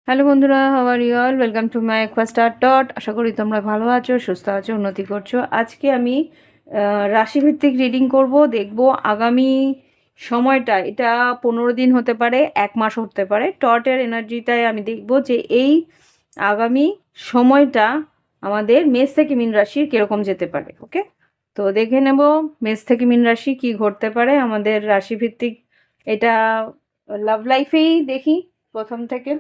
Hello বন্ধুরা, how are you all? Welcome to my star dot. আশা করি তোমরা ভালো আছো, সুস্থ আছো, উন্নতি করছো। আজকে আমি রাশিভিত্তিক রিডিং করব। দেখব আগামী সময়টা, এটা 15 দিন হতে পারে, 1 মাস হতে পারে। টটের এনার্জিটাই আমি দেখব যে এই আগামী সময়টা আমাদের মেষ থেকে মীন রাশির কীরকম যেতে পারে। ওকে, তো দেখে নেব মেষ থেকে মীন রাশি কি ঘটতে পারে আমাদের রাশিভিত্তিক। এটা লাভ লাইফেই দেখি প্রথম থেকে।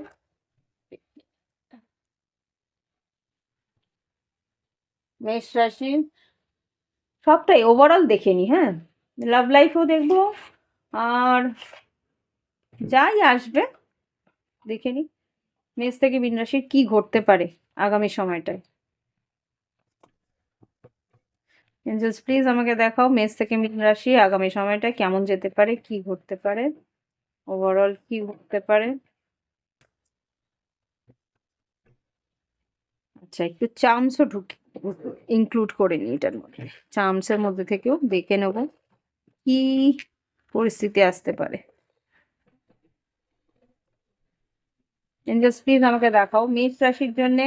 মেষ রাশি সবটাই ওভারঅল দেখে নি। হ্যাঁ, লাভ লাইফও দেখবো, আর যাই আসবে দেখে নি মেষ থেকে মীন রাশির কি ঘটতে পারে আগামী সময়টায়। এঞ্জেলস প্লিজ আমাকে দেখাও মেষ থেকে মীন রাশি আগামী সময়টা কেমন যেতে পারে, কি ঘটতে পারে, ওভারঅল কি ঘটতে পারে। আচ্ছা, একটু চার্মসও ইনক্লুড করে নি এটার মধ্যে। চার্মসের মধ্যে থেকেও দেখে নেব কি পরিস্থিতি আসতে পারে। এঞ্জেলস প্লিজ আমাকে দেখাও মেষ রাশির জন্য।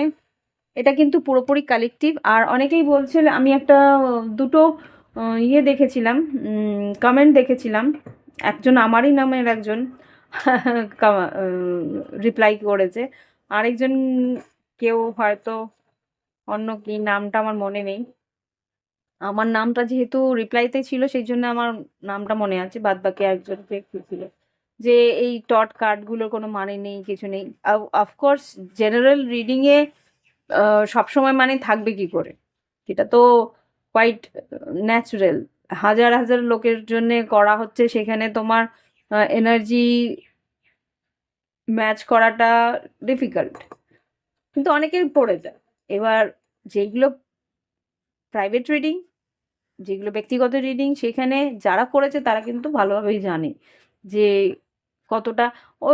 এটা কিন্তু পুরোপুরি কালেকটিভ। আর অনেকেই বলছিল, আমি একটা দুটো ইয়ে দেখেছিলাম, কমেন্ট দেখেছিলাম। একজন আমারই নামের একজন রিপ্লাই করেছে, আরেকজন কেউ হয়তো অন্য কি নামটা আমার মনে নেই। আমার নামটা যেহেতু রিপ্লাইতে ছিল সেই জন্য আমার নামটা মনে আছে, বাদ বাকি একজন ব্যক্তি ছিল যে এই টট কার্ডগুলোর কোনো মানে নেই, কিছু নেই। অফকোর্স জেনারেল রিডিংয়ে সবসময় মানে থাকবে কি করে, এটা তো কোয়াইট ন্যাচুরাল। হাজার হাজার লোকের জন্যে করা হচ্ছে, সেখানে তোমার এনার্জি ম্যাচ করাটা ডিফিকাল্ট, কিন্তু অনেকেই পড়ে যায়। এবার যেগুলো প্রাইভেট রিডিং, যেগুলো ব্যক্তিগত রিডিং, সেখানে যারা করেছে তারা কিন্তু ভালোভাবেই জানে যে কতটা। ও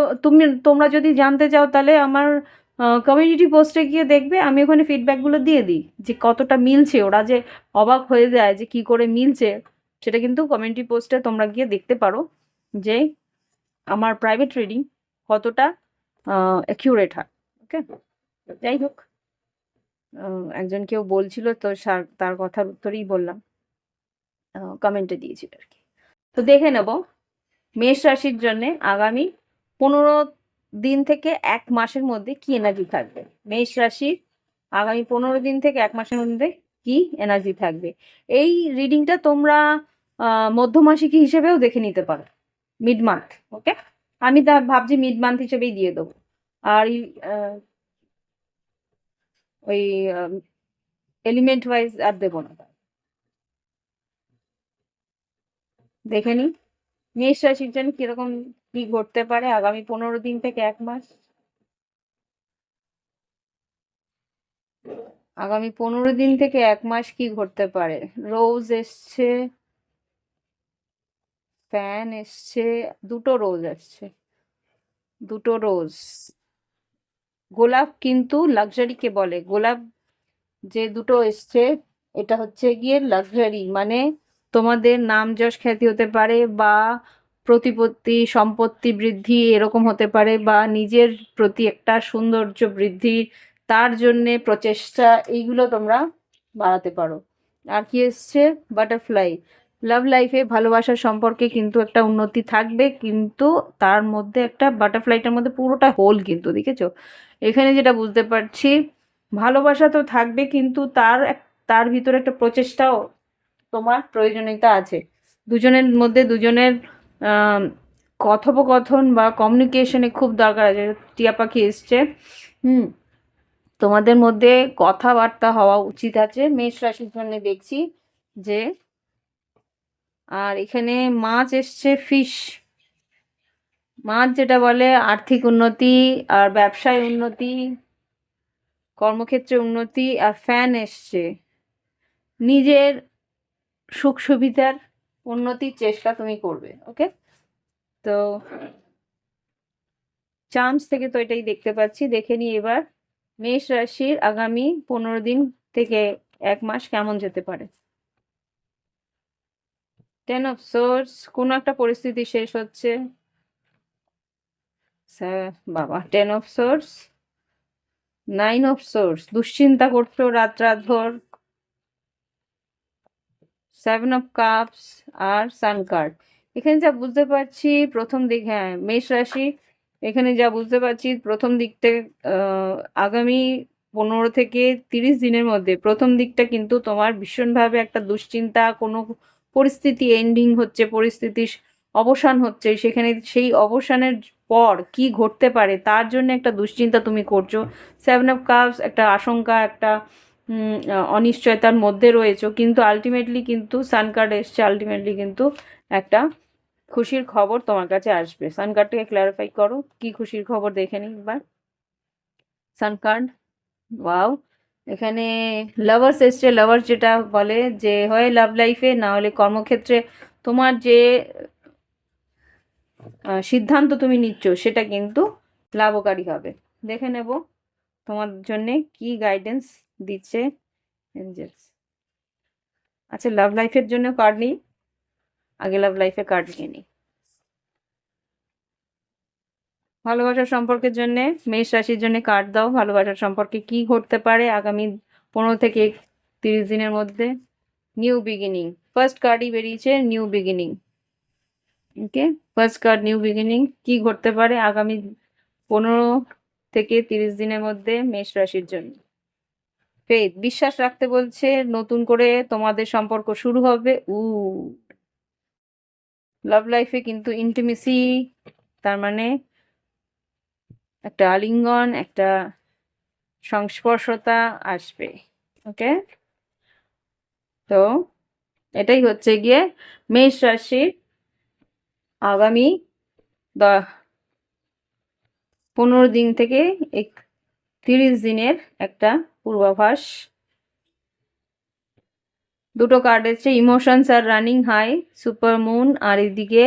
তোমরা যদি জানতে চাও তাহলে আমার কমিউনিটি পোস্টে গিয়ে দেখবে, আমি ওখানে ফিডব্যাকগুলো দিয়ে দিই যে কতটা মিলছে। ওরা যে অবাক হয়ে যায় যে কি করে মিলছে, সেটা কিন্তু কমিউনিটি পোস্টে তোমরা গিয়ে দেখতে পারো যে আমার প্রাইভেট রিডিং কতটা অ্যাকিউরেট হয়। ওকে, যাই হোক, একজন কেউ বলছিল তো তার কথার উত্তরেই বললাম, কমেন্টে দিয়েছিল আর কি। তো দেখে নেব মেষ রাশির জন্য আগামী 15 দিন থেকে 1 মাসের মধ্যে কি এনার্জি থাকবে। মেষ রাশির আগামী 15 দিন থেকে 1 মাসের মধ্যে কি এনার্জি থাকবে। এই রিডিংটা তোমরা মধ্যমাসিকী হিসেবেও দেখে নিতে পারো, মিড মান্থ। ওকে, আমি তা ভাবছি মিড মান্থ হিসেবেই দিয়ে দেবো। আর ওই এলিমেন্ট ওয়াইজ আর দেবো না। দেখে নি মেষ রাশির জন্য কিরকম কি ঘটতে পারে আগামী 15 দিন থেকে 1 মাস। আগামী 15 দিন থেকে 1 মাস কি ঘটতে পারে। রোজ এসছে, ফ্যান এসছে, দুটো রোজ আসছে, দুটো রোজ। গোলাপ কিন্তু লাক্সারিকে বলে, গোলাপ যে দুটো এসছে এটা হচ্ছে গিয়ে লাক্সারি, মানে তোমাদের নাম যশ খ্যাতি হতে পারে, বা প্রতিপত্তি সম্পত্তি বৃদ্ধি এরকম হতে পারে, বা নিজের প্রতি একটা সৌন্দর্য বৃদ্ধি, তার জন্যে প্রচেষ্টা, এইগুলো তোমরা বাড়াতে পারো। আর কি এসছে, বাটারফ্লাই। লাভ লাইফে ভালোবাসার সম্পর্কে কিন্তু একটা উন্নতি থাকবে, কিন্তু তার মধ্যে একটা বাটারফ্লাইটার মধ্যে পুরোটা হোল কিন্তু দেখেছো। এখানে যেটা বুঝতে পারছি, ভালোবাসা তো থাকবে কিন্তু তার ভিতরে একটা প্রচেষ্টাও তোমার প্রয়োজনীয়তা আছে। দুজনের মধ্যে দুজনের আহ, কথোপকথন বা কমিউনিকেশনে খুব দরকার আছে। টিয়া পাখি এসছে, হুম, তোমাদের মধ্যে কথাবার্তা হওয়া উচিত আছে মেষ রাশির জন্য দেখছি যে। আর এখানে মাছ এসছে, ফিশ। মাছ যেটা বলে আর্থিক উন্নতি আর ব্যবসায় উন্নতি, কর্মক্ষেত্রে উন্নতি। আর ফ্যান এসছে, নিজের সুখ সুবিধার উন্নতির চেষ্টা তুমি করবে। ওকে, তো চান্স থেকে তো এটাই দেখতে পাচ্ছি। দেখে নি এবার মেষ রাশির আগামী 15 দিন থেকে 1 মাস কেমন যেতে পারে। 10 অফ সোর্স, কোনো একটা পরিস্থিতি শেষ হচ্ছে। বাবা, 10 of swords, nine of swords, দুশ্চিন্তা করছো রাত রাত ভর। সেভেন অফ কাপস আর সান কার্ড। এখানে যা বুঝতে পারছি প্রথম দিক, হ্যাঁ মেষ রাশি, এখানে যা বুঝতে পারছি প্রথম দিকটা আগামী 15 থেকে 30 দিনের মধ্যে প্রথম দিকটা কিন্তু তোমার ভীষণভাবে একটা দুশ্চিন্তা, কোনো পরিস্থিতি এন্ডিং হচ্ছে, পরিস্থিতির অবসান হচ্ছে, সেখানে সেই অবসানের পর কি ঘটতে পারে তার জন্য একটা দুশ্চিন্তা তুমি করছো। সেভেন অফ কাপস একটা আশঙ্কা, একটা অনিশ্চয়তার মধ্যে রয়েছো, কিন্তু আলটিমেটলি কিন্তু সান কার্ড এসছে, আলটিমেটলি কিন্তু একটা খুশির খবর তোমার কাছে আসবে। সান কার্ডটাকে ক্ল্যারিফাই করো, কি খুশির খবর দেখে নিই একবার। সান কার্ড, ওয়াও, এখানে লাভার্স এসছে। লাভার্স যেটা বলে যে হয় লাভ লাইফে, না হলে কর্মক্ষেত্রে তোমার যে সিদ্ধান্ত তুমি নিচ্ছ সেটা কিন্তু লাভকারী হবে। দেখে নেব তোমার জন্যে কি গাইডেন্স দিচ্ছে এঞ্জেলস। আচ্ছা, লাভ লাইফের জন্য কার্ড নিই, আগে লাভ লাইফে কার্ড নিয়ে নিই। ভালোবাসার সম্পর্কের জন্য মেষ রাশির জন্য কার্ড দাও। ভালোবাসার সম্পর্কে কি ঘটতে পারে আগামী 15 থেকে 30 দিনের মধ্যে? নিউ বিগিনিং, ফার্স্ট কার্ডই বেরিয়েছে, নিউ বিগিনিং। ওকে, ফার্স্ট কার্ড নিউ বিগিনিং। কি ঘটতে পারে আগামী 15 থেকে 30 দিনের মধ্যে মেষ রাশির জন্য? ফেথ, বিশ্বাস রাখতে বলছে, নতুন করে তোমাদের সম্পর্ক শুরু হবে। লাভ লাইফে কিন্তু ইন্টিমেসি, তার মানে একটা আলিঙ্গন, একটা সংস্পর্শতা আসবে। ওকে, তো এটাই হচ্ছে গিয়ে মেষ রাশির আগামী 15 দিন থেকে 30 দিনের একটা পূর্বাভাস। দুটো কার্ড এসছে, emotions are running high, super moon, আর এদিকে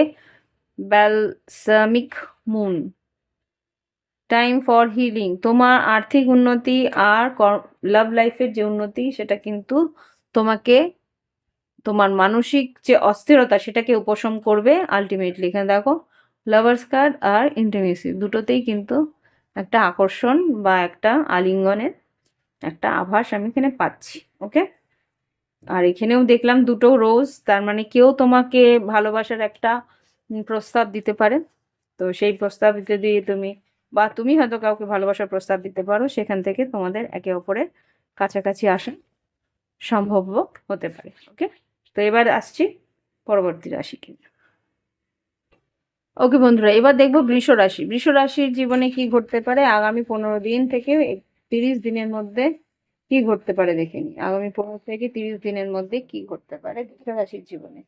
ব্যালসামিক মুন। টাইম ফর হিলিং, তোমার আর্থিক উন্নতি আর লাভ লাইফের যে উন্নতি সেটা কিন্তু তোমাকে তোমার মানসিক যে অস্থিরতা সেটাকে উপশম করবে আলটিমেটলি। এখানে দেখো লাভার্স কার্ড আর ইন্টিমেসি দুটোতেই কিন্তু একটা আকর্ষণ বা একটা আলিঙ্গনের একটা আভাস আমি এখানে পাচ্ছি। ওকে, আর এখানেও দেখলাম দুটো রোজ, তার মানে কেউ তোমাকে ভালোবাসার একটা প্রস্তাব দিতে পারে। তো সেই প্রস্তাব যদি তুমি বা তুমি হয়তো কাউকে ভালোবাসার প্রস্তাব দিতে পারো, সেখান থেকে তোমাদের একে অপরের কাছাকাছি আসা সম্ভব হতে পারে। ওকে, তো এবার আসছি পরবর্তী রাশিকে। ওকে বন্ধুরা, এবার দেখবো বৃষ রাশি। বৃষ রাশির জীবনে কি ঘটতে পারে আগামী 15 দিন থেকে 30 দিনের মধ্যে? কি ঘটতে পারে দেখে নি আগামী 15 থেকে 30 দিনের মধ্যে কি ঘটতে পারে বৃষ রাশির জীবনে।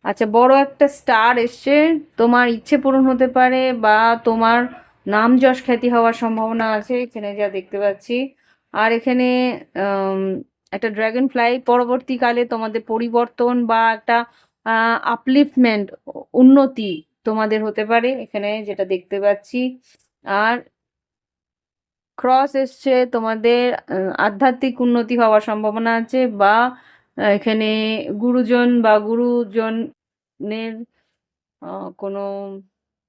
আচ্ছা, বড় একটা স্টার এসছে, তোমার ইচ্ছে পূরণ হতে পারে বা তোমার নাম যশ খ্যাতি হওয়ার সম্ভাবনা আছে এখানে যা দেখতে পাচ্ছি। আর এখানে আম, একটা ড্রাগন ফ্লাই, পরবর্তীকালে তোমাদের পরিবর্তন বা একটা আপলিফটমেন্ট, উন্নতি তোমাদের হতে পারে এখানে যেটা দেখতে পাচ্ছি। আর ক্রস এসছে, তোমাদের আধ্যাত্মিক উন্নতি হওয়ার সম্ভাবনা আছে, বা এখানে গুরুজন বা গুরুজনের কোনো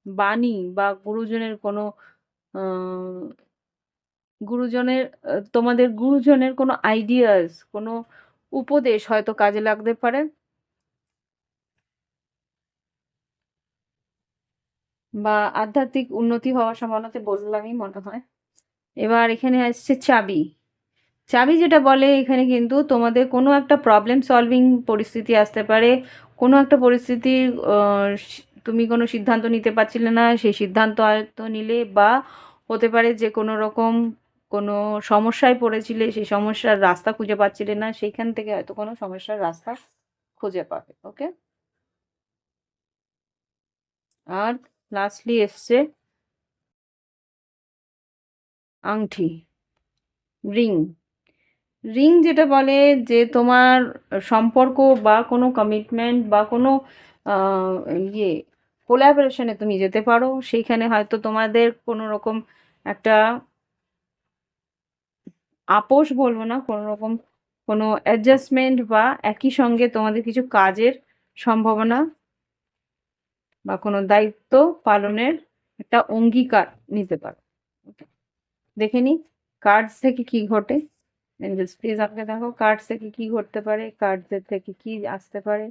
বাণী বা গুরুজনের কোনো আহ, গুরুজনের তোমাদের গুরুজনের কোনো আইডিয়াস, কোনো উপদেশ হয়তো কাজে লাগতে পারে, বা আধ্যাত্মিক উন্নতি হওয়ার সম্ভাবনাতে বললামই মনে হয়। এবার এখানে আসছে চাবি। চাবি যেটা বলে এখানে কিন্তু তোমাদের কোনো একটা প্রবলেম সলভিং পরিস্থিতি আসতে পারে। কোনো একটা পরিস্থিতির তুমি কোনো সিদ্ধান্ত নিতে পারছিলে না, সেই সিদ্ধান্ত হয়তো নিলে, বা হতে পারে যে কোনো রকম কোনো সমস্যায় পড়েছিলে, সেই সমস্যার রাস্তা খুঁজে পাচ্ছিলে না, সেইখান থেকে হয়তো কোনো সমস্যার রাস্তা খুঁজে পাবে। ওকে, আর লাস্টলি এসছে আংটি, রিং। রিং যেটা বলে যে তোমার সম্পর্ক বা কোনো কমিটমেন্ট বা কোনো আহ, ইয়ে কোলাবোরেশনে তুমি যেতে পারো, সেইখানে হয়তো তোমাদের কোনো রকম একটা আপোষ বলবো না, কোনো রকম কোনো অ্যাডজাস্টমেন্ট বা একই সঙ্গে তোমাদের কিছু কাজের সম্ভাবনা বা কোনো দায়িত্ব পালনের একটা অঙ্গীকার নিতে পারো। Okay, দেখে নি কার্ডস থেকে কি ঘটে? এঞ্জেলস প্লিজ আমাকে দেখো কার্ডস থেকে কি ঘটতে পারে, কার্ডসের থেকে কি আসতে পারে।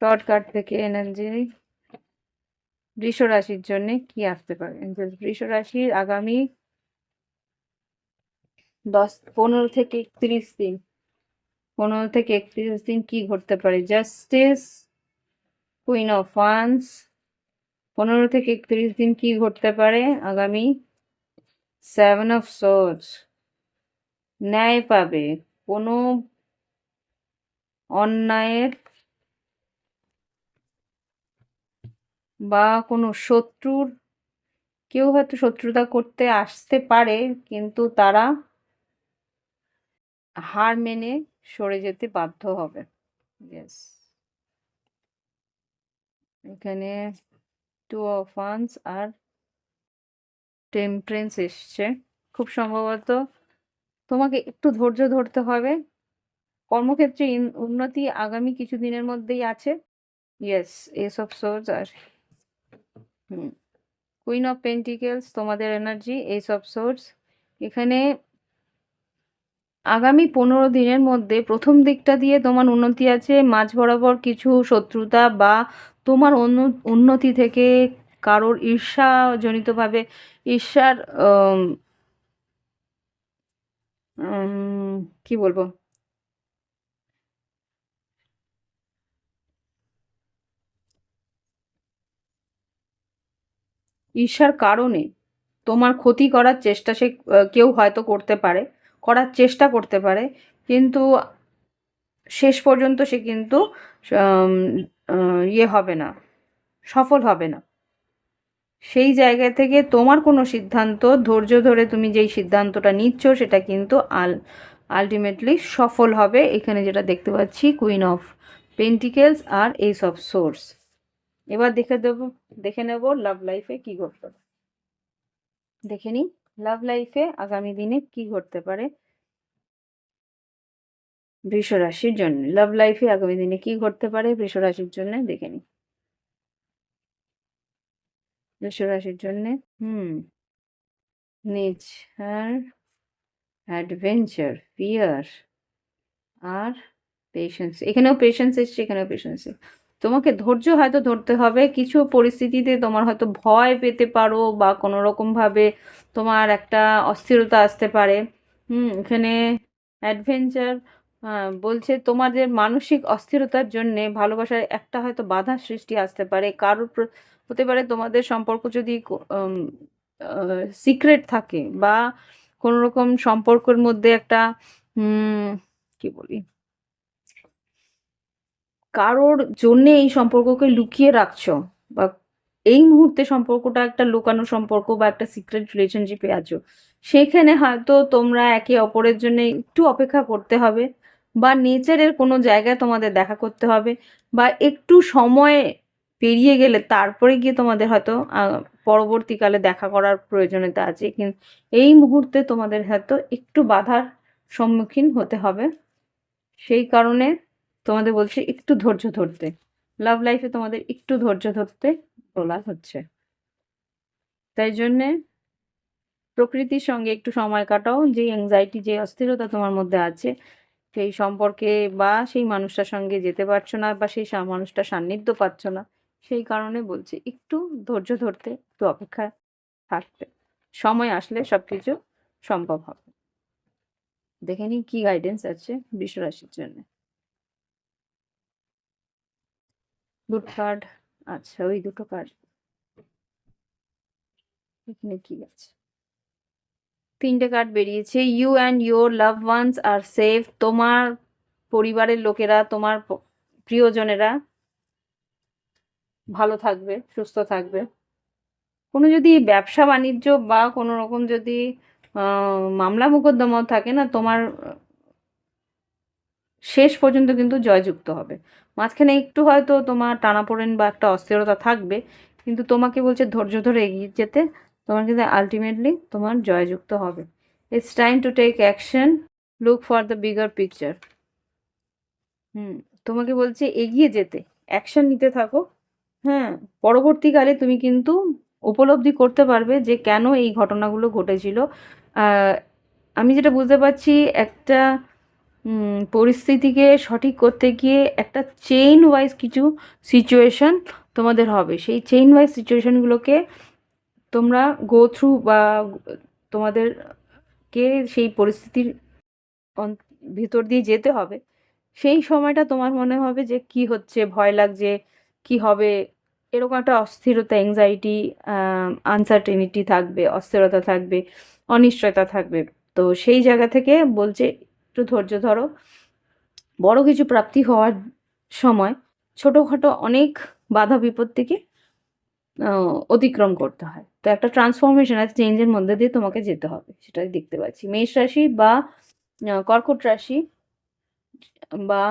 টর্চ কার্ড থেকে এনার্জি বৃষ রাশির জন্য কি আসতে পারে? এঞ্জেলস বৃষ রাশির আগামী 15 থেকে 31 দিন, 15 থেকে 31 দিন কি ঘটতে পারে? জাস্টিস, কুইন অফ ওয়ান্স, 15 থেকে 31 দিন কি ঘটতে পারে আগামী? 7 অফ সোর্ডস, ন্যায় পাবে, কোনো অন্যায়ের বা কোনো শত্রুর, কেউ হয়তো শত্রুতা করতে আসতে পারে কিন্তু তারা হার মেনে সরে যেতে বাধ্য হবে। ইয়েস, এখানে 2 অফ ওয়ান্স আর টেম্পারেন্স এসছে। খুব সম্ভবত তোমাকে একটু ধৈর্য ধরতে হবে। কর্মক্ষেত্রে উন্নতি আগামী কিছু দিনের মধ্যেই আছে। ইয়েস, এস অফ সোর্ডস আর কুইন অফ পেন্টিকেলস তোমাদের এনার্জি, এস অফ সোর্ডস। এখানে আগামী 15 দিনের মধ্যে প্রথম দিকটা দিয়ে তোমার উন্নতি আছে, মাঝ বরাবর কিছু শত্রুতা বা তোমার উন্নতি থেকে কারোর ঈর্ষাজনিতভাবে ঈর্ষার কি বলবো, ঈর্ষার কারণে তোমার ক্ষতি করার চেষ্টা সে কেউ হয়তো করতে পারে, করার চেষ্টা করতে পারে, কিন্তু শেষ পর্যন্ত সে কিন্তু আম, ইয়ে হবে না, সফল হবে না। সেই জায়গা থেকে তোমার কোনো সিদ্ধান্ত ধৈর্য ধরে তুমি যেই সিদ্ধান্তটা নিচ্ছ সেটা কিন্তু আলটিমেটলি সফল হবে। এখানে যেটা দেখতে পাচ্ছি কুইন অফ পেন্টিকেলস আর এস অফ সোর্স। এবার দেখে নেব লাভ লাইফে কি ঘটতে পারে। দেখে নিই লাভ লাইফে আগামী দিনে কি ঘটতে পারে বৃষ রাশির জন্য। লাভ লাইফে আগামী দিনে কি ঘটতে পারে বৃষ রাশির জন্য দেখে নিই। বৃষ রাশির জন্য নেচার, অ্যাডভেঞ্চার, ফিয়ার আর পেশেন্স। এখানেও পেশেন্স এসছে, এখানেও পেশেন্স। তোমাকে ধৈর্য হয়তো ধরতে হবে। কিছু পরিস্থিতিতে তোমার হয়তো ভয় পেতে পারো বা কোনো রকমভাবে তোমার একটা অস্থিরতা আসতে পারে। এখানে অ্যাডভেঞ্চার বলছে তোমাদের মানসিক অস্থিরতার জন্যে ভালোবাসার একটা হয়তো বাধার সৃষ্টি আসতে পারে। কারোর হতে পারে তোমাদের সম্পর্ক যদি সিক্রেট থাকে বা কোনো রকম সম্পর্কের মধ্যে একটা কি বলি, কারোর জন্যে এই সম্পর্ককে লুকিয়ে রাখছো বা এই মুহূর্তে সম্পর্কটা একটা লুকানো সম্পর্ক বা একটা সিক্রেট রিলেশনশিপে আছো, সেখানে হয়তো তোমরা একে অপরের জন্য একটু অপেক্ষা করতে হবে বা নেচারের কোনো জায়গায় তোমাদের দেখা করতে হবে বা একটু সময় পেরিয়ে গেলে তারপরে গিয়ে তোমাদের হয়তো পরবর্তীকালে দেখা করার প্রয়োজনীয়তা আছে। কিন্তু এই মুহূর্তে তোমাদের হয়তো একটু বাধার সম্মুখীন হতে হবে। সেই কারণে তোমাদের বলছি একটু ধৈর্য ধরতে। লাভ লাইফে তোমাদের একটু ধৈর্য ধরতে বলা হচ্ছে। তাই জন্যে প্রকৃতির সঙ্গে একটু সময় কাটাও। যে অ্যাংজাইটি, যে অস্থিরতা তোমার মধ্যে আছে সেই সম্পর্কে বা সেই মানুষটার সঙ্গে যেতে পারছো না বা সেই মানুষটার সান্নিধ্য পাচ্ছ না, সেই কারণে বলছি একটু ধৈর্য ধরতে, একটু অপেক্ষায় থাকতে। সময় আসলে সবকিছু সম্ভব হবে। দেখে নিই কি গাইডেন্স আছে বৃষ রাশির জন্য। দুটো কার্ড, আচ্ছা ওই দুটো কার্ড এখানে কি আছে? 3টে কার্ড বেরিয়েছে। You and your love ones are safe. তোমার পরিবারের লোকেরা, তোমার প্রিয়জনেরা ভালো থাকবে, সুস্থ থাকবে। কোনো যদি ব্যবসা বাণিজ্য বা কোনো রকম যদি মামলা মোকদ্দমাও থাকে না, তোমার শেষ পর্যন্ত কিন্তু জয়যুক্ত হবে। মাঝখানে একটু হয়তো তোমার টানাপোড়েন বা একটা অস্থিরতা থাকবে, কিন্তু তোমাকে বলছে ধৈর্য ধরে এগিয়ে যেতে। তোমার কিন্তু আলটিমেটলি তোমার জয়যুক্ত হবে। It's time to take action, look for the bigger picture. তোমাকে বলছে এগিয়ে যেতে, অ্যাকশন নিতে থাকো। হ্যাঁ, পরবর্তীকালে তুমি কিন্তু উপলব্ধি করতে পারবে যে কেন এই ঘটনাগুলো ঘটেছিল। আমি যেটা বুঝতে পারছি, একটা পরিস্থিতিকে সঠিক করতে গিয়ে একটা চেইন ওয়াইজ কিছু সিচুয়েশন তোমাদের হবে। সেই চেইন ওয়াইজ সিচুয়েশনগুলোকে তোমরা গো থ্রু, বা তোমাদেরকে সেই পরিস্থিতির ভিতর দিয়ে যেতে হবে। সেই সময়টা তোমার মনে হবে যে কি হচ্ছে, ভয় লাগছে, কি হবে, এরকম একটা অস্থিরতা, অ্যাংজাইটি, আনসার্টেনিটি থাকবে, অস্থিরতা থাকবে, অনিশ্চয়তা থাকবে। তো সেই জায়গা থেকে বলছে একটু ধৈর্য ধরো। বড় কিছু প্রাপ্তি হওয়ার সময় ছোটোখাটো অনেক বাধা বিপত্তিকে অতিক্রম করতে হয়। তো একটা ট্রান্সফরমেশন আর চেঞ্জের মধ্যে দিয়ে তোমাকে যেতে হবে, সেটাই দেখতে পাচ্ছি। মেষ রাশি বা কর্কট রাশি বা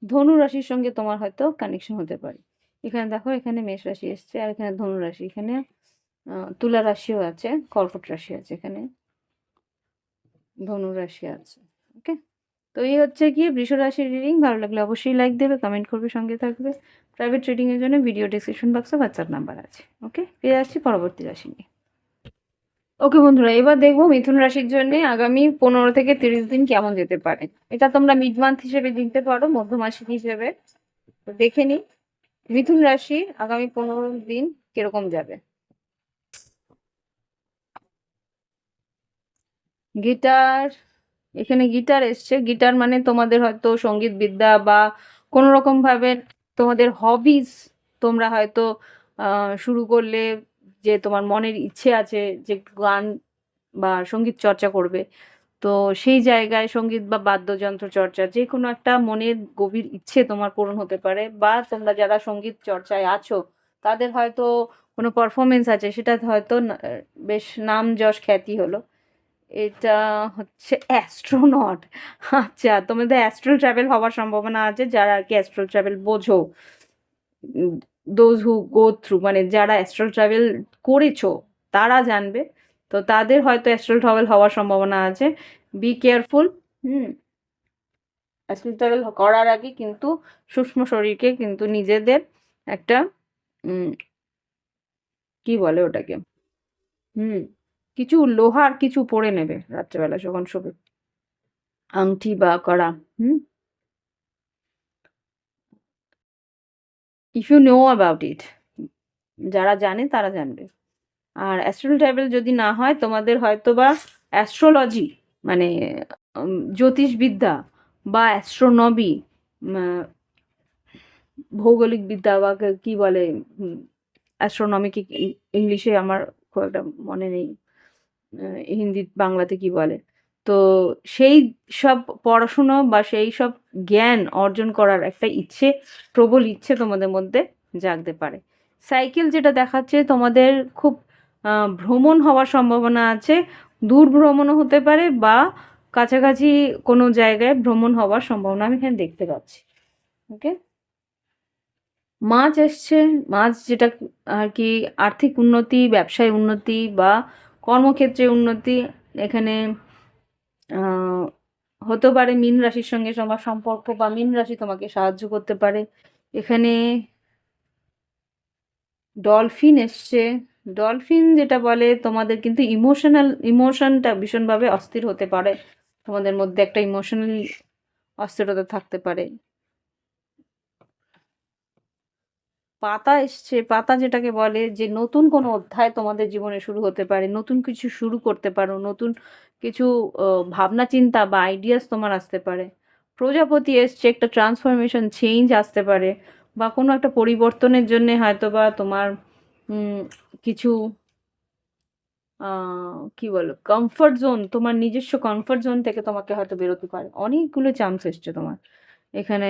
ধনু রাশির সঙ্গে তোমার হয়তো কানেকশন হতে পারে। এখানে দেখো, এখানে মেষ রাশি এসছে, আর এখানে ধনু রাশি, এখানে তুলা রাশিও আছে, কর্কট রাশি আছে, এখানে ধনু রাশি আছে। ওকে, তো এই হচ্ছে গিয়ে বৃষ রাশির রিডিং। ভালো লাগলে অবশ্যই লাইক দেবে, কমেন্ট করবে, সঙ্গে থাকবে। প্রাইভেট রিডিংয়ের জন্য ভিডিও ডেসক্রিপশন বক্সে হোয়াটসঅ্যাপ নাম্বার আছে। ওকে, ফিরে আসছি পরবর্তী রাশি নিয়ে। ওকে বন্ধুরা, এবার দেখবো মিথুন রাশির জন্য আগামী 15 থেকে 30 দিন কেমন যেতে পারে। এটা তোমরা মিড মান্থ হিসেবে দিতে পারো, মধ্য মাসিক হিসেবে। তো দেখে নি মিথুন রাশি আগামী 15 দিন কিরকম যাবে। গিটার, এখানে গিটার এসছে। গিটার মানে তোমাদের হয়তো সঙ্গীত বিদ্যা বা কোনো রকম ভাবে তোমাদের হবিজ, তোমরা হয়তো শুরু করলে, যে তোমার মনের ইচ্ছে আছে যে গান বা সঙ্গীত চর্চা করবে। তো সেই জায়গায় সঙ্গীত বা বাদ্যযন্ত্র চর্চা, যে কোনো একটা মনের গভীর ইচ্ছে তোমার পূরণ হতে পারে। বা তোমরা যারা সঙ্গীত চর্চায় আছো, তাদের হয়তো কোনো পারফরমেন্স আছে, সেটা হয়তো বেশ নাম যশ খ্যাতি হলো। এটা হচ্ছে অ্যাস্ট্রোনট। আচ্ছা, তোমাদের অ্যাস্ট্রাল ট্রাভেল হওয়ার সম্ভাবনা আছে, যারা আর কি অ্যাস্ট্রাল ট্রাভেল বোঝো। দোজ হু গো থ্রু, মানে যারা অ্যাস্ট্রাল ট্রাভেল করেছো তারা জানবে। তো তাদের হয়তো অ্যাস্ট্রাল ট্রাভেল হওয়ার সম্ভাবনা আছে। Be careful. Hmm, Astral travel করার আগে কিন্তু সূক্ষ্ম শরীরকে কিন্তু নিজেদের একটা উম, কি বলে ওটাকে, হুম, কিছু লোহার কিছু পরে নেবে রাত্রেবেলা যখন শোবে, আংটি বা কড়া। Hmm, if you know about it, যারা জানে তারা জানবে। আর অ্যাস্ট্রাল ট্রাভেল যদি না হয়, তোমাদের হয়তো বা অ্যাস্ট্রোলজি, মানে জ্যোতিষবিদ্যা বা অ্যাস্ট্রোনবি, ভৌগোলিক বিদ্যা বা কি বলে, অ্যাস্ট্রোনমিকে ইংলিশে আমার খুব একটা মনে নেই, হিন্দি বাংলাতে কি বলে। তো সেই সব পড়াশুনো বা সেই সব জ্ঞান অর্জন করার একটা ইচ্ছে, প্রবল ইচ্ছে তোমাদের মধ্যে জাগতে পারে। সাইকেল যেটা দেখাচ্ছে, তোমাদের খুব ভ্রমণ হওয়ার সম্ভাবনা আছে। দূর ভ্রমণও হতে পারে বা কাছাকাছি কোনো জায়গায় ভ্রমণ হওয়ার সম্ভাবনা আমি এখানে দেখতে পাচ্ছি। ওকে, মাছ এসছে। মাছ যেটা আর কি আর্থিক উন্নতি, ব্যবসায় উন্নতি বা কর্মক্ষেত্রে উন্নতি এখানে আহ, হতে পারে। মীন রাশির সঙ্গে তোমার সম্পর্ক বা মীন রাশি তোমাকে সাহায্য করতে পারে। এখানে ডলফিন এসছে। ডলফিন যেটা বলে, তোমাদের কিন্তু ইমোশনটা ভীষণভাবে অস্থির হতে পারে, তোমাদের মধ্যে একটা ইমোশনাল অস্থিরতা থাকতে পারে। পাতা এসছে। পাতা যেটাকে বলে যে নতুন কোনো অধ্যায় তোমাদের জীবনে শুরু হতে পারে, নতুন কিছু শুরু করতে পারো, নতুন কিছু ভাবনা চিন্তা বা আইডিয়াস তোমার আসতে পারে। প্রজাপতি এসছে, একটা ট্রান্সফরমেশন, চেঞ্জ আসতে পারে, বা কোনো একটা পরিবর্তনের জন্য হয়তো বা তোমার কিছু কি বলো, কমফর্ট জোন, তোমার নিজস্ব কমফর্ট জোন থেকে তোমাকে হয়তো বেরোতে পারে। অনেকগুলো চান্স এসছে তোমার এখানে।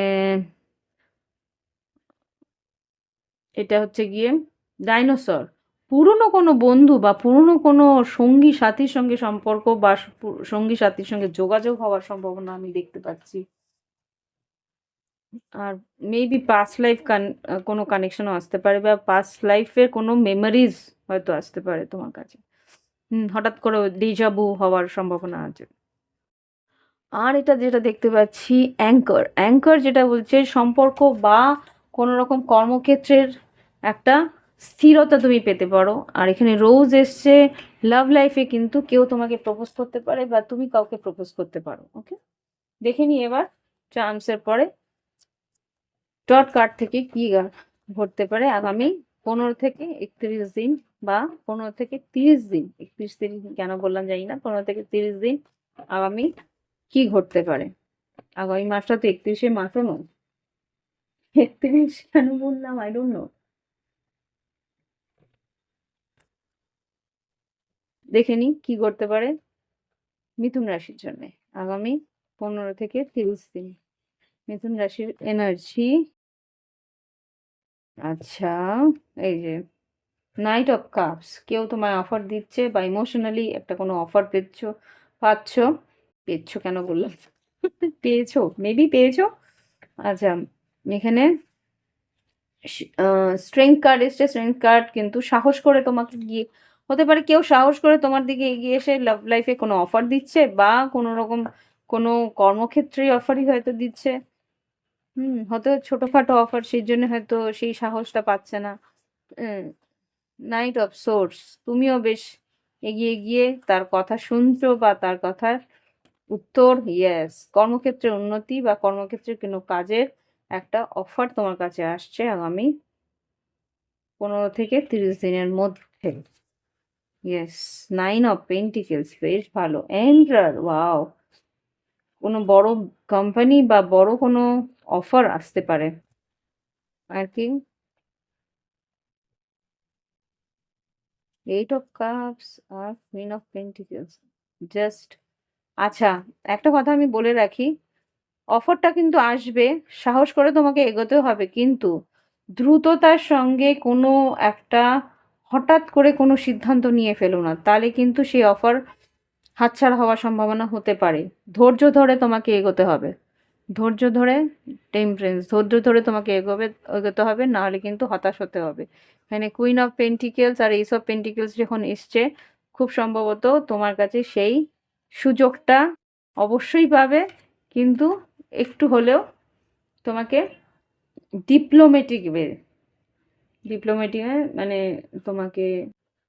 এটা হচ্ছে গিয়ে ডাইনোসর। পুরনো কোনো বন্ধু বা পুরনো কোনো সঙ্গী সাথীর সঙ্গে সম্পর্ক বা সঙ্গী সাথীর সঙ্গে যোগাযোগ হওয়ার সম্ভাবনা আমি দেখতে পাচ্ছি। আর মেবি পাস্ট লাইফ কোনো কানেকশনও আসতে পারে, বা পাস্ট লাইফের কোনো মেমোরিজ হয়তো আসতে পারে তোমার কাছে। হঠাৎ করে ডিজাভু হওয়ার সম্ভাবনা আছে। আর এটা যেটা দেখতে পাচ্ছি, অ্যাঙ্কার। অ্যাঙ্কার যেটা বলছে সম্পর্ক বা কোনো রকম কর্মক্ষেত্রের একটা স্থিরতা তুমি পেতে পারো। আর এখানে রোজ এসছে, লাভ লাইফে কিন্তু কেউ তোমাকে প্রপোজ করতে পারে বা তুমি কাউকে প্রপোজ করতে পারো। ওকে, দেখে নি এবার চার্মসের পরে ডট কার্ড থেকে কি ঘটতে পারে আগামী 15 থেকে 31 দিন, বা 15 থেকে 30 দিন। 31 দিন কেন বললাম জানি না, 15 থেকে 30 দিন আগামী কি ঘটতে পারে। আগামী মাসটা তো 31শে মাসও নয়, 31 কেন বললাম আই ডোন্ট নো। দেখে নি কি করতে পারে মিথুন রাশির জন্য আগামী 15 থেকে 30 দিন। মিথুন রাশির এনার্জি, আচ্ছা, এই যে নাইট অফ কাপস, কেউ তোমায় অফার দিচ্ছে বা ইমোশনালি একটা কোনো অফার পাচ্ছ। কেন বললাম পেয়েছো, মেবি পেয়েছো। আচ্ছা, এখানে স্ট্রেংথ কার্ড এসছে। স্ট্রেংথ কার্ড কিন্তু সাহস করে তোমাকে গিয়ে, হতে পারে কেউ সাহস করে তোমার দিকে এগিয়ে এসে লাভ লাইফে কোনো অফার দিচ্ছে, বা কোনো রকম কোনো কর্মক্ষেত্রে অফারই হয়তো দিচ্ছে। হয়তো ছোটখাটো অফার, সেই জন্য হয়তো সেই সাহসটা পাচ্ছে না। নাইট অফ সোর্স, তুমিও বেশ এগিয়ে গিয়ে তার কথা শুনছো বা তার কথার উত্তর, ইয়েস, কর্মক্ষেত্রে উন্নতি বা কর্মক্ষেত্রে কোনো কাজের একটা অফার তোমার কাছে আসছে আগামী 15 থেকে 30 দিনের মধ্যে। ইয়েস, 9 অফ পেন্টিকেলস, বেশ ভালো। এন্টার, ওয়াও, কোনো বড় কোম্পানি বা বড় কোনো অফার আসতে পারে আর কি। 8 অফ কাপস আর কুইন অফ পেন্টিকেলস, জাস্ট, আচ্ছা, একটা কথা আমি বলে রাখি, অফারটা কিন্তু আসবে, সাহস করে তোমাকে এগোতে হবে, কিন্তু দ্রুততার সঙ্গে কোনো একটা হঠাৎ করে কোনো সিদ্ধান্ত নিয়ে ফেলো না, তাহলে কিন্তু সেই অফার হাতছাড়া হওয়ার সম্ভাবনা হতে পারে। ধৈর্য ধরে তোমাকে এগোতে হবে, ধৈর্য ধরে, টেম্পারেন্স, ধৈর্য ধরে তোমাকে এগোতে হবে, নাহলে কিন্তু হতাশ হতে হবে। এখানে কুইন অফ পেন্টিকেলস আর এইস অফ পেন্টিকেলস যখন এসছে, খুব সম্ভবত তোমার কাছে সেই সুযোগটা অবশ্যই পাবে, কিন্তু একটু হলেও তোমাকে ডিপ্লোম্যাটিক মানে তোমাকে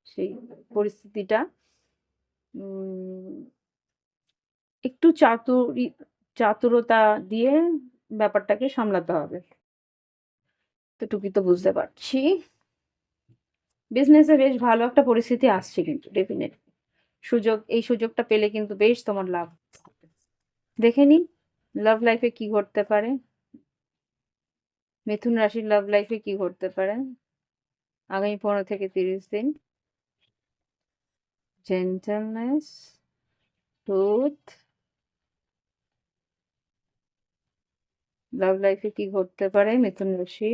সেই পরিস্থিতিটা উম, একটু চাতুরতা দিয়ে ব্যাপারটাকে সামলাতে হবে। এটুকুই তো বুঝতে পারছি। বিজনেসে বেশ ভালো একটা পরিস্থিতি আসছে কিন্তু ডেফিনেটলি, এই সুযোগটা পেলে কিন্তু বেশ তোমার লাভ হবে। দেখে নি লাভ লাইফে কি ঘটতে পারে, মিথুন রাশির লাভ লাইফে কি ঘটতে পারে আগামী 15 থেকে 30 দিন। জেন্টলনেস, ট্রুথ, লাভ লাইফে কি ঘটতে পারে মিথুন রাশি,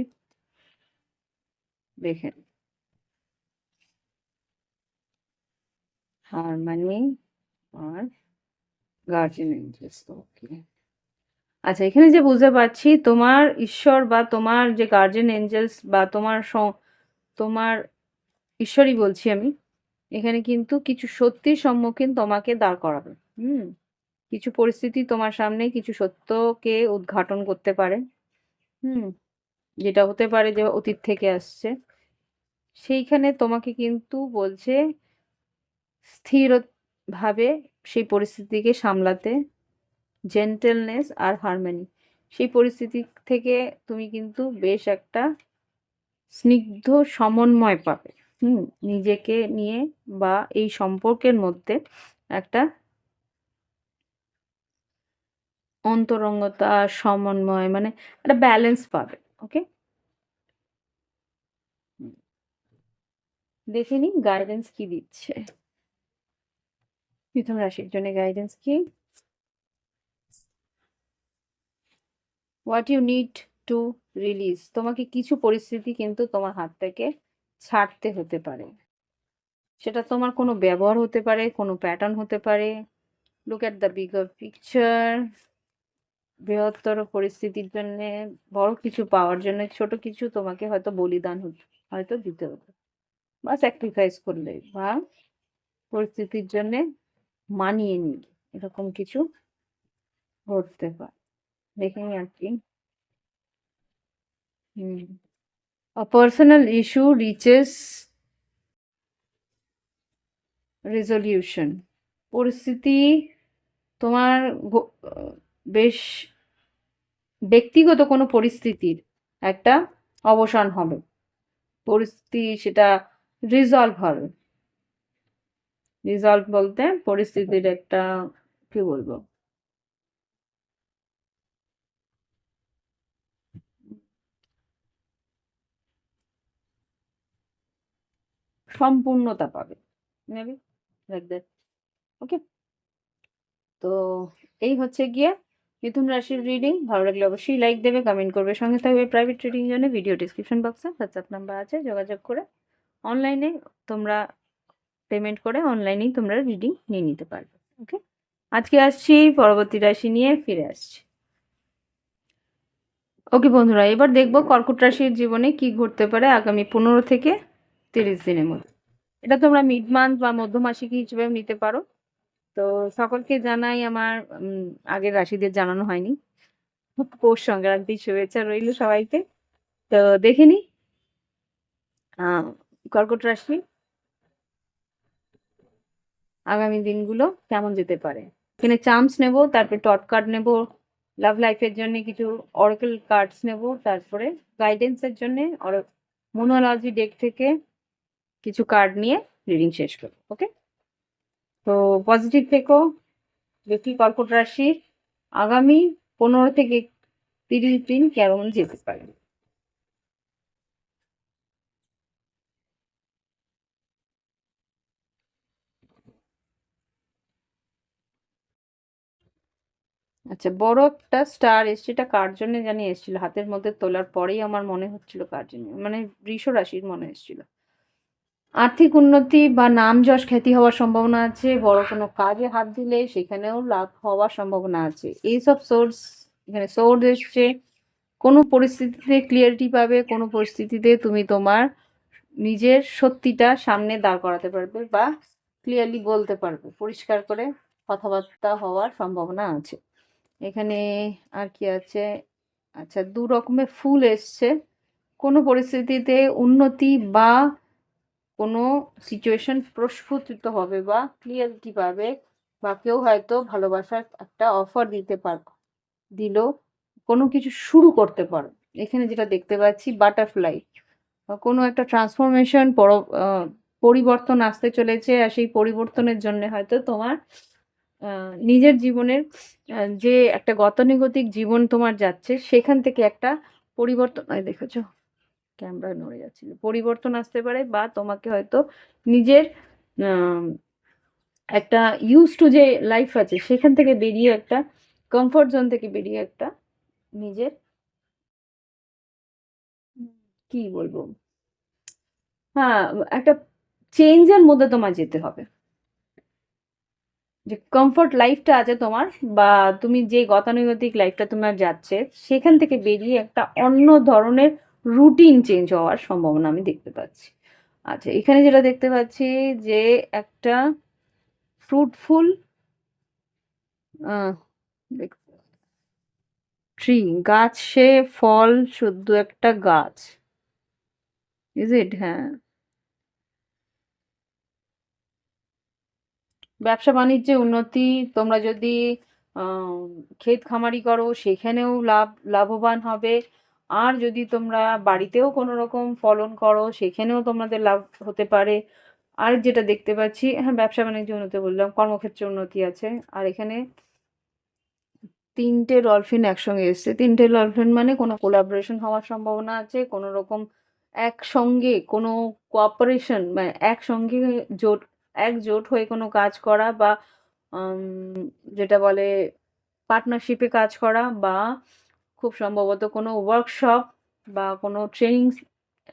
দেখেন, হারমনি আর গার্জিয়ান এঞ্জেলস। ওকে, আচ্ছা, এখানে যে বুঝতে পারছি তোমার ঈশ্বর বা তোমার যে গার্জিয়ান এঞ্জেলস বা তোমার ঈশ্বরই বলছি আমি, এখানে কিন্তু কিছু সত্যির সম্মুখীন তোমাকে দাঁড় করাবে। হুম কিছু পরিস্থিতি তোমার সামনে কিছু সত্যকে উদ্ঘাটন করতে পারে। হুম যেটা হতে পারে যে অতীত থেকে আসছে, সেইখানে তোমাকে কিন্তু বলছে স্থির ভাবে সেই পরিস্থিতিকে সামলাতে, জেন্টেলনেস আর হারমনি, সেই পরিস্থিতি থেকে তুমি কিন্তু বেশ একটা স্নিগ্ধ সমন্বয় পাবে। হুম নিজেকে নিয়ে বা এই সম্পর্কের মধ্যে একটা অন্তরঙ্গতা, সমন্বয়, মানে একটা ব্যালেন্স পাবে। ওকে, দেখে নিই গাইডেন্স কি দিচ্ছে মিথুন রাশির জন্য। গাইডেন্স কি, what you need to release, তোমাকে কিছু পরিস্থিতি কিন্তু তোমার হাত থেকে ছাড়তে হতে পারে। সেটা তোমার কোনো ব্যবহার হতে পারে, কোনো প্যাটার্ন হতে পারে। Look at the bigger picture, বৃহত্তর পরিস্থিতির জন্য, বড় কিছু পাওয়ার জন্য ছোট কিছু তোমাকে হয়তো বলিদান হয়তো দিতে হতো, বা স্যাক্রিফাইস করলে, বা পরিস্থিতির জন্য মানিয়ে নিলে, এরকম কিছু ঘটতে পারে। দেখে নি আর কি। হুম A personal issue reaches resolution. পরিস্থিতি তোমার বেশ ব্যক্তিগত কোনো পরিস্থিতির একটা অবসান হবে, পরিস্থিতি সেটা রিজলভ হবে। রিজলভ বলতে পরিস্থিতির একটা, কি বলবো, সম্পূর্ণতা পাবে, মেবি লাইক দ্যাট। ওকে, তো এই হচ্ছে গিয়ে মিথুন রাশির রিডিং। ভালো লাগলে অবশ্যই লাইক দেবে, কমেন্ট করবে, সঙ্গে থাকবে প্রাইভেট রিডিং জন্য ভিডিও ডিসক্রিপশন বক্সে হোয়াটসঅ্যাপ নাম্বার আছে, যোগাযোগ করে অনলাইনে তোমরা পেমেন্ট করে অনলাইনেই তোমরা রিডিং নিয়ে নিতে পারবে। ওকে, আজকে আসছি, পরবর্তী রাশি নিয়ে ফিরে আসছি। ওকে বন্ধুরা, এবার দেখবো কর্কট রাশির জীবনে কি ঘটতে পারে আগামী 15 থেকে 30 দিনের মধ্যে। এটা তোমরা মিড মান্থ বা মধ্যমাসিক হিসেবে নিতে পারো। তো সকলকে জানাই আমার আগের রাশিদের জানানো হয়নি, পৌষ সংক্রান্তির শুভেচ্ছা রইল সবাইকে। তো দেখে নি কর্কট রাশি আগামী দিনগুলো কেমন যেতে পারে। এখানে চান্স নেব, তারপরে টট কার্ড নেব, লাভ লাইফের জন্য কিছু অরাকল কার্ডস নেব, তারপরে গাইডেন্সের জন্য মোনোলজি ডেক থেকে কিছু কার্ড নিয়ে রিডিং শেষ করব। ওকে, তো পজিটিভ থেকো। দেখি কর্কট রাশির আগামী 15 থেকে 30 দিন কেমন যেতে পারে। আচ্ছা, বড় একটা স্টার এসছে, এটা কার জন্য জানি এসেছিল, হাতের মধ্যে তোলার পরেই আমার মনে হচ্ছিল কার জন্য, মানে বৃষ রাশির মনে এসেছিল। আর্থিক উন্নতি বা নাম যশ খ্যাতি হওয়ার সম্ভাবনা আছে, বড় কোনো কাজে হাত দিলে সেখানেও লাভ হওয়ার সম্ভাবনা আছে। এইসব সোর্স, এখানে সোর্স এসছে। কোনো পরিস্থিতিতে ক্লিয়ারিটি পাবে, কোনো পরিস্থিতিতে তুমি তোমার নিজের সত্যিটা সামনে দাঁড় করাতে পারবে বা ক্লিয়ারলি বলতে পারবে, পরিষ্কার করে কথাবার্তা হওয়ার সম্ভাবনা আছে এখানে। আর কি আছে, আচ্ছা, 2 রকমের ফুল এসছে। কোনো পরিস্থিতিতে উন্নতি বা কোনো সিচুয়েশন প্রস্ফুটিত হবে বা ক্লিয়ারিটি পাবে, বা কেউ হয়তো ভালোবাসার একটা অফার দিল, কোনো কিছু শুরু করতে পারো। এখানে যেটা দেখতে পাচ্ছি বাটারফ্লাই, কোনো একটা ট্রান্সফরমেশন, পরিবর্তন আসতে চলেছে, আর সেই পরিবর্তনের জন্য হয়তো তোমার নিজের জীবনের যে একটা গতানুগতিক জীবন তোমার যাচ্ছে সেখান থেকে একটা পরিবর্তন, দেখেছো ক্যামেরা নড়ে যাচ্ছিল, পরিবর্তন আসতে পারে, বা তোমাকে হয়তো নিজের একটা ইউজ টু যে লাইফ আছে সেখান থেকে বেরিয়ে একটা কমফোর্ট জোন থেকে বেরিয়ে একটা নিজের, কি বলবো, হ্যাঁ, একটা চেঞ্জের মধ্যে তোমার যেতে হবে। যে কমফোর্ট লাইফটা আছে তোমার, বা তুমি যে গতানুগতিক লাইফটা তোমার যাচ্ছে সেখান থেকে বেরিয়ে একটা অন্য ধরনের রুটিন চেঞ্জ হওয়ার সম্ভাবনা আমি দেখতে পাচ্ছি। আচ্ছা, এখানে যেটা দেখতে পাচ্ছি যে একটা ফ্রুটফুল ট্রি, গাছে ফল শুদ্ধ একটা গাছ, ইজ ইট? হ্যাঁ, ব্যবসা বাণিজ্যে উন্নতি। তোমরা যদি ক্ষেত খামারি করো সেখানেও লাভবান হবে। আর যদি তোমরা বাড়িতেও কোনো রকম ফলন করো সেখানেও তোমাদের লাভ হতে পারে। আর যেটা দেখতে পাচ্ছি, হ্যাঁ, ব্যবসা বাণিজ্য উন্নতি বললাম, কর্মক্ষেত্রে উন্নতি আছে। আর এখানে 3টে ডলফিন একসঙ্গে এসছে। 3টে ডলফিন মানে কোনো কোলাবোরেশন হওয়ার সম্ভাবনা আছে, কোনো রকম একসঙ্গে কোনো কোঅপারেশন, মানে একসঙ্গে জোট একজোট হয়ে কোনো কাজ করা, বা যেটা বলে পার্টনারশিপে কাজ করা, বা খুব সম্ভবত কোনো ওয়ার্কশপ বা কোনো ট্রেনিং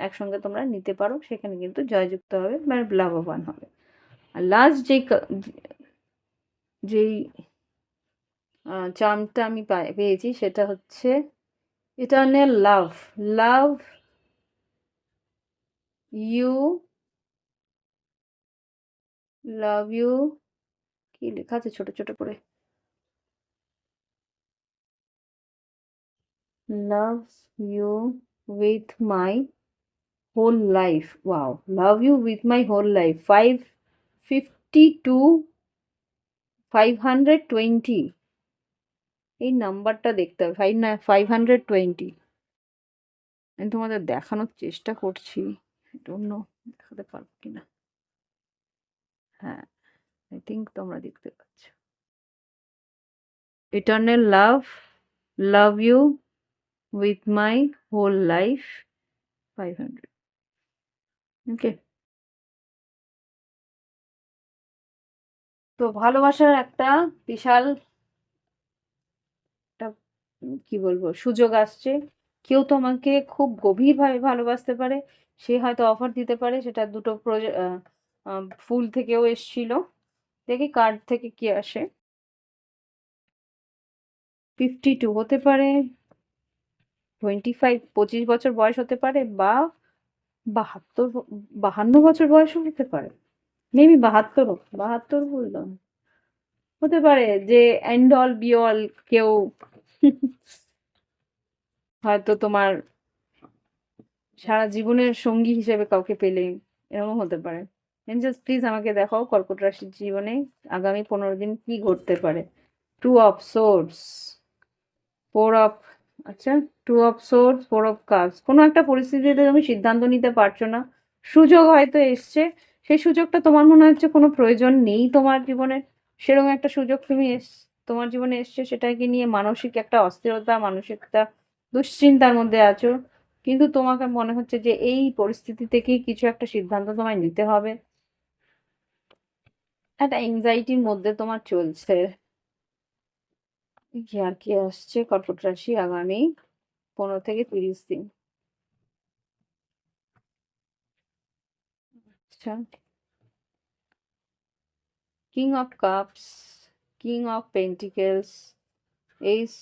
একসঙ্গে তোমরা নিতে পারো, সেখানে কিন্তু জয়যুক্ত হবে, মানে লাভবান হবে। আর লাস্ট যেই চার্মটা আমি পেয়েছি সেটা হচ্ছে eternal love. Love you, love you, কি লেখা আছে ছোট ছোট করে, love you with my whole life, wow, love you with my whole life, 552 520, এই নাম্বারটা দেখতে হবে, 520। আমি তোমাদের দেখানোর চেষ্টা করছি, ডোন্ট নো দেখাতে পারবো কিনা। হ্যাঁ, আই থিঙ্ক তোমরা দেখতে পাচ্ছ। Eternal love, love you with my whole life, 500। Okay, তো ভালোবাসার একটা বিশাল একটা কি বলবো সুযোগ আসছে। কেউ তোমাকে খুব গভীরভাবে ভালোবাসতে পারে, সে হয়তো অফার দিতে পারে, সেটা দুটো ফুল থেকেও এসছিল। দেখি কার্ড থেকে কি আসে। 52 হতে পারে, 25 25 বছর বয়স হতে পারে, বা 72 52 বছর বয়সও হতে পারে, মেবি 72 বললাম, হতে পারে যে এন্ড অল বি অল কেউ হয়তো তোমার সারা জীবনের সঙ্গী হিসেবে কাউকে পেলে, এরকম হতে পারে। এঞ্জেলস প্লিজ আমাকে দেখাও কর্কট রাশির জীবনে আগামী 15 দিন কি ঘটতে পারে। Two of swords, four of, আচ্ছা, two of swords, four of cups. কোনো একটা পরিস্থিতিতে তুমি সিদ্ধান্ত নিতে পারছো না, সুযোগ হয়তো এসছে, সেই সুযোগটা তোমার মনে হচ্ছে কোনো প্রয়োজন নেই তোমার জীবনে, সেরকম একটা সুযোগ তোমার জীবনে এসছে, সেটাকে নিয়ে মানসিক একটা অস্থিরতা, মানসিক একটা দুশ্চিন্তার মধ্যে আছো। কিন্তু তোমাকে মনে হচ্ছে যে এই পরিস্থিতি থেকেই কিছু একটা সিদ্ধান্ত তোমায় নিতে হবে, একটা এংজাইটির মধ্যে তোমার চলছে। কি আর কি আসছে কর্কট রাশি আগামী 15 থেকে 30 দিন। আচ্ছা, king of cups, king of pentacles, ace,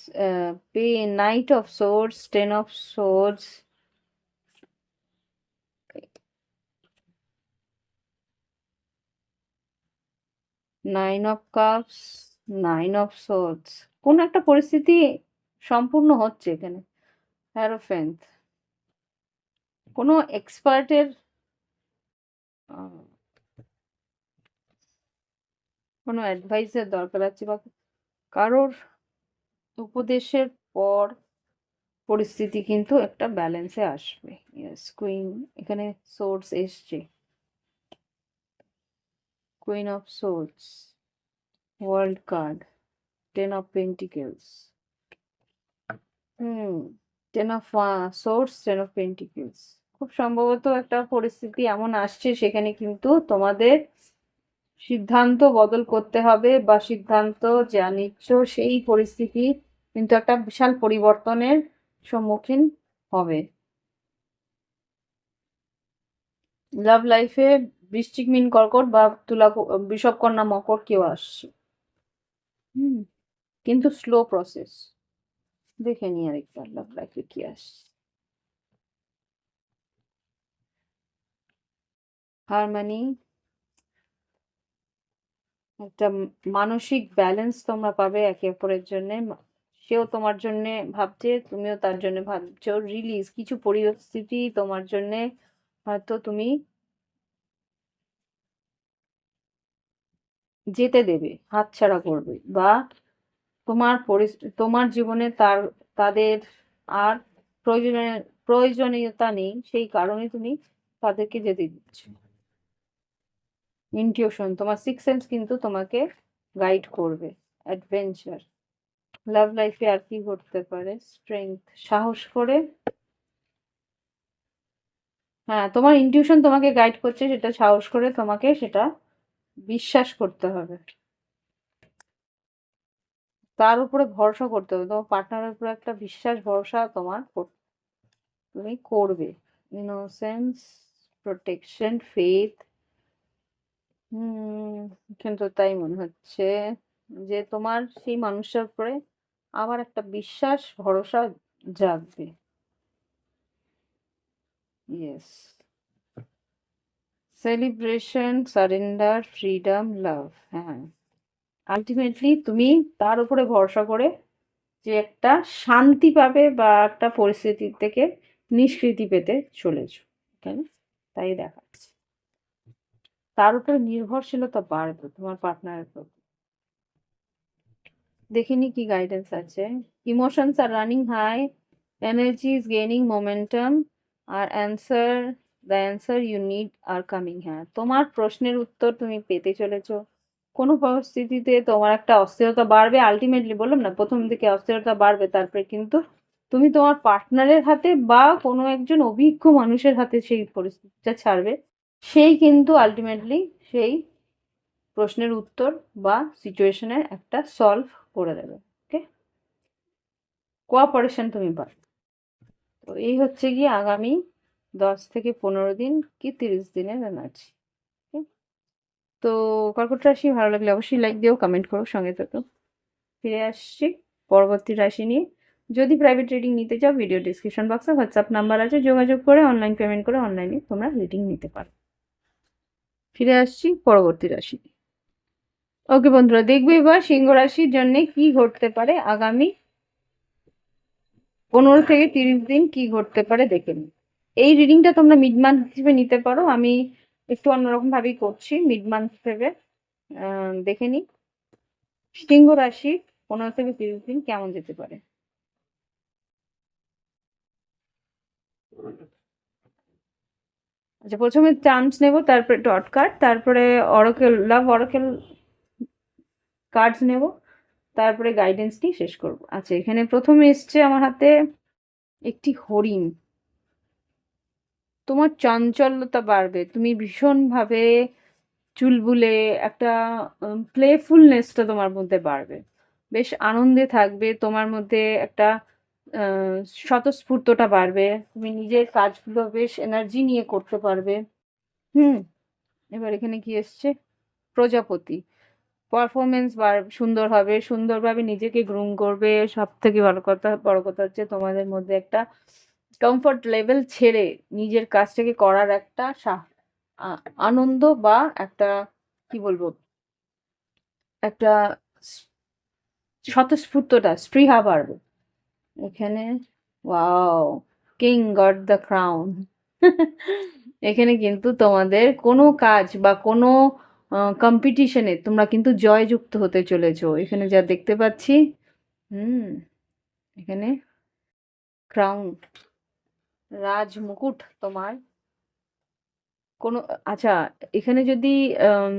page, knight of swords, 10 of swords, nine of cups, 9 of swords. কোন একটা পরিস্থিতি সম্পূর্ণ হচ্ছে এখানে, হ্যারোফেন্ট, কোনো এক্সপার্টের কোনো অ্যাডভাইসের দরকার আছে, বা কারোর উপদেশের পর পরিস্থিতি কিন্তু একটা ব্যালেন্সে আসবে। ইয়েস, কুইন, এখানে সোর্স এসছে, queen of swords, world card, 10 of pentacles, hmm, 10 of swords, 10 of pentacles. খুব সম্ভবত একটা পরিস্থিতি এমন আসছে সেখানে কিন্তু তোমাদের সিদ্ধান্ত বদল করতে হবে, বা সিদ্ধান্ত যা নিচ্ছ সেই পরিস্থিতি কিন্তু একটা বিশাল পরিবর্তনের সম্মুখীন হবে। লাভ লাইফে বৃশ্চিক, মীন, কর্কট বা তুলা, বৃষভ, কন্যা, মকর কেউ আসছে, হুম, কিন্তু স্লো প্রসেস। দেখে নি আরেকবার লাভ লাইফে কি আসছে। হারমানি, একটা মানসিক ব্যালেন্স তোমরা পাবে একে অপরের জন্য, সেও তোমার জন্য ভাবছে, তুমিও তার জন্য ভাবছো। রিলিজ, কিছু পরিস্থিতি তোমার জন্য হয়তো তুমি যেতে দেবে, হাতছাড়া করবে, বা তোমার জীবনে তাদের আর প্রয়োজনীয়তা নেই, সেই কারণে তুমি তাদেরকে যেতে দিচ্ছ। ইনটিউশন, তোমার সিক্স সেন্স কিন্তু তোমাকে গাইড করবে। অ্যাডভেঞ্চার, লাভ লাইফে আর কি ঘটতে পারে। স্ট্রেংথ, সাহস করে, হ্যাঁ, তোমার ইনটিউশন তোমাকে গাইড করছে, সেটা সাহস করে তোমাকে সেটা বিশ্বাস করতে হবে, তার উপরে ভরসা করতে হবে, তোমার পার্টনারের উপরে একটা বিশ্বাস ভরসা তুমি করবে। ইনোসেন্স, প্রোটেকশন, ফেথ, কিন্তু তাই মনে হচ্ছে যে তোমার সেই মানুষটার উপরে আবার একটা বিশ্বাস ভরসা জাগবে। ইয়েস, সেলিব্রেশন, সারেন্ডার, ফ্রিডম, লাভ। হ্যাঁ, আলটিমেটলি তুমি তার উপরে ভরসা করে যে একটা শান্তি পাবে, বা একটা পরিস্থিতি থেকে নিষ্কৃতি পেতে চলেছো, কেন তাই দেখাচ্ছে। তার উপরে নির্ভরশীলতা বাড়বে তোমার পার্টনারের প্রতি। দেখিনি কি গাইডেন্স আছে। Emotions are running high, energy is gaining momentum, আর the answer you need are coming. হ্যাঁ, তোমার প্রশ্নের উত্তর তুমি পেতে চলেছো। কোনো পরিস্থিতিতে তোমার একটা অস্থিরতা বাড়বে, আলটিমেটলি বললাম না প্রথম দিকে অস্থিরতা বাড়বে, তারপরে কিন্তু তুমি তোমার পার্টনারের হাতে বা কোনো একজন অভিজ্ঞ মানুষের হাতে সেই পরিস্থিতিটা ছাড়বে, সেই কিন্তু আলটিমেটলি সেই প্রশ্নের উত্তর বা সিচুয়েশনের একটা সলভ করে দেবে। ওকে, কোঅপারেশন তুমি পাবে। তো এই হচ্ছে গিয়ে আগামী 10 থেকে 15 দিন কি 30 দিনের এনার্জি। তো কর্কট রাশি ভালো লাগলে অবশ্যই লাইক দিও, কমেন্ট করো, সঙ্গে থাকো। ফিরে আসছি পরবর্তী রাশি নিয়ে। যদি প্রাইভেট রিডিং নিতে চাও, ভিডিও ডিসক্রিপশন বক্সে হোয়াটসঅ্যাপ নাম্বার আছে, যোগাযোগ করে অনলাইন পেমেন্ট করে অনলাইনে তোমরা রিডিং নিতে পারো। ফিরে আসছি পরবর্তী রাশি। ওকে বন্ধুরা, দেখবে এবার সিংহ রাশির জন্য কি ঘটতে পারে আগামী 15 থেকে 30 দিন, কি ঘটতে পারে দেখে নিই। এই রিডিংটা তোমরা মিড মান্থ হিসেবে নিতে পারো, আমি একটু অন্যরকম ভাবেই করছি মিড মান্থ হিসেবে। দেখে নিই সিংহ রাশি 15 থেকে 30 দিন কেমন যেতে পারে। আচ্ছা, প্রথমে চান্স নেব, তারপরে ডট কার্ড, তারপরে অরাকেল, লাভ অরাকেল কার্ডস নেব, তারপরে গাইডেন্স নিয়ে শেষ করব। আচ্ছা, এখানে প্রথমে এসছে আমার হাতে একটি হরিণ। তোমার চাঞ্চল্যতা বাড়বে, তুমি ভীষণভাবে চুলবুলে একটা প্লেফুলনেসটা তোমার মধ্যে বাড়বে, বেশ আনন্দে থাকবে, তোমার মধ্যে একটা আহ, স্বতঃস্ফূর্ততা বাড়বে, তুমি নিজের কাজগুলো বেশ এনার্জি নিয়ে করতে পারবে। হুম। এবার এখানে কি এসছে, প্রজাপতি। পারফরমেন্স সুন্দর হবে, সুন্দরভাবে নিজেকে গ্রুম করবে। সব থেকে বড় কথা হচ্ছে তোমাদের মধ্যে একটা কমফর্ট লেভেল ছেড়ে নিজের কাজটাকে করার একটা আনন্দ বা একটা কি বলবো, একটা স্বতঃস্ফূর্ততা, স্পৃহা বাড়বে এখানে। Wow, king got the crown. এখানে কিন্তু তোমাদের কোনো কাজ বা কোনো কম্পিটিশনে তোমরা কিন্তু জয়যুক্ত হতে চলেছো, এখানে যা দেখতে পাচ্ছি। হুম। এখানে ক্রাউন, রাজ মুকুট তোমার কোনো। আচ্ছা, এখানে যদি আম,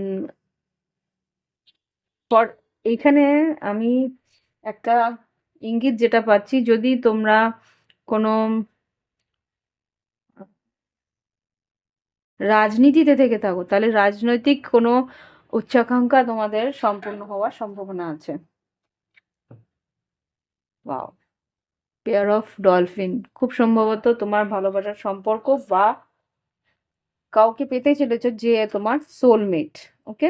এখানে আমি একটা ইঙ্গিত যেটা পাচ্ছি, যদি তোমরা কোনো রাজনীতিতে থেকে থাকো, তাহলে রাজনৈতিক কোনো উচ্চাকাঙ্ক্ষা তোমাদের সম্পূর্ণ হওয়ার সম্ভাবনা আছে। ওয়াও, পেয়ার অফ ডলফিন, খুব সম্ভবত তোমার ভালোবাসার সম্পর্ক বা কাউকে পেতে চলেছো যে তোমার সোলমেট। ওকে,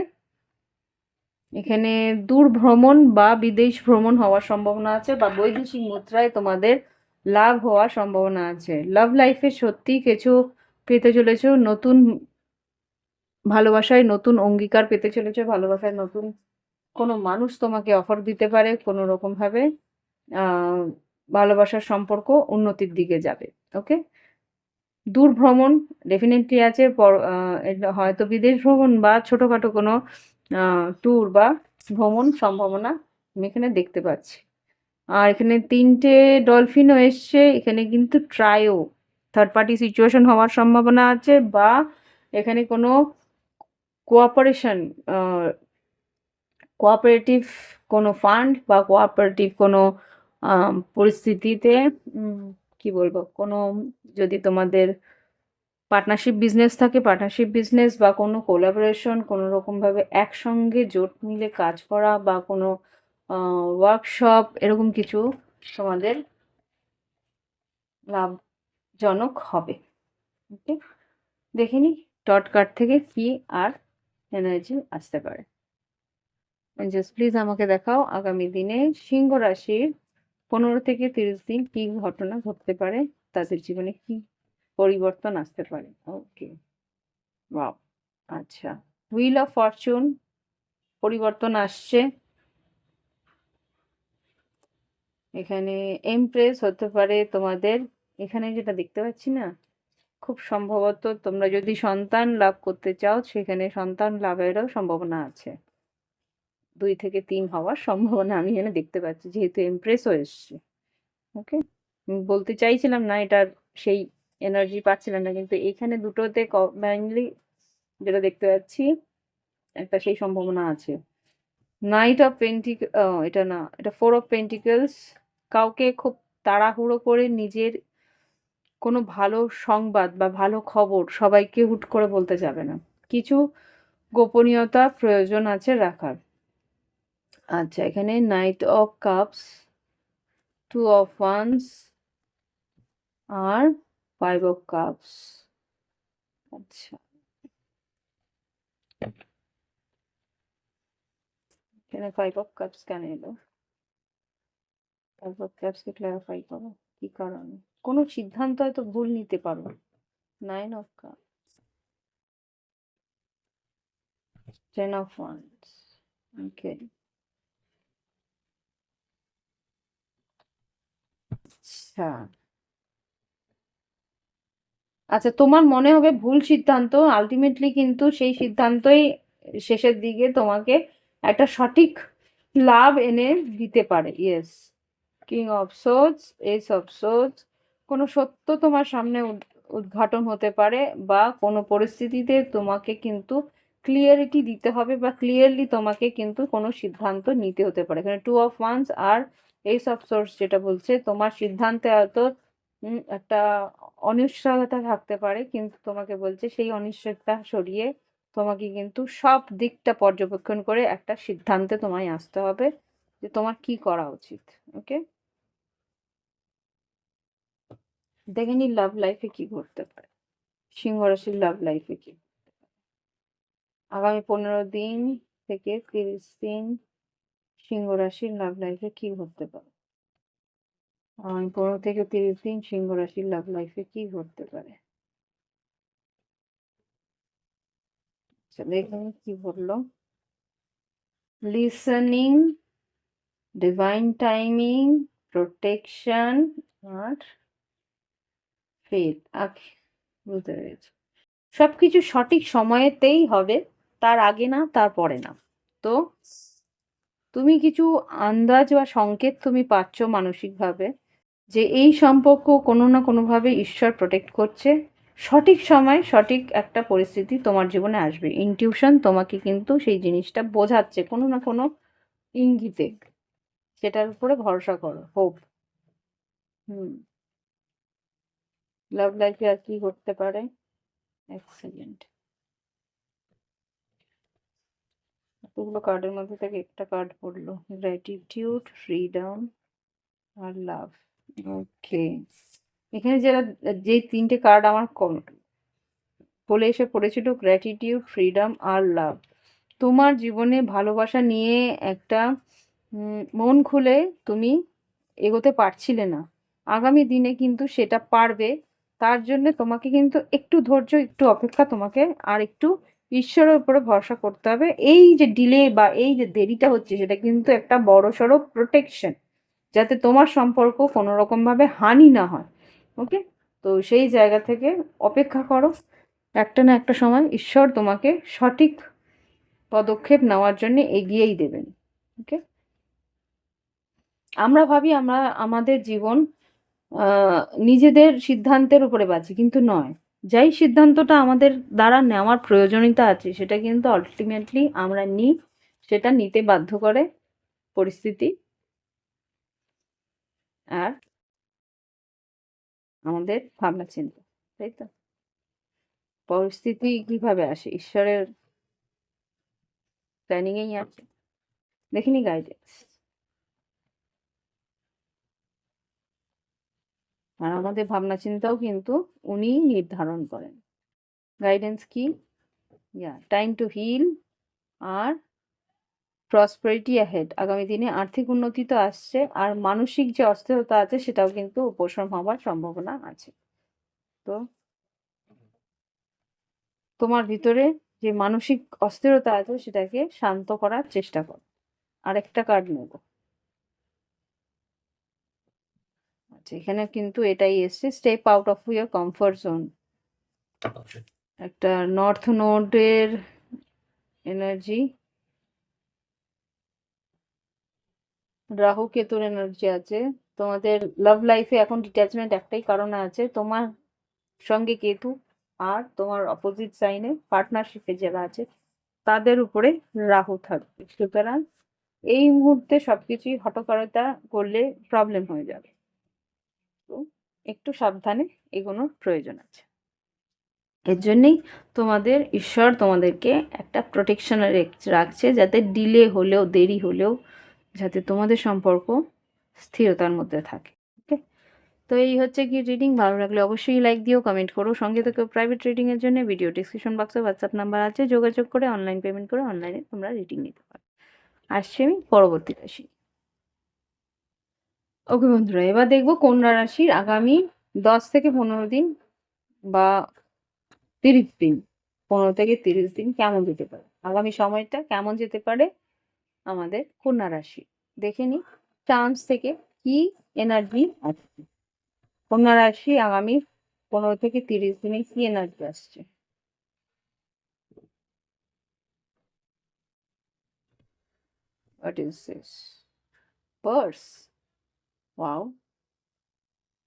এখানে দূর ভ্রমণ বা বিদেশ ভ্রমণ হওয়ার সম্ভাবনা আছে, বা বৈদেশিক মুদ্রায় তোমাদের লাভ হওয়ার সম্ভাবনা আছে। লাভ লাইফে সত্যি কিছু পেতে চলেছো, নতুন ভালোবাসায় নতুন অঙ্গীকার পেতে চলেছো, ভালোবাসায় নতুন কোনো মানুষ তোমাকে অফার দিতে পারে, কোনো রকম ভাবে আহ ভালোবাসার সম্পর্ক উন্নতির দিকে যাবে। ওকে, দূর ভ্রমণ ডেফিনেটলি আছে, এটা হয়তো বিদেশ ভ্রমণ বা ছোটখাটো কোনো ট্যুর বা ভ্রমণ সম্ভাবনা আমি এখানে দেখতে পাচ্ছি। আর এখানে 3টে ডলফিনও এসছে, এখানে কিন্তু ট্রাইও থার্ড পার্টি সিচুয়েশন হওয়ার সম্ভাবনা আছে, বা এখানে কোনো কোঅপারেশন, কোঅপারেটিভ কোনো ফান্ড বা কোঅপারেটিভ কোনো পরিস্থিতিতে, কি বলবো, কোনো যদি তোমাদের পার্টনারশিপ বিজনেস থাকে, পার্টনারশিপ বিজনেস বা কোনো কোলাবোরেশন, কোনো রকমভাবে একসঙ্গে জোট মিলে কাজ করা, বা কোনো ওয়ার্কশপ, এরকম কিছু তোমাদের লাভজনক হবে। ওকে, দেখে নি ডট কার্ড থেকে কি আর এনার্জি আসতে পারে। জাস্ট প্লিজ আমাকে দেখাও আগামী দিনে সিংহ রাশির 15 থেকে 30 দিন কি ঘটনা ঘটতে পারে, তাদের জীবনে কি পরিবর্তন আসতে পারে। ওকে, ওয়াও। আচ্ছা, হুইল অফ ফরচুন, পরিবর্তন আসছে। এখানে এমপ্রেস হতে পারে তোমাদের, এখানে যেটা দেখতে পাচ্ছি না, খুব সম্ভবত তোমরা যদি সন্তান লাভ করতে চাও সেখানে সন্তান লাভেরও সম্ভাবনা আছে। 2 থেকে 3 হওয়ার সম্ভাবনা আমি এখানে দেখতে পাচ্ছি যেহেতু এমপ্রেসও এসছে। ওকে? বলতে চাইছিলাম না এটার সেই এনার্জি পাচ্ছিলাম না কিন্তু এখানে দুটোতে মেইনলি যেটা দেখতে পাচ্ছি একটা সেই সম্ভাবনা আছে। নাইট অফ এটা না, এটা 4 অফ পেন্টিকলস। কাউকে খুব তাড়াহুড়ো করে নিজের কোনো ভালো সংবাদ বা ভালো খবর সবাইকে হুট করে বলতে যাবে না। কিছু গোপনীয়তা প্রয়োজন আছে রাখার। আচ্ছা, এখানে knight of cups, 2 of wands আর 5 অফ কাপস। আচ্ছা, এখানে 5 অফ কাপস কেন এলো? 5 অফ কাপসকে ক্লারিফাই করো কি কারণে? কোনো সিদ্ধান্ত হয়তো ভুল নিতে পারো। 9 অফ কাপস, 10 অফ ওয়ান্স। ওকে, আচ্ছা আচ্ছা, তোমার মনে হবে ভুল সিদ্ধান্ত, আলটিমেটলি কিন্তু সেই সিদ্ধান্তই শেষের দিকে তোমাকে একটা সঠিক লাভ এনে দিতে পারে। Yes, king of swords, S of swords. কোনো সত্য তোমার সামনে উদ্ঘাটন হতে পারে বা কোনো পরিস্থিতিতে তোমাকে কিন্তু ক্লিয়ারিটি দিতে হবে বা ক্লিয়ারলি তোমাকে কিন্তু কোনো সিদ্ধান্ত নিতে হতে পারে। এখানে 2 অফ ওয়ান্স আর এস অফ সোর্স যেটা বলছে তোমার সিদ্ধান্তে হয়তো একটা অনিশ্চয়তা থাকতে পারে কিন্তু তোমাকে বলছে সেই অনিশ্চয়তা সরিয়ে তোমাকে কিন্তু সব দিকটা পর্যবেক্ষণ করে একটা সিদ্ধান্তে তোমায় আসতে হবে যে তোমার কি করা উচিত। ওকে, দেখে নি লাভ লাইফে কি ঘটতে পারে। সিংহ রাশির লাভ লাইফে কি আগামী 15 দিন থেকে 30 দিন সিংহ রাশির লাভ লাইফে কি ঘটতে পারে? আগামী 15 থেকে 30 দিন সিংহ রাশির লাভ লাইফে কি ঘটতে পারে? আচ্ছা, দেখুন কি বললো। লিসনিং, ডিভাইন টাইমিং, প্রোটেকশন আর ফেথ। বুঝতে পেরেছি, সবকিছু সঠিক সময়েতেই হবে, তার আগে না তার পরে না। তো তুমি কিছু আন্দাজ বা সংকেত তুমি পাচ্ছ মানসিকভাবে যে এই সম্পর্ক কোনো না কোনোভাবে ঈশ্বর প্রোটেক্ট করছে। সঠিক সময় সঠিক একটা পরিস্থিতি তোমার জীবনে আসবে। ইনটিউশন তোমাকে কিন্তু সেই জিনিসটা বোঝাচ্ছে কোনো না কোনো ইঙ্গিতে। সেটার উপরে ভরসা করো, হোপ। হুম, লাভ লাইফে আর কি ঘটতে পারে? এক সেকেন্ড, এতগুলো কার্ডের মধ্যে থেকে একটা কার্ড পড়লো, গ্র্যাটিটিউড, ফ্রিডম আর লাভ। ওকে, এখানে যারা যে 3টে কার্ড আমার বলে এসে পড়েছিল, গ্র্যাটিটিউড, ফ্রিডম আর লাভ। তোমার জীবনে ভালোবাসা নিয়ে একটা মন খুলে তুমি এগোতে পারছিলে না, আগামী দিনে কিন্তু সেটা পারবে। তার জন্য তোমাকে কিন্তু একটু ধৈর্য, একটু অপেক্ষা তোমাকে, আর একটু ঈশ্বরের উপরে ভরসা করতে হবে। এই যে ডিলে বা এই যে দেরিটা হচ্ছে সেটা কিন্তু একটা বড়সড় প্রোটেকশন, যাতে তোমার সম্পর্ক কোনো রকমভাবে হানি না হয়। ওকে, তো সেই জায়গা থেকে অপেক্ষা করো, একটা না একটা সময় ঈশ্বর তোমাকে সঠিক পদক্ষেপ নেওয়ার জন্য এগিয়েই দেবেন। ওকে, আমরা ভাবি আমরা আমাদের জীবন নিজেদের সিদ্ধান্তের উপরে বাঁচি, কিন্তু নয়। যাই সিদ্ধান্তটা আমাদের দ্বারা নেওয়ার প্রয়োজনীয়তা আছে সেটা কিন্তু আলটিমেটলি আমরা নিই, সেটা নিতে বাধ্য করে পরিস্থিতি আর আমাদের ভাবনা চিন্তা, তাই তো? পরিস্থিতি কিভাবে আসে? ঈশ্বরের প্ল্যানিংয়েই আছে। দেখিনি গাইডেন্স, আর আমাদের ভাবনা চিন্তাও কিন্তু উনিই নির্ধারণ করেন। গাইডেন্স কি? টাইম টু হিল আর প্রসপারিটি অ্যাহেড। আগামী দিনে আর্থিক উন্নতি তো আসছে, আর মানসিক যে অস্থিরতা আছে সেটাও কিন্তু উপশম হওয়ার সম্ভাবনা আছে। তো তোমার ভিতরে যে মানসিক অস্থিরতা আছে সেটাকে শান্ত করার চেষ্টা করো। আরেকটা কার্ড নেব। আচ্ছা, এখানে কিন্তু এটাই এসছে, step out of your comfort zone. একটা নর্থ নোডের এনার্জি, রাহু কেতুর এনার্জি আছে। তোমাদের লাভ লাইফে এখন ডিট্যাচমেন্ট একটাই কারণে আছে, তোমার সঙ্গে কেতু আর তোমার অপোজিট সাইনে পার্টনারশিপে যারা আছে তাদের উপরে রাহু থাকবে। সুতরাং এই মুহূর্তে সবকিছুই হঠকারিতা করলে প্রবলেম হয়ে যাবে, তো একটু সাবধানে এগোনোর প্রয়োজন আছে। এর জন্যেই তোমাদের ঈশ্বর তোমাদেরকে একটা প্রোটেকশনে রাখছে, যাতে ডিলে হলেও দেরি হলেও যাতে তোমাদের সম্পর্ক স্থিরতার মধ্যে থাকে। ওকে, তো এই হচ্ছে কি রিডিং। ভালো লাগলে অবশ্যই লাইক দিও, কমেন্ট করো। সঙ্গে থেকে প্রাইভেট রিডিংয়ের জন্য ভিডিও ডিসক্রিপশন বক্সে হোয়াটসঅ্যাপ নাম্বার আছে, যোগাযোগ করে অনলাইন পেমেন্ট করে অনলাইনে তোমরা রিডিং নিতে পারো। আসছি আমি পরবর্তী রাশি। ওকে বন্ধুরা, এবার দেখবো কন্যা রাশির আগামী 10 থেকে 15 দিন বা 30 দিন, 15 থেকে 30 দিন কেমন যেতে পারে, আগামী সময়টা কেমন যেতে পারে আমাদের কন্যা রাশি। দেখে নি চান্স থেকে কি এনার্জি আছে। কন্যা রাশি আগামী 15 থেকে 30 দিনে কি এনার্জি আসছে। What is this? Purse. Wow,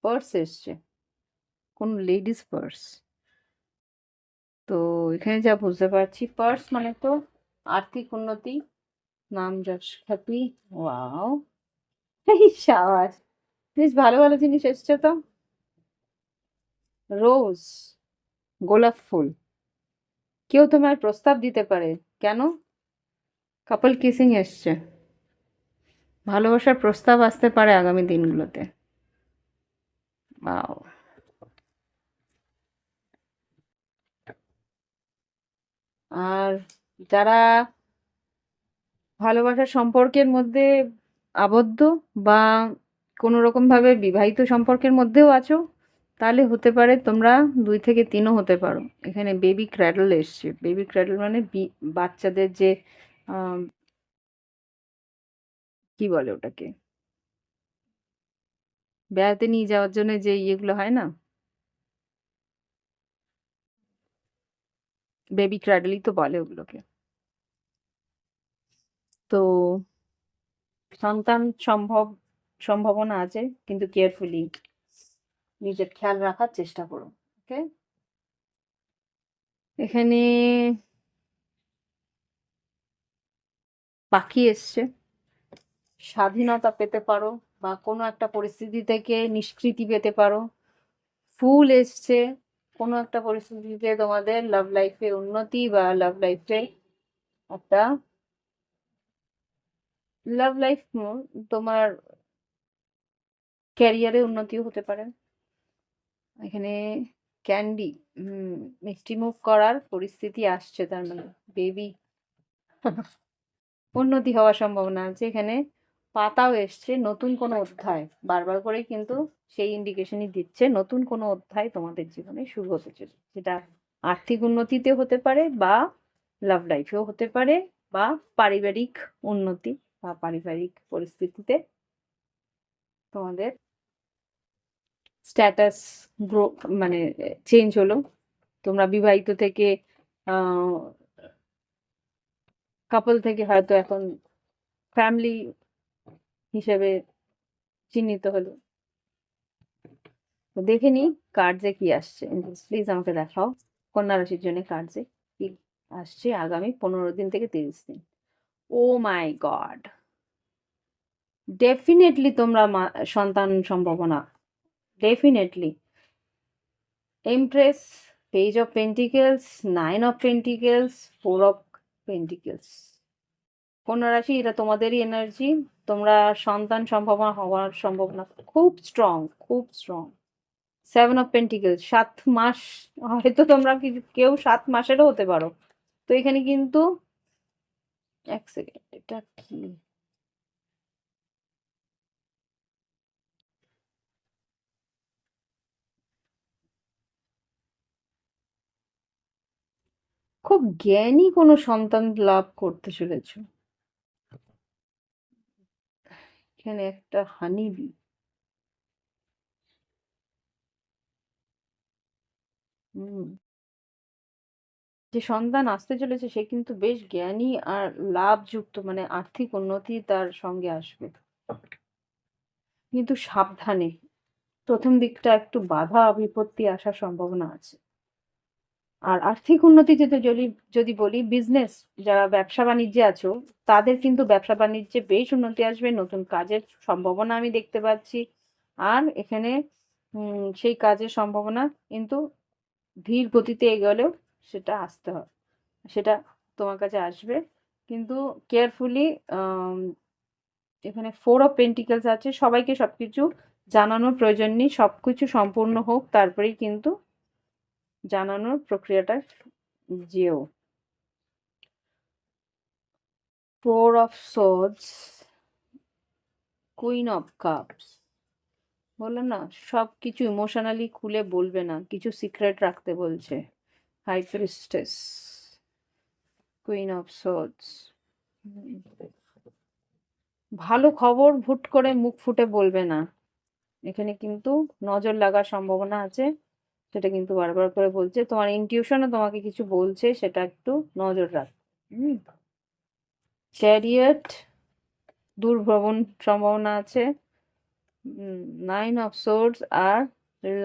purse এসছে, কোন লেডিস পার্স। তো এখানে যা বুঝতে পারছি, পার্স মানে তো আর্থিক উন্নতি, নাম যশ খ্যাতি। ওয়াও, এই সাবাস, বেশ ভালো ভালো জিনিস এসছে তো। রোজ, গোলাপ ফুল, কেউ তোমায় প্রস্তাব দিতে পারে। কেন? কাপল কিসিং এসছে, ভালোবাসার প্রস্তাব আসতে পারে আগামী দিনগুলোতে। ওয়াও, আর যারা ভালোবাসার সম্পর্কের মধ্যে আবদ্ধ বা কোনো রকম ভাবে বিবাহিত সম্পর্কের মধ্যেও আছো, তাহলে হতে পারে তোমরা 2 থেকে 3ও হতে পারো। এখানে বেবি ক্র্যাডল এসছে। বেবি ক্র্যাডল মানে বাচ্চাদের যে আম, কি বলে ওটাকে, বেড়াতে নিয়ে যাওয়ার জন্য যে ইয়েগুলো হয় না, বেবি ক্র্যাডলই তো বলে ওগুলোকে। তো সন্তান সম্ভাবনা আছে, কিন্তু কেয়ারফুলি নিজের খেয়াল রাখার চেষ্টা করো। ওকে, এখানে পাখি এসছে, স্বাধীনতা পেতে পারো বা কোনো একটা পরিস্থিতি থেকে নিষ্কৃতি পেতে পারো। ফুল এসছে, কোনো একটা পরিস্থিতিতে তোমাদের লাভ লাইফে উন্নতি বা লাভ লাইফে একটা লাভ লাইফ তোমার ক্যারিয়ারে উন্নতিও হতে পারে। এখানে ক্যান্ডি, মিষ্টি মুখ করার পরিস্থিতি আসছে, তার মানে বেবি উন্নতি হওয়ার সম্ভাবনা আছে। এখানে পাতাও এসছে, নতুন কোনো অধ্যায়, বারবার করে কিন্তু সেই ইন্ডিকেশনই দিচ্ছে নতুন কোনো অধ্যায় তোমাদের জীবনে শুরু হতে চলেছে, যেটা আর্থিক উন্নতিতে হতে পারে বা লাভ লাইফেও হতে পারে বা পারিবারিক উন্নতি বা পারিবারিক পরিস্থিতিতে তোমাদের স্ট্যাটাস গ্রো, মানে চেঞ্জ হলো। তোমরা বিবাহিত থেকে কাপল থেকে হয়তো এখন ফ্যামিলি হিসেবে চিহ্নিত হলো। তো দেখে নি কার্ডে কি আসছে। প্লিজ আমাকে দেখাও কন্যা রাশির জন্য কার্ডে কি আসছে আগামী 15 থেকে 30 দিন। ও মাই গড, ডেফিনেটলি তোমরা সন্তান সম্ভাবনা, definitely. Empress, page of pentacles, 9 of pentacles, 4 of pentacles. কন্যা রাশি, এটা তোমাদেরই এনার্জি। তোমরা সন্তান সম্ভাবনা হওয়ার সম্ভাবনা খুব স্ট্রং, খুব স্ট্রং। 7 অফ পেন্টিকেলস, 7 মাস, হয়তো তোমরা কেউ 7 মাসেরও হতে পারো। তো এখানে কিন্তু এক সেকেন্ড, এটা কি, খুব জ্ঞানী কোনো সন্তান লাভ করতে চলেছ। এখানে একটা হানি বি, হুম, যে সন্তান আসতে চলেছে সে কিন্তু বেশ জ্ঞানী আর লাভযুক্ত, মানে আর্থিক উন্নতি তার সঙ্গে আসবে। কিন্তু সাবধানে, প্রথম দিকটা একটু বাধা বিপত্তি আসার সম্ভাবনা আছে। আর আর্থিক উন্নতি যেতে যদি বলি, বিজনেস যারা ব্যবসা বাণিজ্যে আছো তাদের কিন্তু ব্যবসা বাণিজ্যে বেশ উন্নতি আসবে, নতুন কাজের সম্ভাবনা আমি দেখতে পাচ্ছি। আর এখানে সেই কাজের সম্ভাবনা কিন্তু ধীর গতিতে এগোলেও সেটা আসতে হবে, সেটা তোমার কাছে আসবে। কিন্তু কেয়ারফুলি, এখানে 4 অফ পেন্টিকেলস আছে, সবাইকে সবকিছু জানানোর প্রয়োজন নেই, সবকিছু সম্পূর্ণ হোক তারপরেই কিন্তু জানানোর প্রক্রিয়াটা যেও। 4 of swords, queen of cups, বললাম না সবকিছু ইমোশনালি খুলে বলবে না, কিছু সিক্রেট রাখতে বলছে। High priestess, queen of swords, ভালো খবর হুট করে মুখ ফুটে বলবে না, এখানে কিন্তু নজর লাগার সম্ভাবনা আছে, সেটা কিন্তু বারবার করে বলছে। তোমার ইনটিউশনও তোমাকে কিছু বলছে, সেটা একটু নজর রাখ। চ্যারিয়ট, দূরভ্রমণ সম্ভাবনা আছে। 9 অফ সোর্ডস আর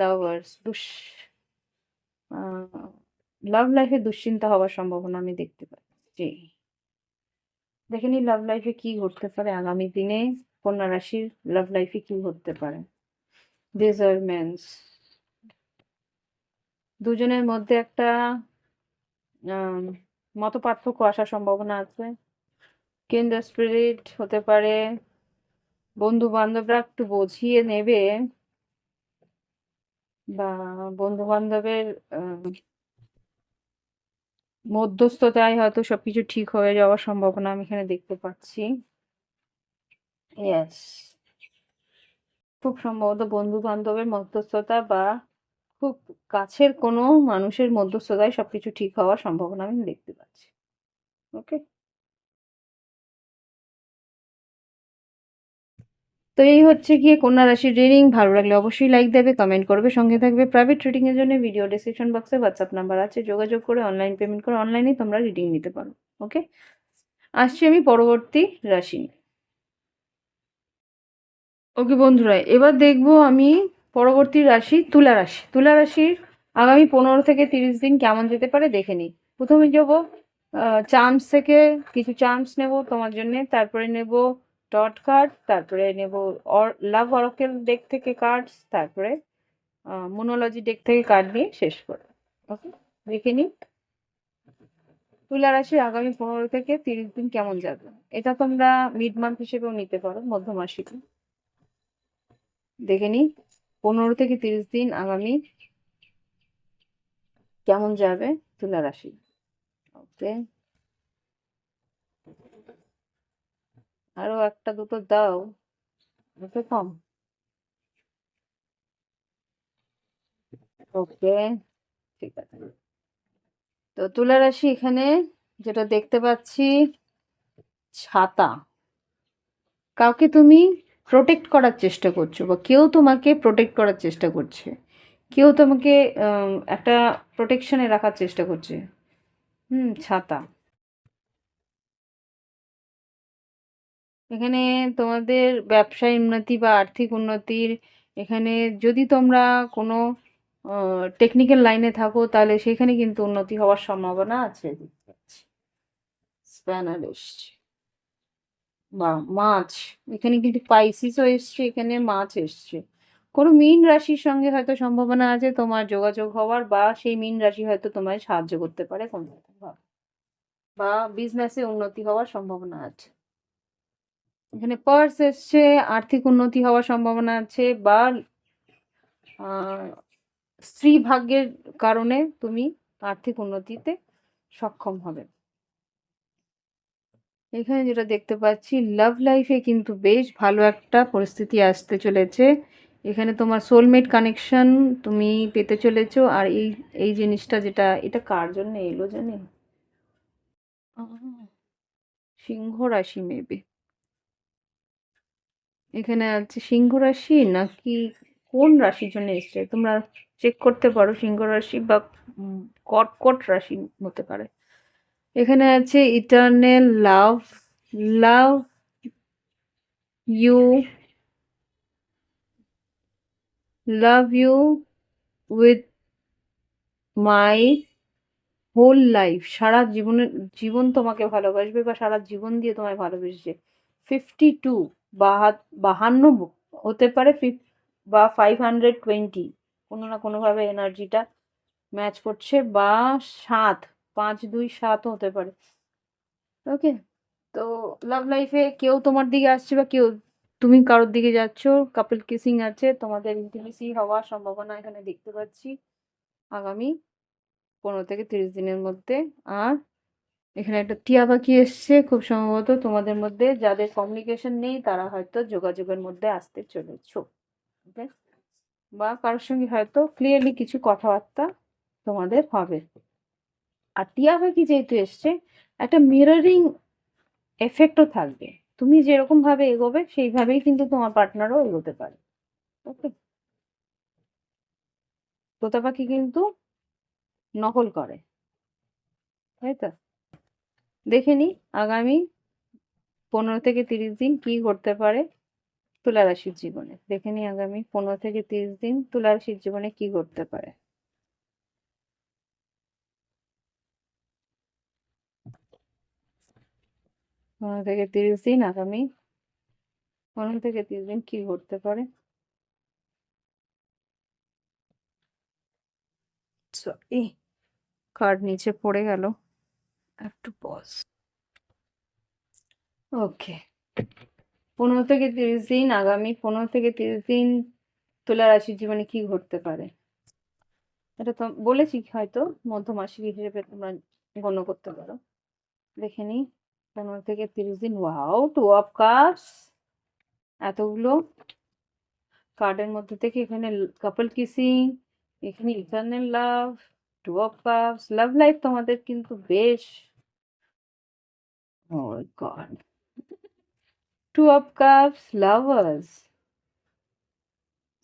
লাভার্স, লাভ লাইফে দুশ্চিন্তা হওয়ার সম্ভাবনা আমি দেখতে পাচ্ছি। দেখে নি লাভ লাইফে কি ঘটতে পারে আগামী দিনে, কন্যা রাশির লাভ লাইফে কি ঘটতে পারে। ডিজার্ভমেন্টস, দুজনের মধ্যে একটা মত পার্থক্য আসার সম্ভাবনা আছে। কিন্ডার স্পিরিট হতে পারে, বন্ধু বান্ধবরা একটু বুঝিয়ে নেবে, বা বন্ধু বান্ধবের মধ্যস্থতায় হয়তো সবকিছু ঠিক হয়ে যাওয়ার সম্ভাবনা আমি এখানে দেখতে পাচ্ছি। ইয়েস, খুব সম্ভবত বন্ধু বান্ধবের মধ্যস্থতা বা খুব কাছের কোনো মানুষের মধ্যস্থতায় সবকিছু ঠিক হওয়ার সম্ভাবনা আমি দেখতে পাচ্ছি। ওকে, তো এই হচ্ছে গিয়ে কন্যা রাশির রিডিং। ভালো লাগলে অবশ্যই লাইক দেবে, কমেন্ট করবে, সঙ্গে থাকবে। প্রাইভেট রিডিং এর জন্য ভিডিও ডেসক্রিপশন বক্সে হোয়াটসঅ্যাপ নাম্বার আছে, যোগাযোগ করে অনলাইন পেমেন্ট করে অনলাইনেই তোমরা রিডিং নিতে পারো। ওকে, আসছি আমি পরবর্তী রাশি। ওকে বন্ধুরা, এবার দেখবো আমি পরবর্তী রাশি তুলা রাশি। তুলা রাশির আগামী 15 থেকে 30 দিন কেমন যেতে পারে দেখে নিই। প্রথমে যাবো চার্মস থেকে কিছু চার্মস নেব তোমার জন্য, তারপরে নেব ডট কার্ড, তারপরে নেব লাভ অরাকেল ডেক থেকে কার্ডস, তারপরে মোনোলজি ডেক থেকে কার্ড নিয়ে শেষ করো। ওকে, দেখে নিই তুলা রাশি আগামী 15 থেকে 30 দিন কেমন যাবে। এটা তোমরা মিড মান্থ হিসেবেও নিতে পারো, মধ্য মাসিকে। দেখে নিই 15 থেকে 30 দিন আগামী কেমন যাবে তুলা রাশি। ওকে, আরো একটা দুটো দাও, ওকে কম। ওকে, ঠিক আছে। তো তুলা রাশি এখানে যেটা দেখতে পাচ্ছি, ছাতা, কাউকে তুমি প্রোটেক্ট করার চেষ্টা করছো বা কেউ তোমাকে প্রোটেক্ট করার চেষ্টা করছে, কেউ তোমাকে একটা প্রোটেকশনে রাখার চেষ্টা করছে। ছাতা, এখানে তোমাদের ব্যবসায় উন্নতি বা আর্থিক উন্নতির, এখানে যদি তোমরা কোনো টেকনিক্যাল লাইনে থাকো তাহলে সেখানে কিন্তু উন্নতি হওয়ার সম্ভাবনা আছে। স্প্যানার এসছে বা মাছ, এখানে কিন্তু পাইসিসও এসছে, এখানে মাছ এসছে। কোনো মীন রাশির সঙ্গে হয়তো সম্ভাবনা আছে তোমার যোগাযোগ হওয়ার, বা সেই মীন রাশি হয়তো তোমায় সাহায্য করতে পারে কোনো ভাবে, বা বিজনেসে উন্নতি হওয়ার সম্ভাবনা আছে। এখানে পার্স এসছে, আর্থিক উন্নতি হওয়ার সম্ভাবনা আছে, বা স্ত্রী ভাগ্যের কারণে তুমি আর্থিক উন্নতিতে সক্ষম হবে। এখানে যেটা দেখতে পাচ্ছি, লাভ লাইফে কিন্তু বেশ ভালো একটা পরিস্থিতি আসতে চলেছে। এখানে তোমার সোলমেট কানেকশন তুমি পেতে চলেছো। আর এই এই জিনিসটা যেটা, এটা কার জন্য এলো জানি, সিংহ রাশি মেবি। এখানে আছে সিংহ রাশি, নাকি কোন রাশির জন্য এসছে তোমরা চেক করতে পারো, সিংহ রাশি বা কর্কট রাশি হতে পারে। এখানে আছে eternal love, love you, love you with my whole life. সারা জীবনের জীবন তোমাকে ভালোবাসবে বা সারা জীবন দিয়ে তোমায় ভালোবেসেছে। 52 52 হতে পারে, বা 520, কোনো না কোনোভাবে এনার্জিটা ম্যাচ করছে, বা 7, 5, 2, 7 হতে পারে। ওকে, তো লাভ লাইফে কেউ তোমার দিকে আসছে বা কেউ তুমি কারোর দিকে যাচ্ছ, কাপল কিসিং আছে, তোমাদের ইন্টিমেসি হওয়ার সম্ভাবনা এখানে দেখতে পাচ্ছি আগামী 15 থেকে 30 দিনের মধ্যে। আর এখানে একটা টিয়া পাখি এসছে, খুব সম্ভবত তোমাদের মধ্যে যাদের কমিউনিকেশন নেই তারা হয়তো যোগাযোগের মধ্যে আসতে চলেছো, ওকে, বা কারোর সঙ্গে হয়তো ক্লিয়ারলি কিছু কথাবার্তা তোমাদের হবে। আর টিয়া পাখি যেহেতু এসছে, একটা মিররিং এফেক্টও থাকবে। তুমি যেরকম ভাবে এগোবে সেইভাবেই কিন্তু তোমার পার্টনারও এগোতে পারে। ওকে, তোতা পাখি কিন্তু নকল করে, তাই তো। দেখে নি আগামী 15 থেকে 30 দিন কি ঘটতে পারে তুলা রাশির জীবনে। দেখে নি আগামী 15 থেকে 30 দিন তুলা রাশির জীবনে কি ঘটতে পারে। 15 থেকে 30 দিন, আগামী 15 থেকে 30 দিন কি ঘটতে পারে। সরি, কার্ড নিচে পড়ে গেল, একটু পজ। ওকে, 15 থেকে 30 দিন, আগামী 15 থেকে 30 দিন তুলা রাশির জীবনে কি ঘটতে পারে। এটা তো বলেছি, হয়তো মধ্য মাসিক হিসেবে তোমরা গণ্য করতে পারো। দেখে নিই 15 থেকে 30 দিন। ওয়াও, 2 অফ কাপস, এতগুলো কার্ডের মধ্যে থেকে এখানে কাপল কিসিং, এখানে eternal love, 2 of cups. Love life তোমাদের কিন্তু বেশ, oh God, 2 of cups, lovers,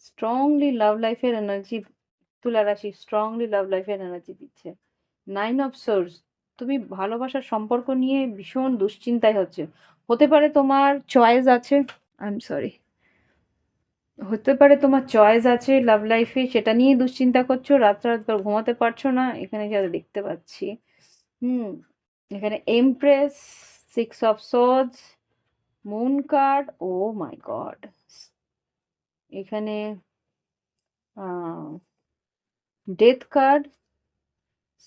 strongly love লাইফের এনার্জি, তুলা রাশি স্ট্রংলি লাভ লাইফের এনার্জি দিচ্ছে। 9 অফ সোর্স, তুমি ভালোবাসার সম্পর্ক নিয়ে ভীষণ দুশ্চিন্তায় হতে পারে তোমার চয়েস আছে, আই এম সরি, হতে পারে তোমার চয়েস আছে লাভ লাইফে, সেটা নিয়ে দুশ্চিন্তা করছো, রাত রাত ভর ঘুমাতে পারছো না, এখানে যা দেখতে পাচ্ছি। হুম, এখানে empress, 6 of swords, moon card, oh my god, এখানে ডেথ কার্ড,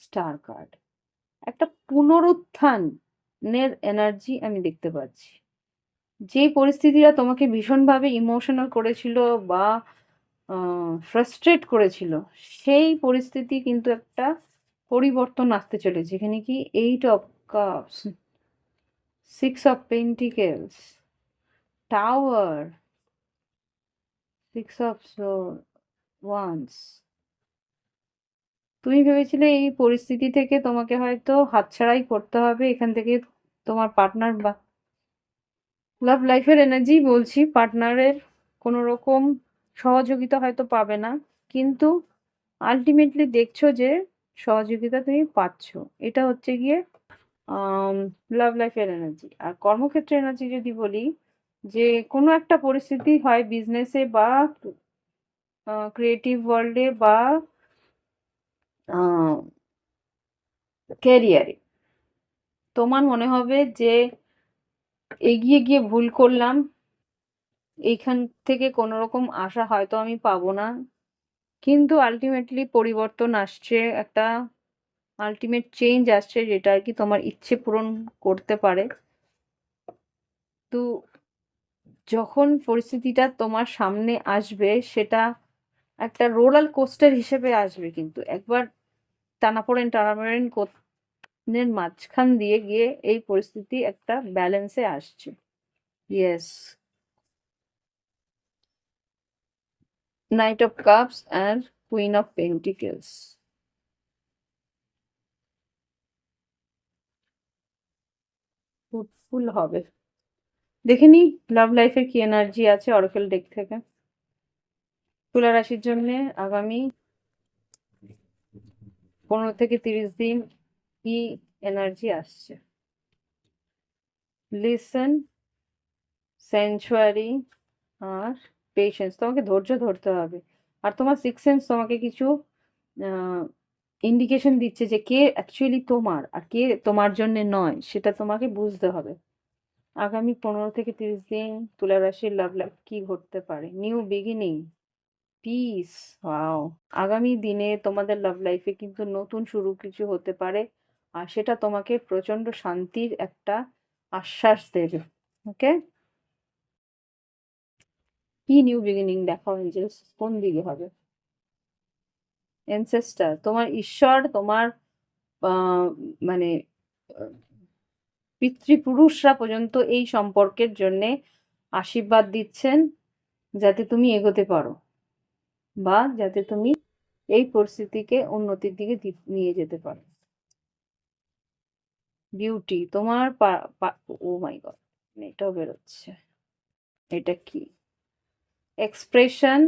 স্টার কার্ড। একটা পুনরুত্থানের এনার্জি আমি দেখতে পাচ্ছি। যে পরিস্থিতিটা তোমাকে ভীষণভাবে ইমোশনাল করেছিল বা ফ্রাস্ট্রেট করেছিল, সেই পরিস্থিতি কিন্তু একটা পরিবর্তন আসতে চলেছে। এখানে কি 8 of cups, 6 of pentacles, tower, 6 of wands. তুমি ভেবেছিলে এই পরিস্থিতি থেকে তোমাকে হয়তো হাতছাড়াই করতে হবে, এখান থেকে তোমার পার্টনার বা লাভ লাইফের এনার্জি বলছি, পার্টনারের কোনো রকম সহযোগিতা হয়তো পাবে না, কিন্তু আলটিমেটলি দেখছো যে সহযোগিতা তুমি পাচ্ছ। এটা হচ্ছে গিয়ে লাভ লাইফের এনার্জি। আর কর্মক্ষেত্রে এনার্জি যদি বলি, যে কোনো একটা পরিস্থিতি হয় বিজনেসে বা ক্রিয়েটিভ ওয়ার্ল্ডে বা ক্যারিয়ারে, তোমার মনে হবে যে এগিয়ে গিয়ে ভুল করলাম, এইখান থেকে কোনো রকম আশা হয়তো আমি পাবো না, কিন্তু আলটিমেটলি পরিবর্তন আসছে, একটা আলটিমেট চেঞ্জ আসছে, যেটা আর কি তোমার ইচ্ছে পূরণ করতে পারে। তো যখন পরিস্থিতিটা তোমার সামনে আসবে, সেটা একটা রোলার কোস্টার হিসেবে আসবে, কিন্তু একবার টানাপোড়েন টানাপোড়েন এর মাঝখান দিয়ে গিয়ে এই পরিস্থিতি একটা ব্যালেন্সে আসছে। Yes, night of cups and queen of pentacles. Fruitful হবে। দেখে নি লাভ লাইফের কি এনার্জি আছে অরাকেল ডেক থেকে তুলা রাশির জন্য আগামী 15 থেকে 30 দিন কি এনার্জি আসছে? লিসন, সেঞ্চুয়ারি আর পেশেন্স। তোমাকে ধৈর্য ধরতে হবে। আর তোমার সিক্স সেন্স তোমাকে কিছু ইন্ডিকেশন দিচ্ছে যে কে অ্যাকচুয়ালি তোমার আর কে তোমার জন্য নয়, সেটা তোমাকে বুঝতে হবে। আগামী 15 থেকে 30 দিন তুলা রাশির লাভ লাইফ কি ঘটতে পারে? New beginning, piece. ওয়াও! আগামী দিনে তোমাদের লাভ লাইফে কিন্তু নতুন শুরু কিছু হতে পারে। আর সেটা তোমাকে প্রচন্ড শান্তির একটা আশ্বাস দেবে। ওকে? কি নিউ বিগিনিং দেখাও এঞ্জেলস, কোন দিকে হবে? এনসেস্টার, তোমার ঈশ্বর, তোমার আহ, মানে আহ, পিতৃপুরুষরা পর্যন্ত এই সম্পর্কের জন্যে আশীর্বাদ দিচ্ছেন, যাতে তুমি এগোতে পারো বা যাতে তুমি এই পরিস্থিতিকে উন্নতির দিকে নিয়ে যেতে পারো। বিউটি, তোমার ও মাই গড, এটাও বেরোচ্ছে। এটা কি? এক্সপ্রেশন,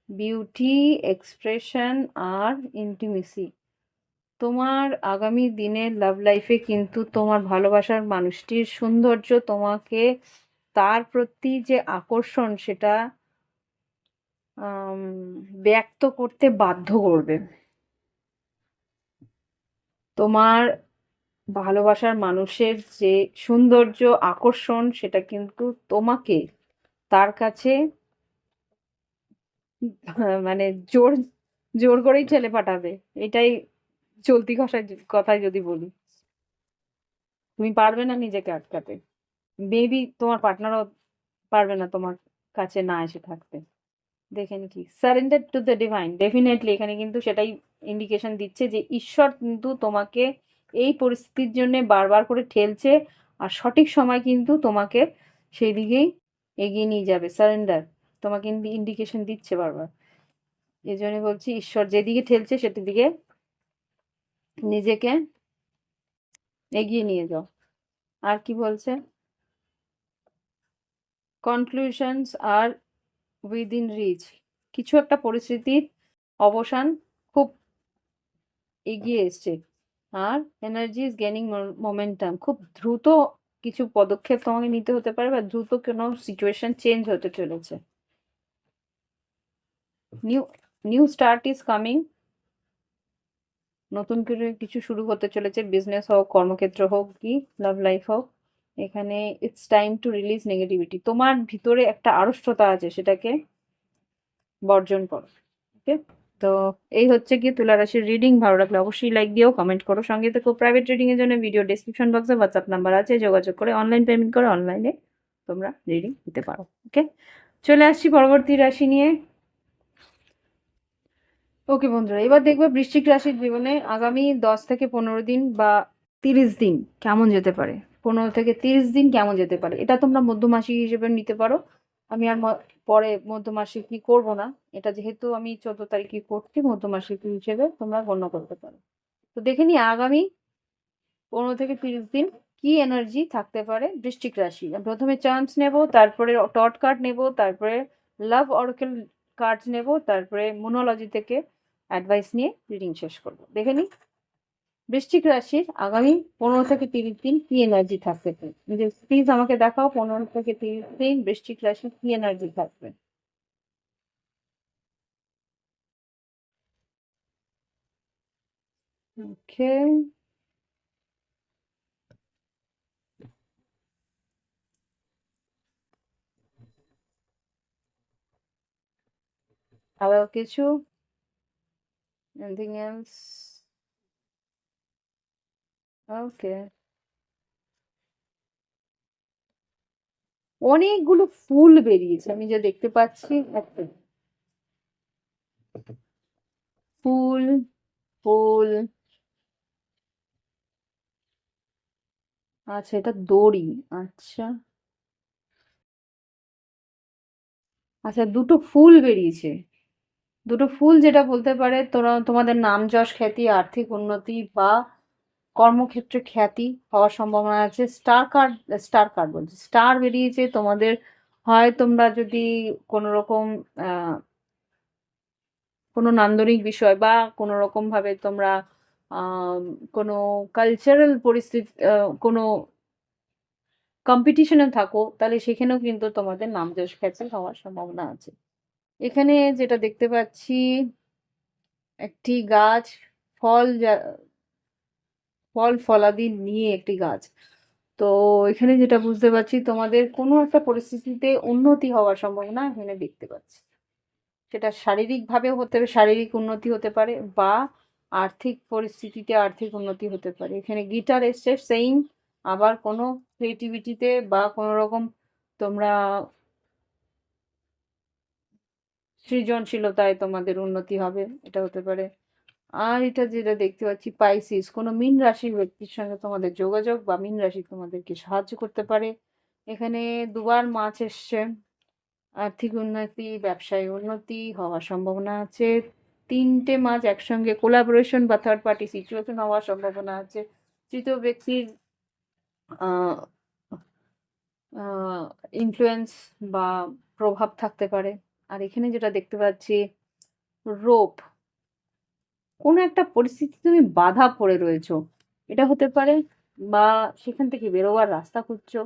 বিউটি, এক্সপ্রেশন আর ইন্টিমেসি। তোমার আগামী দিনের লাভ লাইফে কিন্তু তোমার ভালোবাসার মানুষটির সৌন্দর্য তোমাকে, তার প্রতি যে আকর্ষণ, সেটা আম, ব্যক্ত করতে বাধ্য করবে। তোমার ভালোবাসার মানুষের যে সৌন্দর্য, আকর্ষণ, সেটা কিন্তু তোমাকে তার কাছে মানে জোর জোর করেই ঠেলে পাঠাবে। এটাই চলতি কথায় যদি বলি। তুমি পারবে না নিজেকে আটকাতে। মেবি তোমার পার্টনারও পারবে না তোমার কাছে না এসে থাকতে। দেখে কি surrender to the divine, definitely এখানে কিন্তু সেটাই ইন্ডিকেশন দিচ্ছে যে ঈশ্বর কিন্তু তোমাকে এই পরিস্থিতির জন্য বারবার করে ঠেলছে। আর সঠিক সময় কিন্তু তোমাকে সেই দিকেই এগিয়ে নিয়ে যাবে। সারেন্ডার তোমাকে ইন্ডিকেশন দিচ্ছে বারবার। এই জন্য বলছি, ঈশ্বর যেদিকে ঠেলছে সেটার দিকে নিজেকে এগিয়ে নিয়ে যাও। আর কি বলছে? কনক্লুশনস আর উইদিন রিচ, কিছু একটা পরিস্থিতির অবসান খুব এগিয়ে এসছে। আর এনার্জি ইজ গেনিং মোমেন্টাম, খুব দ্রুত কিছু পদক্ষেপ তোমাকে নিতে হতে পারে বা দ্রুত কোনো সিচুয়েশন চেঞ্জ হতে চলেছে। New new start is coming, নতুন করে কিছু শুরু হতে চলেছে, বিজনেস হোক, কর্মক্ষেত্র হোক, কি লাভ লাইফ হোক। এখানে it's time to release negativity. তোমার ভিতরে একটা আড়ষ্টতা আছে, সেটাকে বর্জন করো। ওকে? তো এই হচ্ছে কি তুলা রাশির রিডিং। ভালো লাগলে অবশ্যই লাইক দিও, কমেন্ট করো, সঙ্গে থেকো। প্রাইভেট রিডিং এর জন্য ভিডিও ডেসক্রিপশন বক্সে হোয়াটসঅ্যাপ নাম্বার আছে, যোগাযোগ করে অনলাইন পেমেন্ট করে অনলাইনে তোমরা রিডিং দিতে পারো। ওকে? চলে আসছি পরবর্তী রাশি নিয়ে। ওকে বন্ধুরা, এবার দেখবে বৃশ্চিক রাশির জীবনে আগামী 10 থেকে 15 দিন বা 30 দিন কেমন যেতে পারে। 15 থেকে 30 দিন কেমন যেতে পারে, এটা তোমরা মধ্যমাসি হিসেবে নিতে পারো। আমি আর পরে মধ্যমাসি কি করব না, এটা যেহেতু আমি 14 তারিখে করছি, মধ্যমাসি হিসেবে তোমরা গণ্য করতে পারো। তো দেখে নি আগামী 15 থেকে 30 দিন কি এনার্জি থাকতে পারে বৃশ্চিক রাশি। প্রথমে চান্স নেব, তারপরে টট কার্ড নেব, তারপরে লাভ অরাকেল কার্ডস নেব, তারপরে মোনোলজি থেকে অ্যাডভাইস নিয়ে রিডিং শেষ করব। দেখে নি বৃশ্চিক রাশির আগামী 15 থেকে 30 দিন কি এনার্জি থাকতে পারে। প্লিজ আমাকে দেখাও 15 থেকে 30 দিন বৃশ্চিক রাশির কি এনার্জি থাকবে। ওকে, আবার কিছু এনিথিং এলস? ওকে, অনেকগুলো ফুল বেরিয়েছে আমি যা দেখতে পাচ্ছি। একটা ফুল, ফুল, আচ্ছা এটা দড়ি। আচ্ছা, আচ্ছা দুটো ফুল বেরিয়েছে। দুটো ফুল যেটা বলতে পারে তোরা তোমাদের নাম যশ খ্যাতি, আর্থিক উন্নতি বা কর্মক্ষেত্রে খ্যাতি হওয়ার সম্ভাবনা আছে। স্টার কার্ড বলছে, স্টার বেরিয়েছে তোমাদের। হয় তোমরা যদি কোনো রকম কোনো নান্দনিক বিষয় বা কোনো রকম ভাবে তোমরা আম কোনো কালচারাল পরিস্থিতি কোনো কম্পিটিশন এ থাকো, তাহলে সেখানেও কিন্তু তোমাদের নাম যশ খ্যাতি হওয়ার সম্ভাবনা আছে। এখানে যেটা দেখতে পাচ্ছি, একটি গাছ, ফল ফল ফলাদি নিয়ে একটি গাছ। তো এখানে যেটা বুঝতে পারছি, তোমাদের কোনো একটা পরিস্থিতিতে উন্নতি হওয়ার সম্ভাবনা এখানে দেখতে পাচ্ছি। সেটা শারীরিকভাবেও হতে পারে, শারীরিক উন্নতি হতে পারে, বা আর্থিক পরিস্থিতিতে আর্থিক উন্নতি হতে পারে। এখানে গিটার এসছে সেইম, আবার কোনো ক্রিয়েটিভিটিতে বা কোনো রকম তোমরা সৃজনশীলতায় তোমাদের উন্নতি হবে, এটা হতে পারে। আর এটা যেটা দেখতে পাচ্ছি, পাইসিস, কোনো মীন রাশির ব্যক্তির সঙ্গে তোমাদের যোগাযোগ বা মীন রাশি তোমাদেরকে সাহায্য করতে পারে। এখানে দুবার মাছ এসছে, আর্থিক উন্নতি, ব্যবসায় উন্নতি হওয়ার সম্ভাবনা আছে। তিনটে মাছ একসঙ্গে কোলাবোরেশন বা থার্ড পার্টি সিচুয়েশন হওয়ার সম্ভাবনা আছে। তৃতীয় ব্যক্তির ইনফ্লুয়েন্স বা প্রভাব থাকতে পারে। আর এখানে যেটা দেখতে পাচ্ছি, রোপ, কোনো একটা পরিস্থিতি তুমি বাধা পড়ে রয়েছো, এটা হতে পারে, বা সেখান থেকে বেরোবার রাস্তা খুঁজছো।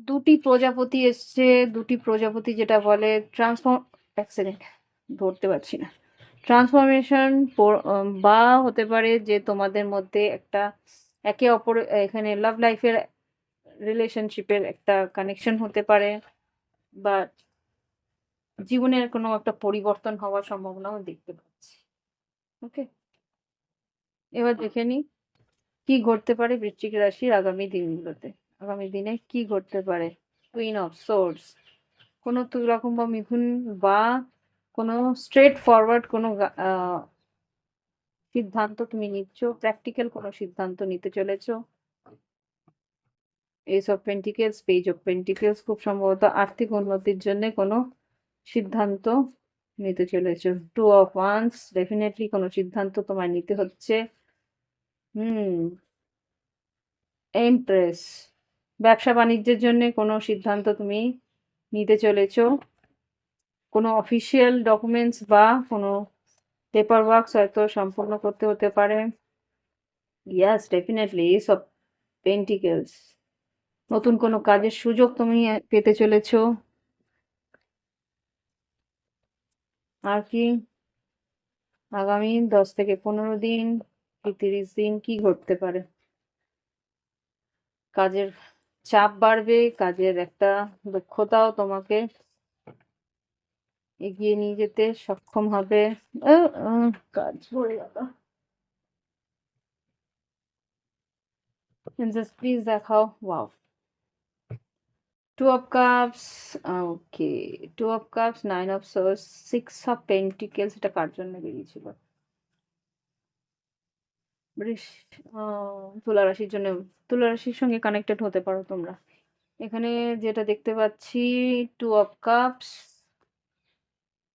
দুটি প্রজাপতি এসছে, দুটি প্রজাপতি যেটা বলে ট্রান্সফর্ম, এক সেকেন্ড ধরতে পারছি না, ট্রান্সফরমেশন, বা হতে পারে যে তোমাদের মধ্যে একটা একে অপর, এখানে লাভ লাইফের রিলেশনশিপের একটা কানেকশন হতে পারে, বা জীবনের কোনো একটা পরিবর্তন হওয়ার সম্ভাবনাও দেখতে পাচ্ছি। ওকে, এবার দেখে নি কি ঘটতে পারে বৃশ্চিক রাশির আগামী দিনগুলোতে। আগামী দিনে কি ঘটতে পারে? কুইন অফ সোর্স, কোনো রকম বা মিথুন বা কোনো স্ট্রেট ফরওয়ার্ড কোনো সিদ্ধান্ত তুমি নিচ্ছ, প্র্যাকটিক্যাল কোনো সিদ্ধান্ত নিতে চলেছ। Ace of pentacles, page of pentacles, খুব সম্ভবত আর্থিক উন্নতির জন্য কোনো সিদ্ধান্ত নিতে চলেছ। টু অফ ওয়ান্স, ডেফিনেটলি কোনো সিদ্ধান্ত তোমায় নিতে হচ্ছে। এমপ্রেস, ব্যবসা বাণিজ্যের জন্য কোনো সিদ্ধান্ত তুমি নিতে চলেছ। কোনো অফিসিয়াল ডকুমেন্টস বা কোনো পেপার ওয়ার্কস হয়তো সম্পূর্ণ করতে হতে পারে। ইয়াস, ডেফিনেটলি এস অফ পেন্টিকেলস, নতুন কোনো কাজের সুযোগ তুমি পেতে চলেছো। আর কি আগামী 10 থেকে 15 দিন কি 30 দিন কি ঘটতে পারে? কাজের চাপ বাড়বে, কাজের একটা দক্ষতাও তোমাকে এগিয়ে নিয়ে যেতে সক্ষম হবে। কাজ পড়ে গেল, প্লিজ দেখাও। Wow, two of cups, okay, two of cups, nine of swords, six of pentacles, এটা কার জন্য বেরিয়েছিল? তুলা রাশির জন্য, তুলা রাশির সঙ্গে কানেক্টেড হতে পারো তোমরা। এখানে যেটা দেখতে পাচ্ছি, two of cups,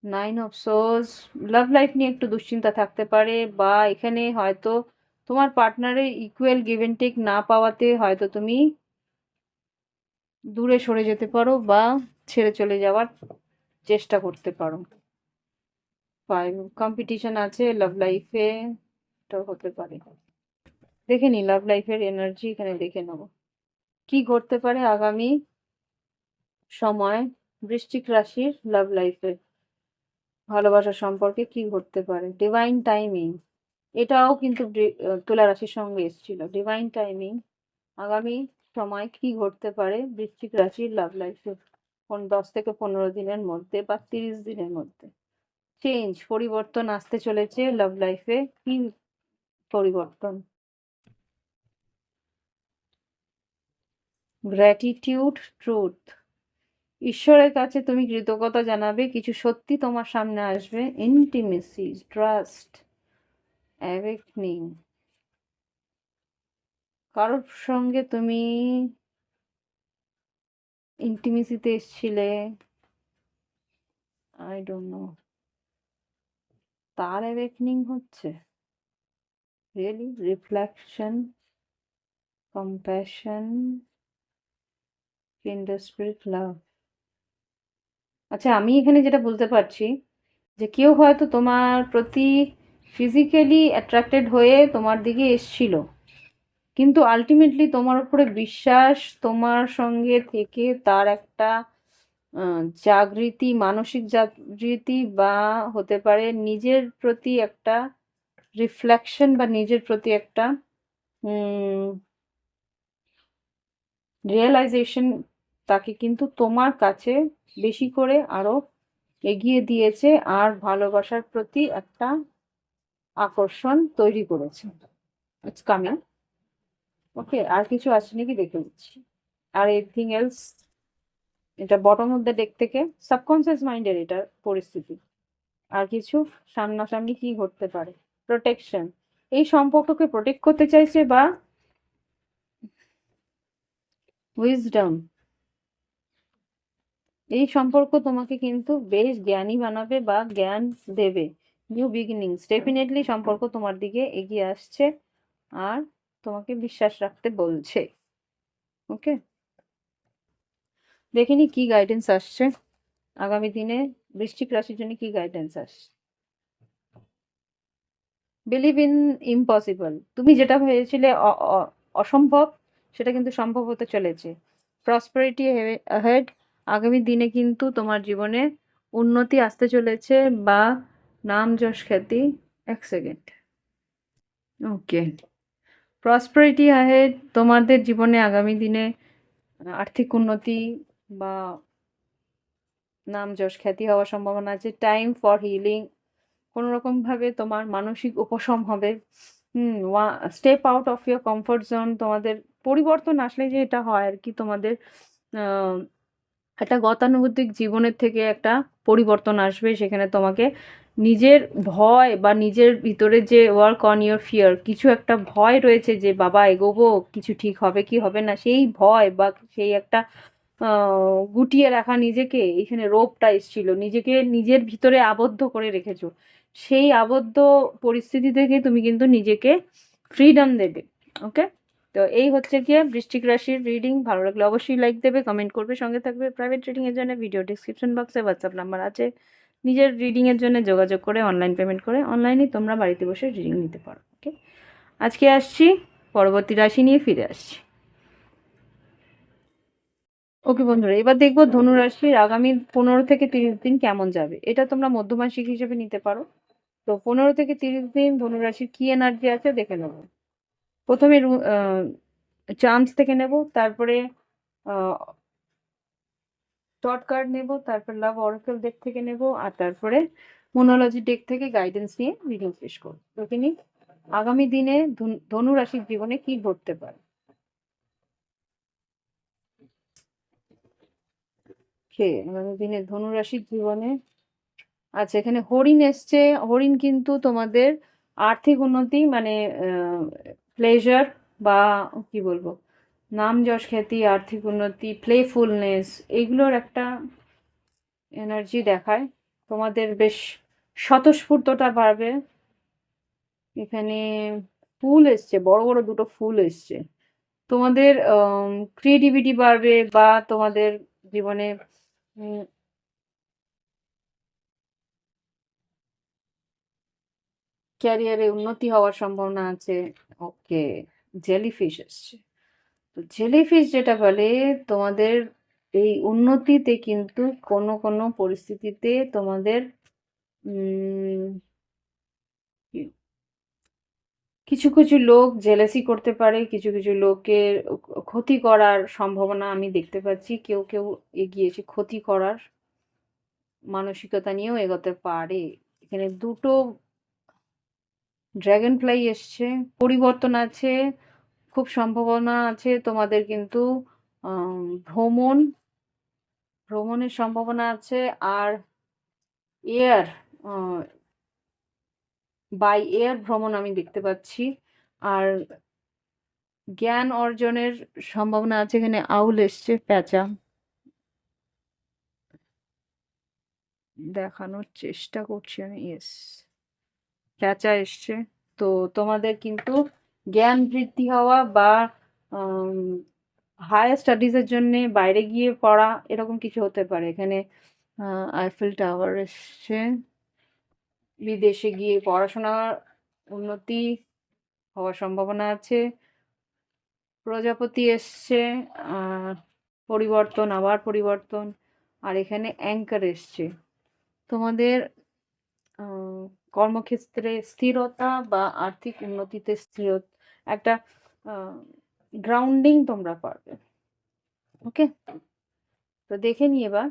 nine of swords, love life নিয়ে একটু দুশ্চিন্তা থাকতে পারে, বা এখানে হয়তো তোমার পার্টনারের ইকুয়াল গিভ এন্ড টেক না পাওয়াতে হয়তো তুমি দূরে সরে যেতে পারো বা ছেড়ে চলে যাওয়ার চেষ্টা করতে পারো। কম্পিটিশন আছে লাভ লাইফে, এটাও হতে পারে। দেখে নি লাভ লাইফের এনার্জি, এখানে দেখে নেবো কি ঘটতে পারে আগামী সময় বৃশ্চিক রাশির লাভ লাইফে, ভালোবাসার সম্পর্কে কি ঘটতে পারে। ডিভাইন টাইমিং, এটাও কিন্তু তুলা রাশির সঙ্গে এসেছিল। ডিভাইন টাইমিং, আগামী সময় কি ঘটতে পারে বৃশ্চিক রাশির লাভ লাইফে, 10 থেকে 15 দিনের মধ্যে বা 30 দিনের মধ্যে। চেঞ্জ, পরিবর্তন আসতে চলেছে লাভ লাইফে। কি পরিবর্তন? গ্র্যাটিটিউড, ট্রুথ, ঈশ্বরের কাছে তুমি কৃতজ্ঞতা জানাবে, কিছু সত্যি তোমার সামনে আসবে। ইন্টিমেসি, ট্রাস্ট, অ্যাওয়েকনিং, কারোর সঙ্গে তুমি ইন্টিমেসিতে এসছিলে, আই ডোন্ট নো, তার অ্যাওয়েকনিং হচ্ছে। রিয়েলি, রিফ্লেকশন, কম্প্যাশন, কিন্ডার স্পিরিট, লাভ। আচ্ছা, আমি এখানে যেটা বুঝতে পারছি যে কেউ হয়তো তোমার প্রতি ফিজিক্যালি অ্যাট্রাক্টেড হয়ে তোমার দিকে এসছিল, কিন্তু আলটিমেটলি তোমার উপরে বিশ্বাস, তোমার সঙ্গে থেকে তার একটা জাগৃতি, মানসিক জাগৃতি, বা হতে পারে নিজের প্রতি একটা রিফ্লেকশন, বা নিজের প্রতি একটা রিয়েলাইজেশন তাকে কিন্তু তোমার কাছে বেশি করে আরো এগিয়ে দিয়েছে, আর ভালোবাসার প্রতি একটা আকর্ষণ তৈরি করেছে। It's coming. ওকে, আর কিছু আছে নাকি দেখে নিচ্ছি। আর এভরিথিং এলস, এটা বটম অফ দ্য ডেক থেকে সাবকনসিয়াস মাইন্ডের এটা পরিস্থিতি। আর কিছু সামনাসামনি কি ঘটতে পারে? প্রোটেকশন, এই সম্পর্ককে প্রোটেক্ট করতে চাইছে, বা উইজডম, এই সম্পর্ক তোমাকে কিন্তু বেশ জ্ঞানী বানাবে বা জ্ঞান দেবে। নিউ বিগিনিংস, ডেফিনেটলি সম্পর্ক তোমার দিকে এগিয়ে আসছে আর তোমাকে বিশ্বাস রাখতে বলছে। ওকে, দেখিনি কি গাইডেন্স আসছে আগামী দিনে বৃশ্চিক রাশির জন্য, কি গাইডেন্স আসছে। বিলিভ ইন ইম্পসিবল, তুমি যেটা ভেবেছিলে অসম্ভব, সেটা কিন্তু সম্ভব হতে চলেছে। প্রসপারিটি হেড, আগামী দিনে কিন্তু তোমার জীবনে উন্নতি আসতে চলেছে, বা নাম যশ খ্যাতি। এক সেকেন্ড। ওকে, প্রসপারিটি হেড, তোমাদের জীবনে আগামী দিনে আর্থিক উন্নতি বা নাম যশ খ্যাতি হওয়ার সম্ভাবনা আছে। টাইম ফর হিলিং, কোনো রকম ভাবে তোমার মানসিক উপশম হবে। Step out of your comfort zone, তোমাদের পরিবর্তন আসলে যে এটা হয় আর কি, তোমাদের আহ, একটা গতানুগতিক জীবনের থেকে একটা পরিবর্তন আসবে, সেখানে তোমাকে নিজের ভয় বা নিজের ভিতরে যে ওয়ার্ক অন ইয়োর ফিয়ার, কিছু একটা ভয় রয়েছে যে বাবা এগোবো, কিছু ঠিক হবে কি হবে না, সেই ভয় বা সেই একটা গুটিয়ে রাখা নিজেকে, এখানে রোপটা এসেছিল, নিজেকে নিজের ভিতরে আবদ্ধ করে রেখেছো, সেই আবদ্ধ পরিস্থিতি থেকে তুমি কিন্তু নিজেকে ফ্রিডম দেবে। ওকে, তো এই হচ্ছে গিয়ে বৃশ্চিক রাশির রিডিং। ভালো লাগলে অবশ্যই লাইক দেবে, কমেন্ট করবে, সঙ্গে থাকবে। প্রাইভেট রিডিং এর জন্য ভিডিও ডিসক্রিপশন বক্সে হোয়াটসঅ্যাপ নাম্বার আছে, নিজের রিডিং এর জন্য যোগাযোগ করে অনলাইন পেমেন্ট করে অনলাইনে তোমরা বাড়িতে বসে রিডিং নিতে পারো। ওকে, আজকে আসছি, পরবর্তী রাশি নিয়ে ফিরে আসছি। ওকে বন্ধুরা, এবার দেখবো ধনুরাশির আগামী 15 থেকে 30 দিন কেমন যাবে। এটা তোমরা মধ্যমাসিক হিসেবে নিতে পারো। তো 15 থেকে 30 দিন ধনুরাশির কি এনার্জি আছে দেখে নেবো। প্রথমে চান্স থেকে নেব, তারপরে টট কার্ড নেব, তারপর লাভ অরাকেল ডেক থেকে নেব, আর তারপরে মোনোলজি ডেক থেকে গাইডেন্স নিয়ে রিডিং শেষ করবো। দেখে নিই আগামী দিনে ধনুরাশির জীবনে কি ঘটতে পারে। আগামী দিনে ধনুরাশির জীবনে, আচ্ছা এখানে হরিণ এসছে। হরিণ কিন্তু তোমাদের আর্থিক উন্নতি, মানে প্লেজার, বা কি বলবো, নাম যশ খ্যাতি, আর্থিক উন্নতি, প্লেফুলনেস, এইগুলোর একটা এনার্জি দেখায়। তোমাদের বেশ স্বতঃস্ফূর্ততা বাড়বে। এখানে ফুল এসছে, বড় বড় দুটো ফুল এসছে। তোমাদের ক্রিয়েটিভিটি বাড়বে, বা তোমাদের জীবনে ক্যারিয়ারে উন্নতি হওয়ার সম্ভাবনা আছে। ওকে, জেলিফিশ এসছে। তো জেলিফিশ যেটা বলে, তোমাদের এই উন্নতিতে কিন্তু কোনো কোনো পরিস্থিতিতে তোমাদের উম, কি- কিছু কিছু লোক জেলাসি করতে পারে, কিছু কিছু লোকের ক্ষতি করার সম্ভাবনা আমি দেখতে পাচ্ছি। কেউ কেউ এগিয়ে এসে ক্ষতি করার মানসিকতা নিয়েও এগোতে পারে। এখানে দুটো ড্রাগন ফ্লাই এসছে, পরিবর্তন আছে, খুব সম্ভাবনা আছে তোমাদের কিন্তু ভ্রমণ, ভ্রমণের সম্ভাবনা আছে। আর এয়ার, বাই এয়ার ভ্রমণ আমি দেখতে পাচ্ছি। আর জ্ঞান অর্জনের সম্ভাবনা আছে। এখানে আউল এসছে, প্যাঁচা দেখানোর চেষ্টা করছি আমি। ইয়েস, প্যাঁচা এসছে। তো তোমাদের কিন্তু জ্ঞান বৃদ্ধি হওয়া, বা হায়ার স্টাডিজের জন্য বাইরে গিয়ে পড়া, এরকম কিছু হতে পারে। এখানে আইফেল টাওয়ার এসছে। বিদেশে গিয়ে পড়াশোনার উন্নতি হওয়ার সম্ভাবনা আছে। প্রজাপতি এসছে, পরিবর্তন, আবার পরিবর্তন। আর এখানে অ্যাঙ্কার এসছে। তোমাদের কর্মক্ষেত্রে স্থিরতা বা আর্থিক উন্নতিতে একটা গ্রাউন্ডিং তোমরা পারবে। ওকে, তো দেখে নি এবার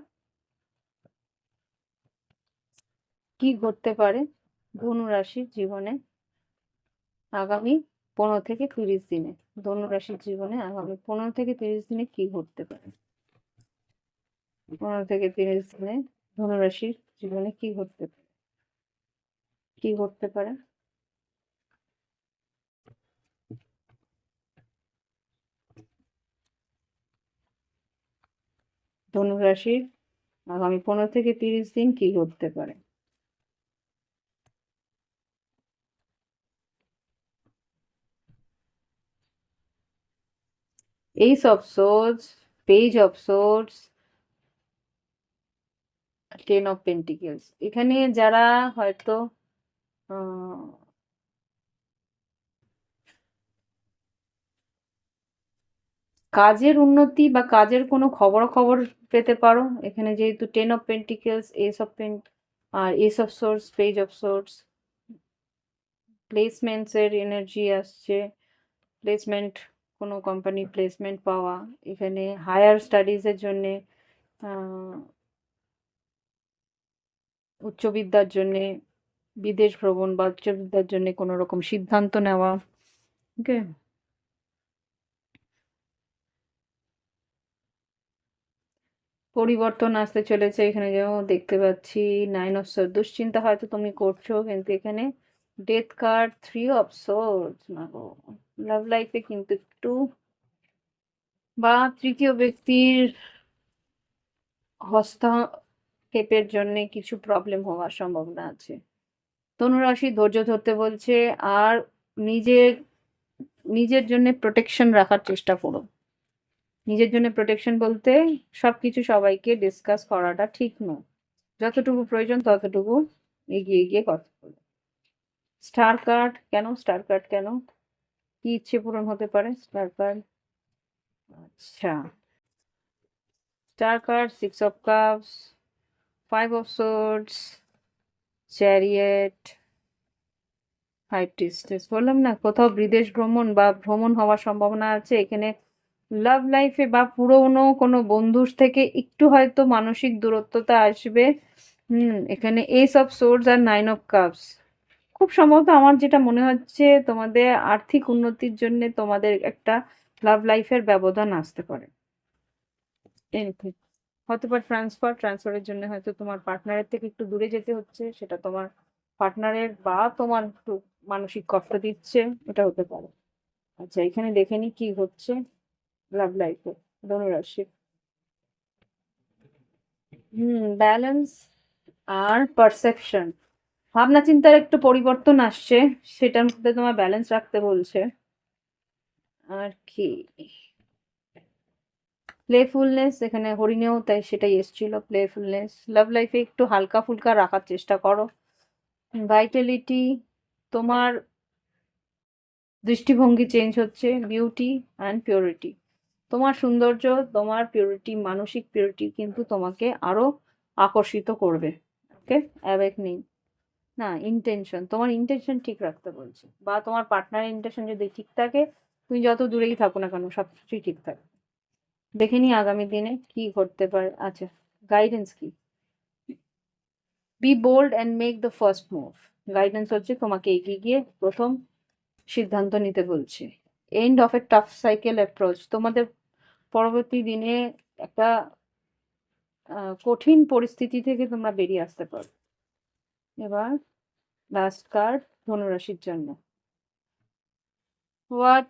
কি ঘটতে পারে ধনু রাশির জীবনে আগামী 15 থেকে 30 দিনে। ধনু রাশির জীবনে আগামী 15 থেকে 30 দিনে কি ঘটতে পারে? 15 থেকে 30 দিনে ধনু রাশির জীবনে কি ঘটতে পারে? কি ঘটতে পারে? ধনু রাশির আগামী 15 থেকে 30 দিন কি ঘটতে পারে? Ace of Swords, Page of Swords, 10 of Pentacles। এখানে যারা হয়তো কাজের উন্নতি বা কাজের কোনো খবরাখবর পেতে পারো। এখানে যেহেতু 10 of Pentacles, Ace of আর Ace of Swords, Page of Swords, placements এর এনার্জি আসছে। প্লেসমেন্ট, কোনো কোম্পানি প্লেসমেন্ট পাওয়া। এখানে হায়ার স্টাডিজ এর জন্যে, উচ্চবিদ্যার জন্যে বিদেশ ভ্রমণ বা উচ্চবিদ্যার জন্য কোনো রকম সিদ্ধান্ত নেওয়া। ওকে, পরিবর্তন আসতে চলেছে। এখানে যেমন দেখতে পাচ্ছি 9 of Swords, দুশ্চিন্তা হয়তো তুমি করছো, কিন্তু এখানে ডেথ কার্ড, 3 of Swords। লাভ লাইফে কিন্তু একটু বা তৃতীয় ব্যক্তির হস্তক্ষেপের জন্য কিছু প্রবলেম হওয়ার সম্ভাবনা আছে। ধনুরাশি ধৈর্য ধরতে বলছে, আর নিজের নিজের জন্য প্রোটেকশন রাখার চেষ্টা করো। নিজের জন্য প্রোটেকশন বলতে সবকিছু সবাইকে ডিসকাস করাটা ঠিক নয়। যতটুকু প্রয়োজন ততটুকু এগিয়ে গিয়ে কথা বলো। স্টার কার্ড কেন? স্টার কার্ড কেন? কি ইচ্ছে পূরণ হতে পারে স্টার কার্ড? আচ্ছা, star card 6 of cups, 5 of swords, chariot, 5 টিস্টেস। বললাম না, কোথাও বিদেশ ভ্রমণ বা ভ্রমণ হওয়ার সম্ভাবনা আছে। এখানে লাভ লাইফে বা পুরনো কোনো বন্ধুর থেকে একটু হয়তো মানসিক দূরত্বতা আসবে। এখানে এস অফ সোর্ডস আর 9 অফ কাপস। খুব সম্ভবত আমার যেটা মনে হচ্ছে, তোমাদের আর্থিক উন্নতির জন্য তোমাদের একটা লাভ লাইফের ব্যবধান আসতে পারে। এনিথিং হতে পারে, ট্রান্সফারের জন্য হয়তো তোমার পার্টনারের থেকে একটু দূরে যেতে হচ্ছে, সেটা তোমার পার্টনারের বা তোমার একটু মানসিক কষ্ট দিচ্ছে, এটা হতে পারে। আচ্ছা, এখানে দেখে নি কি হচ্ছে লাভ লাইফে ধনুরাশি। ব্যালেন্স আর পারসেপশন, ভাবনা চিন্তার একটু পরিবর্তন আসছে, সেটার মধ্যে তোমার ব্যালেন্স রাখতে বলছে। আর কি প্লেফুলনেস, এখানে হরিণেও তাই সেটাই এসেছিল, প্লেফুলনেস। লাভ লাইফে একটু হালকা ফুলকা রাখার চেষ্টা করো। ভাইটালিটি, তোমার দৃষ্টিভঙ্গি চেঞ্জ হচ্ছে। বিউটি অ্যান্ড পিউরিটি, তোমার সৌন্দর্য, তোমার পিউরিটি, মানসিক পিউরিটি কিন্তু তোমাকে আরো আকর্ষিত করবে। ওকে, অ্যাওয়েকনিং না, ইন্টেনশন, তোমার ইন্টেনশন ঠিক রাখতে বলছে, বা তোমার পার্টনারের ইন্টেনশন যদি ঠিক থাকে, তুমি যত দূরেই থাকো না কেন সবকিছুই ঠিক থাকে। দেখে নি আগামী দিনে কি ঘটতে পারে। আচ্ছা, গাইডেন্স কি? Be bold and make the first move. Guidance হচ্ছে তোমাকে এগিয়ে গিয়ে প্রথম সিদ্ধান্ত নিতে বলছে। End of a tough cycle approach, তোমাদের পরবর্তী দিনে একটা কঠিন পরিস্থিতি থেকে তোমরা বেরিয়ে আসতে পারো। এবার লাস্ট কার্ড ধনুরাশির জন্য। What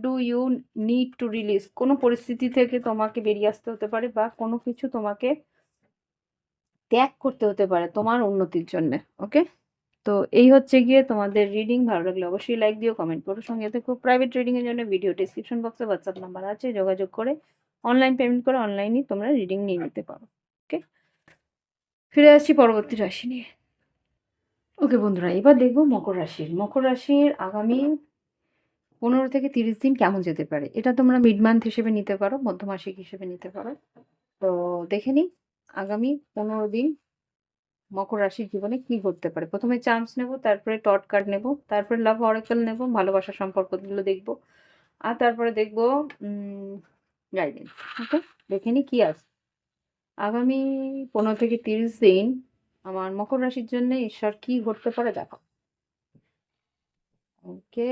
do you need to release, কোনো পরিস্থিতি থেকে তোমাকে বেরিয়ে আসতে হতে পারে, বা কোনো কিছু তোমাকে ত্যাগ করতে হতে পারে তোমার উন্নতির জন্য। ওকে, তো এই হচ্ছে গিয়ে তোমাদের রিডিং। ভালো লাগলে অবশ্যই লাইক দিও, কমেন্ট করো। সঙ্গে খুব প্রাইভেট রিডিং এর জন্য ভিডিও ডিসক্রিপশন বক্সে হোয়াটসঅ্যাপ নাম্বার আছে, যোগাযোগ করে অনলাইন পেমেন্ট করে অনলাইনেই তোমরা রিডিং নিয়ে নিতে পারো। ওকে। ফিরে আসছি পরবর্তী রাশি নিয়ে। ওকে বন্ধুরা, এবার দেখবো মকর রাশির। মকর রাশির আগামী 15 থেকে 30 দিন কেমন যেতে পারে। এটা তোমরা মিড মান্থ হিসেবে নিতে পারো, মধ্যমাসিক হিসেবে নিতে পারো। তো দেখে নিই আগামী 15 দিন মকর রাশির জীবনে কি ঘটতে পারে। ১ম এ চান্স নেব, তারপরে টর্চ কার্ড নেব, তারপরে লাভ অরাকেল নেব, ভালোবাসার সম্পর্কগুলো দেখব। আর তারপরে দেখব গাইডেন্স। ওকে? দেখে নিই কি আছে। আগামী 15 থেকে 30 দিন আমার মকর রাশির জন্য ঈশ্বর কি ঘটতে পারে দেখো। ওকে।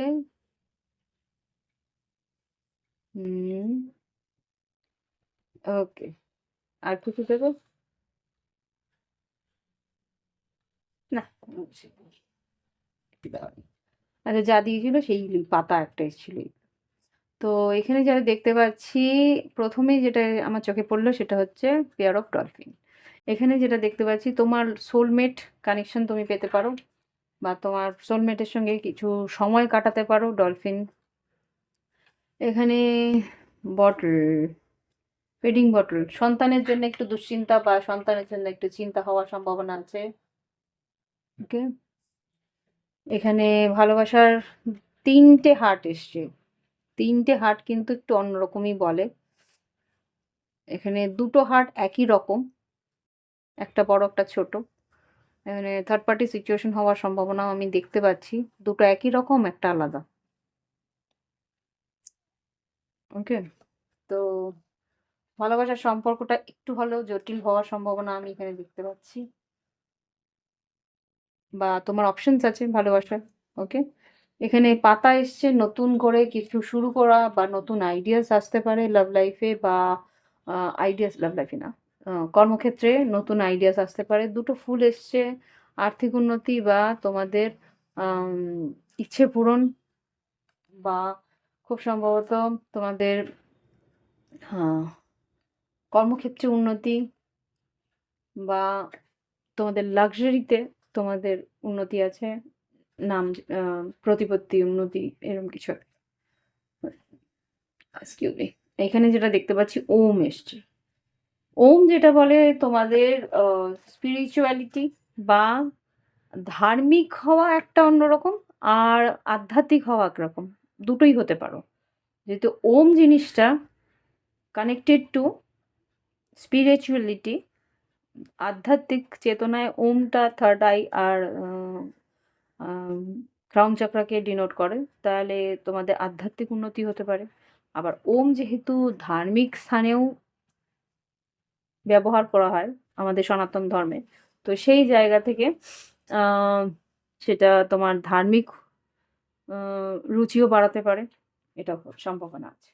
হুম, ওকে। আর কিছু দেবো? না, দেওয়া নেই। আচ্ছা, যা দিয়েছিল সেই পাতা একটা এসেছিল। তো এখানে যেটা দেখতে পাচ্ছি, ১ম এই যেটা আমার চোখে পড়লো সেটা হচ্ছে পেয়ার অফ ডলফিন। এখানে যেটা দেখতে পাচ্ছি তোমার সোলমেট কানেকশন তুমি পেতে পারো, বা তোমার সোলমেটের সঙ্গে কিছু সময় কাটাতে পারো ডলফিন। এখানে বটল, ফিডিং বটল, সন্তানের জন্য একটু দুশ্চিন্তা বা সন্তানের জন্য একটু চিন্তা হওয়ার সম্ভাবনা আছে। ওকে। এখানে ভালোবাসার ৩টে হার্ট এসছে। ৩টে হার্ট কিন্তু একটু অন্যরকমই বলে। এখানে ২টো হার্ট একই রকম, একটা বড় একটা ছোট। এখানে থার্ড পার্টি সিচুয়েশন হওয়ার সম্ভাবনাও আমি দেখতে পাচ্ছি। ২টো একই রকম, একটা আলাদা। ওকে। তো ভালোবাসার সম্পর্কটা একটু হলেও জটিল হওয়ার সম্ভাবনা আমি এখানে দেখতে পাচ্ছি, বা তোমার অপশনস আছে ভালোবাসার। ওকে। এখানে পাতা এসছে, নতুন করে কিছু শুরু করা বা নতুন আইডিয়াস আসতে পারে লাভ লাইফে, বা আইডিয়াস লাভ লাইফে না, কর্মক্ষেত্রে নতুন আইডিয়াস আসতে পারে। ২টো ফুল এসছে, আর্থিক উন্নতি বা তোমাদের আম ইচ্ছে পূরণ, বা খুব সম্ভবত তোমাদের আ কর্মক্ষেত্রে উন্নতি, বা তোমাদের লাক্সারিতে তোমাদের উন্নতি আছে। নাম আ প্রতিপত্তি, উন্নতি, এরকম কিছু একটা। Excuse me. এখানে যেটা দেখতে পাচ্ছি ওম এসছে। ওম যেটা বলে তোমাদের স্পিরিচুয়ালিটি বা ধার্মিক হওয়া একটা অন্যরকম, আর আধ্যাত্মিক হওয়া একরকম। দুটোই হতে পারো। যেহেতু ওম জিনিসটা কানেক্টেড টু স্পিরিচুয়ালিটি, আধ্যাত্মিক চেতনায় ওমটা থার্ড আই আর ক্রাউন চক্রাকে ডিনোট করে, তাহলে তোমাদের আধ্যাত্মিক উন্নতি হতে পারে। আবার ওম যেহেতু ধার্মিক স্থানেও ব্যবহার করা হয় আমাদের সনাতন ধর্মে, তো সেই জায়গা থেকে আহ, সেটা তোমার ধার্মিক রুচিও বাড়াতে পারে, এটা সম্ভাবনা আছে।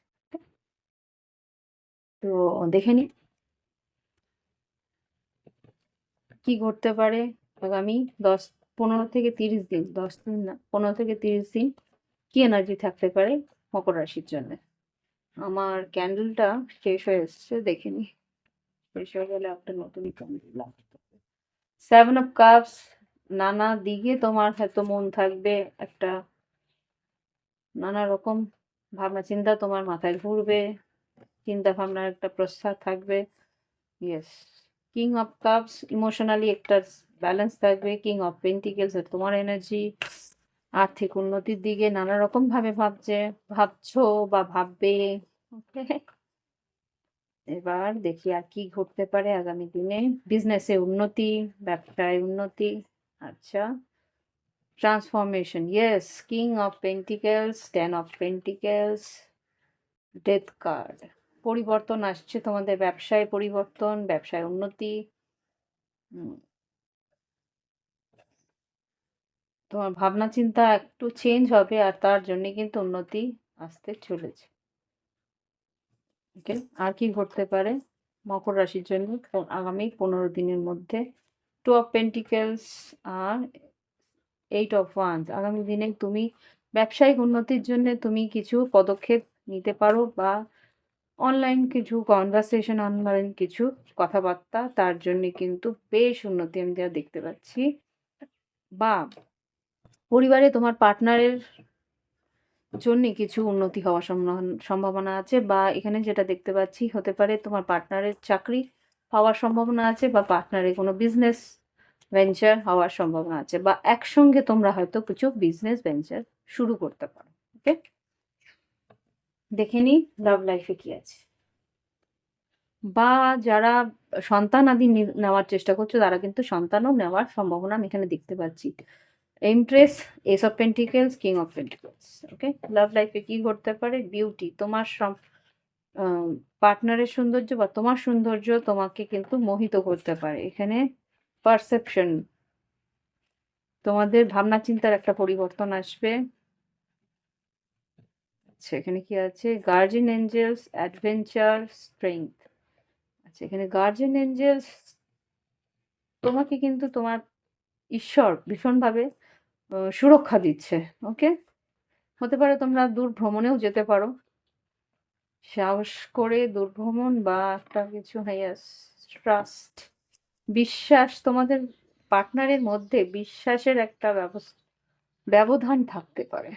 তো দেখে নি কি ঘটতে পারে আগামী 15 থেকে 30 দিন, 10 দিন না, 15 থেকে 30 দিন কি এনার্জি থাকতে পারে মকর রাশির জন্য। আমার ক্যান্ডেলটা শেষ হয়ে এসছে, দেখে নি। শেষ হয়ে গেলে একটা নতুনই ক্যান্ডেল লাগাতে হবে। 7 অফ কাপস, নানা দিকে তোমার হয়তো মন থাকবে, একটা নানা রকম ভাবনা চিন্তা তোমার মাথায় ঘুরবে, চিন্তা ভাবনার একটা প্রস্তাব থাকবে। Yes. King of cups, emotionally একটা ব্যালেন্স থাকবে। কিং অফ পেন্টিকেলস তোমার এনার্জি আর্থিক উন্নতির দিকে নানা রকম ভাবে ভাবছো বা ভাববে। ওকে। এবার দেখি আর কি ঘটতে পারে আগামী দিনে। বিজনেসে উন্নতি, ব্যবসায় উন্নতি। আচ্ছা। Transformation, yes. King of pentacles, 10 of pentacles, death card. পরিবর্তন আসছে তোমাদের ব্যবসায়, পরিবর্তন, ব্যবসায় উন্নতি। হুম, তোমার ভাবনা চিন্তা একটু চেঞ্জ হবে, আর তার জন্য কিন্তু উন্নতি আসতে চলেছে। ওকে। আর কি ঘটতে পারে মকর রাশির জন্য আগামী 15 দিনের মধ্যে? 2 অফ পেন্টিকেলস আর 8 অফ ওয়ান্স। আগামী দিনে তুমি ব্যবসায়িক উন্নতির জন্য তুমি কিছু পদক্ষেপ নিতে পারো, বা অনলাইন কিছু কনভারসেশন, অনলাইন কিছু কথাবার্তা, তার জন্য কিন্তু বেশ উন্নতি আমি যা দেখতে পাচ্ছি। বা পরিবারে তোমার পার্টনারের জন্য কিছু উন্নতি হওয়ার সম্ভাবনা আছে, বা এখানে যেটা দেখতে পাচ্ছি হতে পারে তোমার পার্টনারের চাকরি, হওয়ার সম্ভাবনা আছে, বা পার্টনারে কোনো বিজনেস ভেঞ্চার হওয়ার সম্ভাবনা আছে, বা একসঙ্গে তোমরা হয়তো কিছু বিজনেস ভেঞ্চার শুরু করতে পারো। ওকে, দেখে নি লাভ লাইফে কি আছে। বা যারা সন্তানাদি নেওয়ার চেষ্টা করছো, তারা কিন্তু সন্তানও নেওয়ার সম্ভাবনা আমি এখানে দেখতে পাচ্ছি। Empress, ace of pentacles, king of pentacles. Okay, love লাইফে কি ঘটতে পারে? বিউটি, তোমার পার্টনারের সৌন্দর্য বা তোমার সৌন্দর্য তোমাকে কিন্তু মোহিত করতে পারে। এখানে পারসেপশন, তোমাদের ভাবনা চিন্তার একটা পরিবর্তন আসবে। আচ্ছা, এখানে কি আছে? Guardian angels, adventure, strength. আচ্ছা, এখানে গার্জিয়ান এঞ্জেলস তোমাকে কিন্তু তোমার ঈশ্বর ভীষণভাবে সুরক্ষা দিচ্ছে। ওকে, হতে পারে তোমরা দূর ভ্রমণেও যেতে পারো, সাহস করে দূর ভ্রমণ বা একটা কিছু। হাইয়ার ট্রাস্ট, বিশ্বাস, তোমাদের পার্টনারের মধ্যে বিশ্বাসের একটা ব্যবধান থাকতে পারে।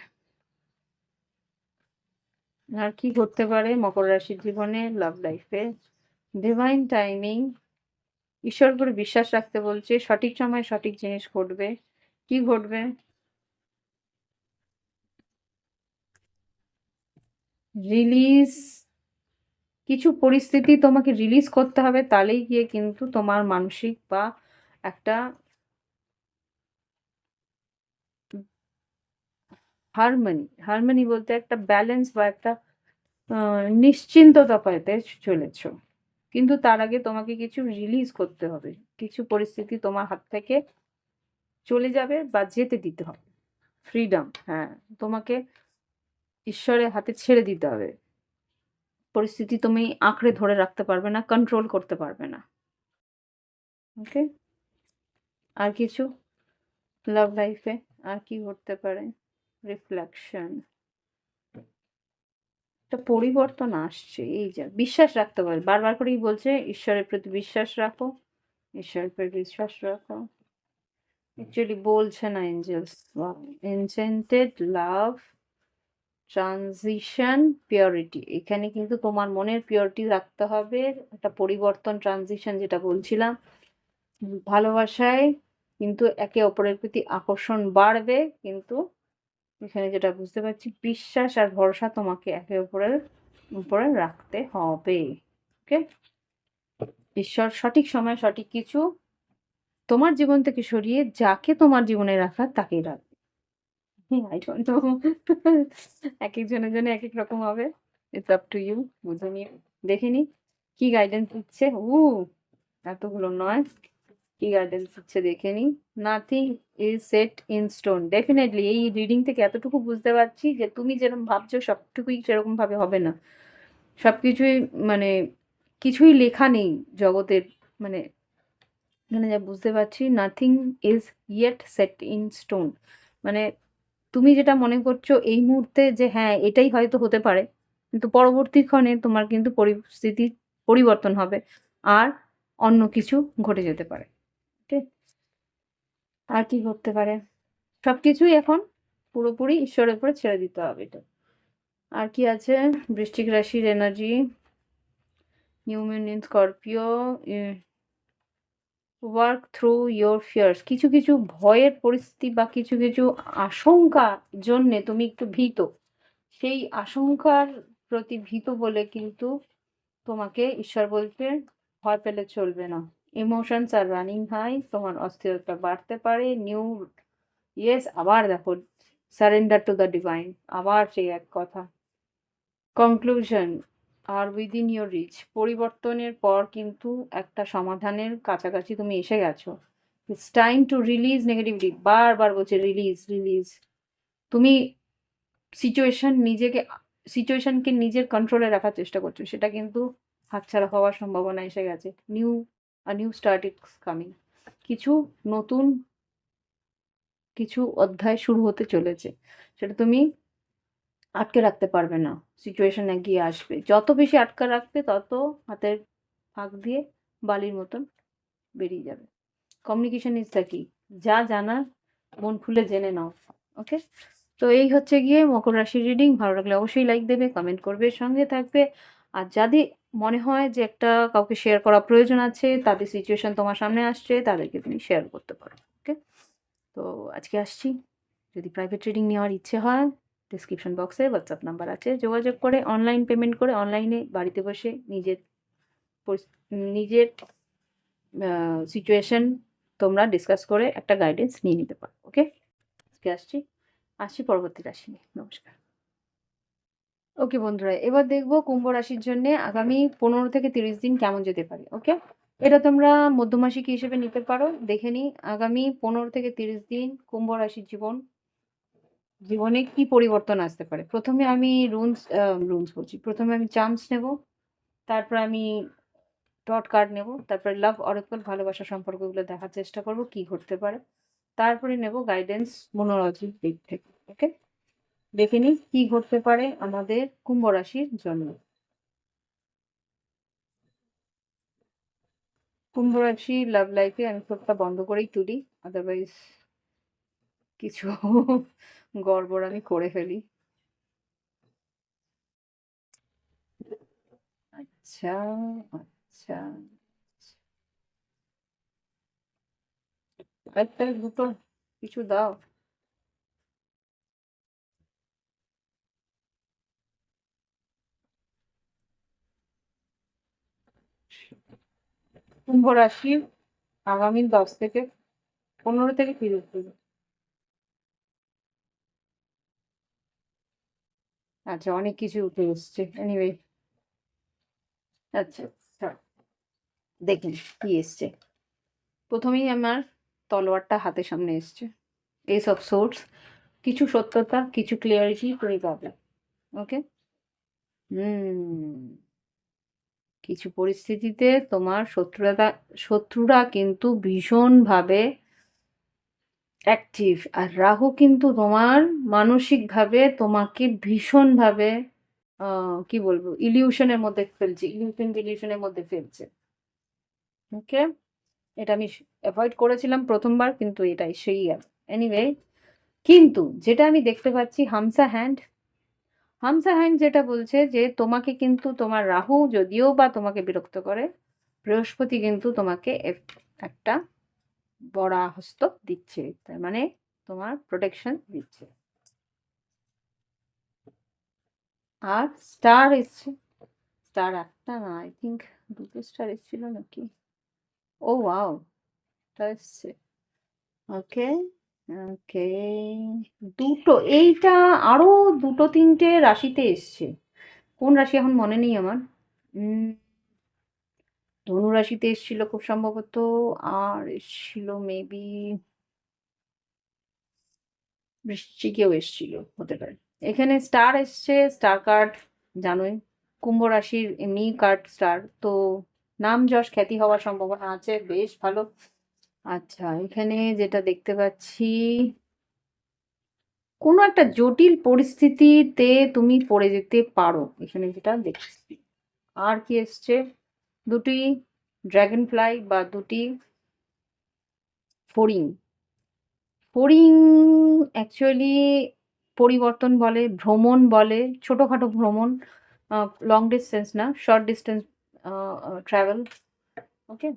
আর কি ঘটতে পারে মকর রাশির জীবনে, লাভ লাইফে? ডিভাইন টাইমিং, ঈশ্বর উপরে বিশ্বাস রাখতে বলছে, সঠিক সময়ে সঠিক জিনিস ঘটবে। কি ঘটবে? রিলিজ, কিছু পরিস্থিতি তোমাকে রিলিজ করতে হবে, তাহলেই গিয়ে কিন্তু তোমার মানসিক বা একটা হারমোনি বলতে একটা ব্যালেন্স বা একটা নিশ্চিন্ততা পাইতে চলেছ। কিন্তু তার আগে তোমাকে কিছু রিলিজ করতে হবে, কিছু পরিস্থিতি তোমার হাত থেকে চলে যাবে বা যেতে দিতে হবে। ফ্রিডম, হ্যাঁ, তোমাকে ঈশ্বরের হাতে ছেড়ে দিতে হবে। পরিস্থিতি তুমি আঁকড়ে ধরে রাখতে পারবে না, কন্ট্রোল করতে পারবে না। ওকে, আর কিছু লাভ লাইফে আর কি ঘটতে পারে? রিফ্লেকশন, একটা পরিবর্তন আসছে। এই যে বিশ্বাস রাখতে পারে, বারবার করেই বলছে ঈশ্বরের প্রতি বিশ্বাস রাখো, ঈশ্বরের প্রতি বিশ্বাস রাখো। অ্যাকচুয়ালি বলছে না এঞ্জেলস, এনচেন্টেড লাভ, ট্রানজিশন, পিওরিটি। এখানে কিন্তু তোমার মনের পিওরিটি রাখতে হবে, একটা পরিবর্তন, ট্রানজিশন যেটা বলছিলাম। ভালোবাসায় কিন্তু একে অপরের প্রতি আকর্ষণ বাড়বে, কিন্তু এখানে যেটা বুঝতে পারছি, বিশ্বাস আর ভরসা তোমাকে একে অপরের উপরে রাখতে হবে। ওকে, ঈশ্বর সঠিক সময় সঠিক কিছু তোমার জীবন থেকে সরিয়ে যাকে তোমার জীবনে রাখার তাকেই রাখবে। আই ডোন্ট নো, এক একজনের জন্য এক এক রকম হবে। ইটস আপ টু ইউ, বুঝে নিও। দেখে নি কি গাইডেন্স দিচ্ছে। এতগুলো নয়, কি গাইডেন্স দিচ্ছে দেখে নি। Nothing is set in stone. Definitely এই রিডিং থেকে এতটুকু বুঝতে পারছি যে তুমি যেরকম ভাবছো সবটুকুই সেরকম ভাবে হবে না। সবকিছুই মানে কিছুই লেখা নেই জগতের, মানে এখানে যা বুঝতে পারছি, nothing is yet set in stone. মানে তুমি যেটা মনে করছো এই মুহূর্তে যে হ্যাঁ এটাই হয়তো হতে পারে, কিন্তু পরবর্তীক্ষণে তোমার কিন্তু পরিস্থিতি পরিবর্তন হবে, আর অন্য কিছু ঘটে যেতে পারে। ঠিক, আর কি ঘটতে পারে? সবকিছুই এখন পুরোপুরি ঈশ্বরের উপরে ছেড়ে দিতে হবে এটা। আর কি আছে? বৃশ্চিক রাশির energy, new moon in Scorpio, work through your fears. কিছু কিছু ভয়ের পরিস্থিতি বা কিছু কিছু আশঙ্কা জন্যে তুমি একটু ভীত, সেই আশঙ্কার প্রতি ভীত বলে কিন্তু তোমাকে ঈশ্বর বলছে ভয় পেলে চলবে না। ইমোশনস আর রানিং হাই, তোমার অস্থিরতা বাড়তে পারে। নিউ, ইয়েস, আবার দেখো সারেন্ডার টু দ্য ডিভাইন, আবার সেই এক কথা। Conclusion are within your reach, পরিবর্তনের পর কিন্তু একটা সমাধানের কাছাকাছি তুমি এসে গেছো। It's time to release negativity, বারবার বলছে রিলিজ রিলিজ। তুমি নিজেকে সিচুয়েশনকে নিজের কন্ট্রোলে রাখার চেষ্টা করছো, সেটা কিন্তু হাতছাড়া হওয়ার সম্ভাবনা এসে গেছে। নিউ স্টার্ট ইটস কামিং, কিছু নতুন কিছু অধ্যায় শুরু হতে চলেছে, সেটা তুমি আটকে রাখতে পারবে না। সিচুয়েশন এগিয়ে আসবে, যত বেশি আটকে রাখবে তত হাতের ফাঁক দিয়ে বালির মতন বেরিয়ে যাবে। কমিউনিকেশন ইজ দ্য কি, যা জানার মন খুলে জেনে নাও। ওকে, তো এই হচ্ছে গিয়ে মকর রাশির রিডিং। ভালো লাগলে অবশ্যই লাইক দেবে, কমেন্ট করবে, সঙ্গে থাকবে। আর যাদের মনে হয় যে একটা কাউকে শেয়ার করা প্রয়োজন আছে, তাদের সিচুয়েশন তোমার সামনে আসছে, তাদেরকে তুমি শেয়ার করতে পারো। ওকে, তো আজকে আসছি। যদি প্রাইভেট ট্রেডিং নেওয়ার ইচ্ছে হয়, ডিসক্রিপশন বক্সে হোয়াটসঅ্যাপ নাম্বার আছে, যোগাযোগ করে অনলাইন পেমেন্ট করে অনলাইনে বাড়িতে বসে নিজের সিচুয়েশন তোমরা ডিসকাস করে একটা গাইডেন্স নিয়ে নিতে পারো। ওকে, আজকে আসছি পরবর্তী রাশি নিয়ে। নমস্কার। ওকে বন্ধুরা, এবার দেখবো কুম্ভ রাশির জন্য আগামী 15 থেকে 30 দিন কেমন যেতে পারে। ওকে, এটা তোমরা মধ্যমাসিক হিসেবে নিতে পারো। দেখে নি আগামী 15 থেকে 30 দিন কুম্ভ রাশির জীবনে কি পরিবর্তন আসতে পারে। প্রথমে আমি রুলস বলছি, প্রথমে আমি চার্মস নেব, তারপর আমি ডট কার্ড নেব, তারপরে লাভ অরেকল ভালোবাসা সম্পর্কগুলো দেখার চেষ্টা করব কি ঘটতে পারে, তারপরে নেব গাইডেন্স মোনোলজির দিক থেকে। ওকে, দেখে নিই কি ঘটতে পারে আমাদের কুম্ভ রাশির জন্য। কুম্ভ রাশি লাভ লাইফে আমি চোখটা বন্ধ করেই তুলি, আদারওয়াইজ কিছু গড়বড় আমি করে ফেলি। আচ্ছা, আচ্ছা, একটা দুটো কিছু দাও। কুম্ভ রাশি আগামী 10 থেকে 15 থেকে 30 দিন। আচ্ছা, অনেক কিছু উঠে এসছে। এনিওয়ে, আচ্ছা, আচ্ছা, দেখুন কি এসছে। প্রথমেই আমার তলোয়ারটা হাতের সামনে এসছে, এস অফ সোর্স। কিছু সত্যতা, কিছু ক্লিয়ারিটি তুমি পাবে। ওকে, হুম, কিছু পরিস্থিতিতে তোমার শত্রুরা কিন্তু ভীষণভাবে অ্যাক্টিভ, আর রাহু কিন্তু তোমার মানসিকভাবে তোমাকে ভীষণভাবে কি বলবো, ইলিউশনের মধ্যে ফেলছে। ওকে, এটা আমি অ্যাভয়েড করেছিলাম প্রথমবার, কিন্তু এটাই সেই গেল। এনিওয়ে, কিন্তু যেটা আমি দেখতে পাচ্ছি হামসা হ্যান্ড যেটা বলছে যে তোমাকে কিন্তু তোমার রাহু যদিও বা তোমাকে বিরক্ত করে, বৃহস্পতি কিন্তু তোমাকে একটা বড় হস্ত দিচ্ছে, তার মানে তোমার প্রোটেকশন দিচ্ছে। আর স্টার এসছে, স্টার একটা না, আই থিঙ্ক দুটো স্টার এসেছিল নাকি। ও ওয়াও, এটা এসছে। ওকে, ওকে, দুটো, এইটা আরো দুটো তিনটে রাশিতে এসছে। কোন রাশি এখন মনে নেই আমার। উম ধনু রাশিতে এসেছিল খুব সম্ভবত, আর এসেছিল মেবি বৃশ্চিকেও এসেছিল, হতে পারে। এখানে স্টার এসছে, স্টার কার্ড জানোই, কুম্ভ রাশির এমনি কার্ড স্টার, তো নাম যশ খ্যাতি হওয়ার সম্ভাবনা আছে, বেশ ভালো। আচ্ছা, এখানে যেটা দেখতে পাচ্ছি, কোনো একটা জটিল পরিস্থিতিতে তুমি পড়ে যেতে পারো, এখানে যেটা দেখছি। আর কি এসছে, দুটি ড্রাগন ফ্লাই বা দুটি ফড়িং। ফড়িং অ্যাকচুয়ালি পরিবর্তন বলে, ভ্রমণ বলে, ছোটোখাটো ভ্রমণ, লং ডিস্টেন্স না, শর্ট ডিস্টেন্স ট্রাভেল। ওকে,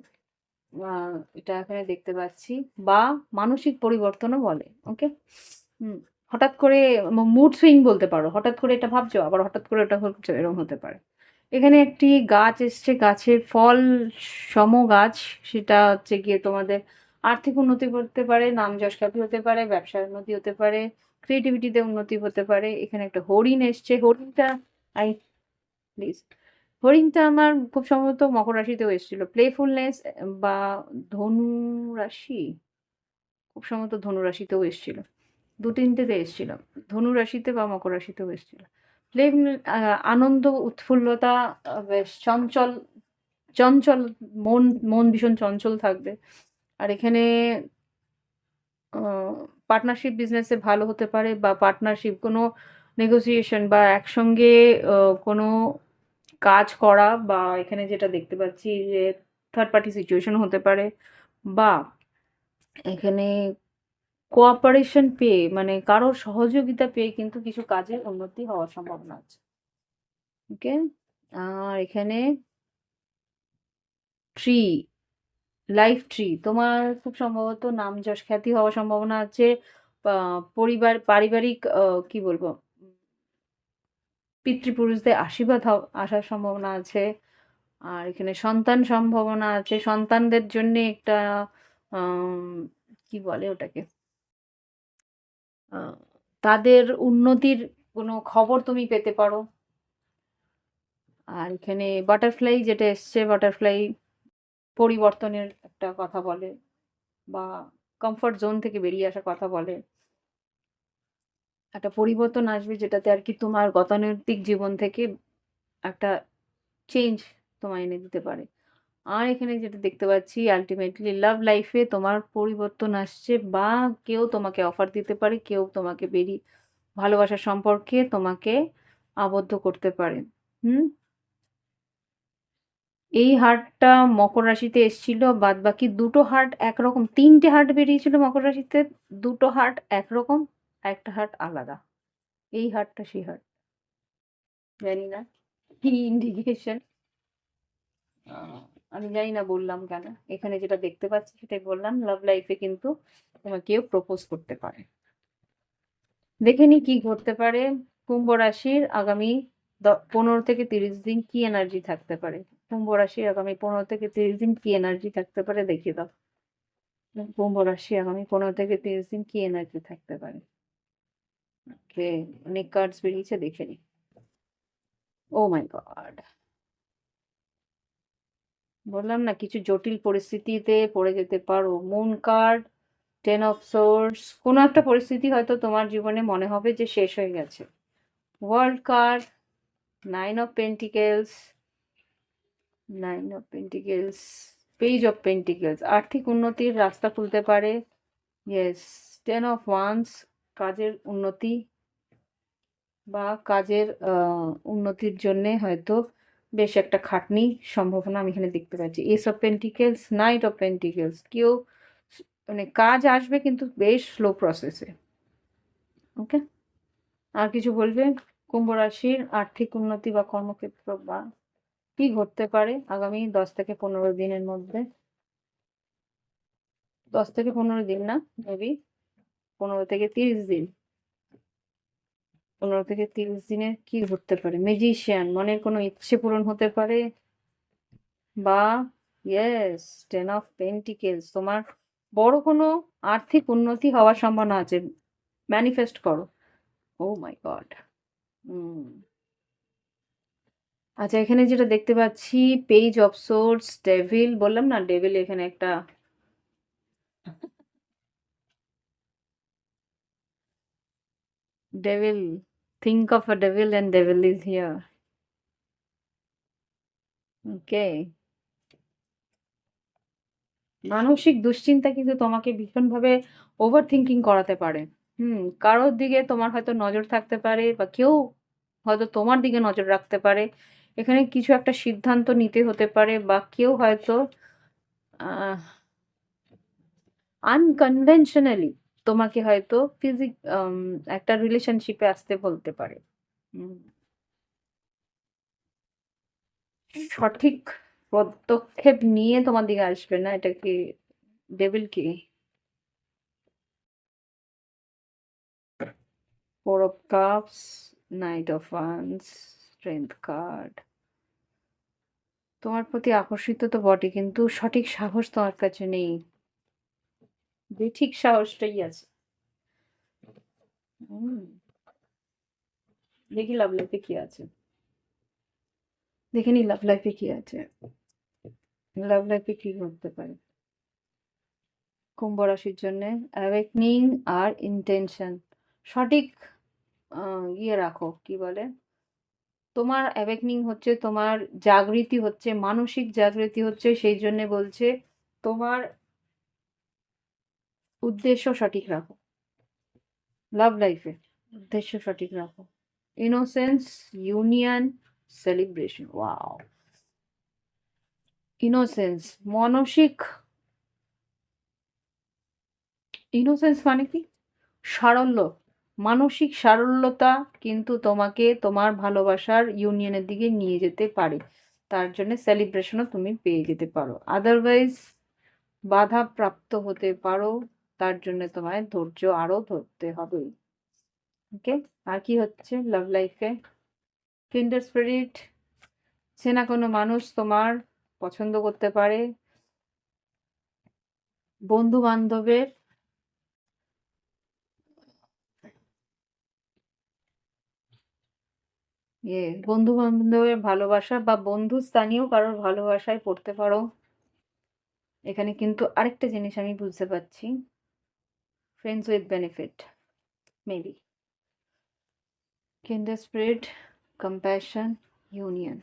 এটা এখানে দেখতে পাচ্ছি, বা মানসিক পরিবর্তনও বলে। ওকে, হুম, হঠাৎ করে মুড সুইং বলতে পারো, হঠাৎ করে এটা ভাবছো আবার হঠাৎ করে ওটা হচ্ছে, এরকম হতে পারে। এখানে একটি গাছ এসছে, গাছের ফল সম গাছ, সেটা হচ্ছে গিয়ে তোমাদের আর্থিক উন্নতি করতে পারে, নাম যশ খ্যাতি হতে পারে, ব্যবসার উন্নতি হতে পারে, ক্রিয়েটিভিটিতে উন্নতি হতে পারে। এখানে একটা হরিণ এসছে, হরিণটা আই প্লিজ, হরিণটা আমার খুব সম্ভবত মকর রাশিতেও এসেছিল, প্লেফুলনেস, বা ধনু রাশি, খুব সম্ভবত ধনু রাশিতেও এসেছিল, দু তিনটেতে এসেছিল, ধনু রাশিতে বা মকর রাশিতেও এসেছিল। প্লেন, আনন্দ উৎফুল্লতা, বেশ চঞ্চল চঞ্চল মন, মন ভীষণ চঞ্চল থাকবে। আর এখানে পার্টনারশিপ বিজনেসে ভালো হতে পারে, বা পার্টনারশিপ কোনো নেগোসিয়েশন বা একসঙ্গে কোনো কাজ করা, বা এখানে যেটা দেখতে পাচ্ছি যে থার্ড পার্টি সিচুয়েশন হতে পারে, বা এখানে কোঅপারেশন পেয়ে, মানে কারোর সহযোগিতা পেয়ে কিন্তু কিছু কাজে উন্নতি হওয়ার সম্ভাবনা আছে। ওকে, আর এখানে ট্রি, লাইফ ট্রি, তোমার খুব সম্ভবত নাম যশ খ্যাতি হওয়ার সম্ভাবনা আছে। পারিবারিক কি বলবো, পিতৃপুরুষদের আশীর্বাদ আসার সম্ভাবনা আছে। আর এখানে সন্তান সম্ভাবনা আছে, সন্তানদের জন্য একটা আম, কি বলে ওটাকে, আহ, তাদের উন্নতির কোনো খবর তুমি পেতে পারো। আর এখানে বাটারফ্লাই যেটা এসছে, বাটারফ্লাই পরিবর্তনের একটা কথা বলে, বা কমফর্ট জোন থেকে বেরিয়ে আসার কথা বলে। একটা পরিবর্তন আসবে যেটাতে আর কি তোমার গতানুগতিক জীবন থেকে একটা চেঞ্জ তোমায় এনে দিতে পারে। আর এখানে যেটা দেখতে পাচ্ছি, আলটিমেটলি লাভ লাইফে তোমার পরিবর্তন আসছে, বা কেউ তোমাকে অফার দিতে পারে, কেউ তোমাকে ভালোবাসার সম্পর্কে তোমাকে আবদ্ধ করতে পারে। হুম, এই হার্টটা মকর রাশিতে এসছিল, বাদ বাকি দুটো হার্ট একরকম, তিনটে হার্ট বেরিয়েছিল মকর রাশিতে, দুটো হার্ট একরকম, একটা হার্ট আলাদা। এই হার্টটা সেই হার্ট, জানি না কি ইন্ডিকেশন, আমি জানি না বললাম কেন। এখানে যেটা দেখতে পাচ্ছি সেটাই বললাম, লাভ লাইফে কিন্তু তোমাকে কেউ প্রপোজ করতে পারে। দেখে নি কি ঘটতে পারে। কুম্ভ রাশির আগামী 15 থেকে 30 দিন কি এনার্জি থাকতে পারে। কুম্ভ রাশির আগামী 15 থেকে 30 দিন কি এনার্জি থাকতে পারে দেখিয়ে দাও। কুম্ভ রাশি আগামী 15 থেকে 30 দিন কি এনার্জি থাকতে পারে। ওকে, অনেক কার্ডস বেরিয়েছে, দেখে নি। ও মাই গড, বললাম না কিছু জটিল পরিস্থিতিতে পড়ে যেতে পারো। মুন কার্ড, 10 অফ সোর্স, কোনো একটা পরিস্থিতি হয়তো তোমার জীবনে মনে হবে যে শেষ হয়ে গেছে। World card, 9 of pentacles, 9 of pentacles, page of pentacles, আর্থিক উন্নতির রাস্তা খুলতে পারে। ইয়েস, 10 অফ ওয়ান্স, কাজের উন্নতি, বা কাজের উন্নতির জন্যে হয়তো বেশ একটা খাটনি সম্ভাবনা আমি এখানে দেখতে পাচ্ছি। S of pentacles, night of pentacles, কেউ মানে কাজ আসবে কিন্তু বেশ স্লো প্রসেসে। ওকে, আর কিছু বলবে? কুম্ভ রাশির আর্থিক উন্নতি বা কর্মক্ষেত্র বা কি ঘটতে পারে আগামী 10 থেকে 15 দিনের মধ্যে? 10 থেকে 15 দিন না, মেবি 15 থেকে 30 দিন। 15 থেকে 30 দিনে কি ঘটতে পারে? ম্যাজিশিয়ান, মনের কোনো ইচ্ছে পূরণ হতে পারে, বা ইয়েস, 10 অফ পেন্টিকেলস, তোমার বড় কোনো আর্থিক উন্নতি হওয়ার সম্ভাবনা আছে, ম্যানিফেস্ট করো। ও মাই গড। হুম, আচ্ছা, এখানে যেটা দেখতে পাচ্ছি, পেজ অফ সোর্স, ডেভিল, বললাম না ডেভিল এখানে একটা, devil, think of a devil and devil is here. Okay, মানসিক দুশ্চিন্তা কিন্তু তোমাকে ভীষণভাবে ওভার থিঙ্কিং করাতে পারে। কারোর দিকে তোমার হয়তো নজর থাকতে পারে, বা কেউ হয়তো তোমার দিকে নজর রাখতে পারে। এখানে কিছু একটা সিদ্ধান্ত নিতে হতে পারে, বা কেউ হয়তো আহ আনকনভেনশনালি তোমাকে হয়তো একটা রিলেশনশিপে আসতে বলতে পারে। হুম, সঠিক পদক্ষেপ নিয়ে তোমার দিকে আসবে না, এটা কি ডেভিল কি? 4 of cups, night of wands, strength card, তোমার প্রতি আকর্ষিত তো বটে, কিন্তু সঠিক সাহস তোমার কাছে নেই। বেঠিক সাহসটাই আছে। হুম, দেখি লাভ লাইফে কি আছে, দেখে নি লাভ লাইফে কি আছে, লাভ লাইফে কি ঘটতে পারে কুম্ভ রাশির জন্য। অ্যাওয়েকনিং আর ইন্টেনশন, সঠিক ইয়ে রাখো, কি বলে, তোমার অ্যাওয়েকনিং হচ্ছে, তোমার জাগৃতি হচ্ছে, মানসিক জাগৃতি হচ্ছে, সেই জন্য বলছে তোমার উদ্দেশ্য সঠিক রাখো। লাভ লাইফে উদ্দেশ্য সঠিক রাখো। Innocence, union, celebration, wow. Innocence, মানসিক ইনোসেন্স মানে কি? সারল্য, মানসিক সারল্যতা কিন্তু তোমাকে তোমার ভালোবাসার ইউনিয়নের দিকে নিয়ে যেতে পারে, তার জন্য সেলিব্রেশনও তুমি পেয়ে যেতে পারো। আদারওয়াইজ বাধা প্রাপ্ত হতে পারো, তার জন্য তোমায় ধৈর্য আরো ধরতে হবে। ওকে, আর কি হচ্ছে লাভ লাইফে? কিন্ডার স্পিরিট, চেনা কোনো মানুষ তোমার পছন্দ করতে পারে, বন্ধু বান্ধবের বন্ধু বান্ধবের ভালোবাসা বা বন্ধু স্থানীয় কারোর ভালোবাসায় পড়তে পারো। এখানে কিন্তু আরেকটা জিনিস আমি বুঝতে পারছি, friends with benefit maybe. Kinder spirit, compassion, union.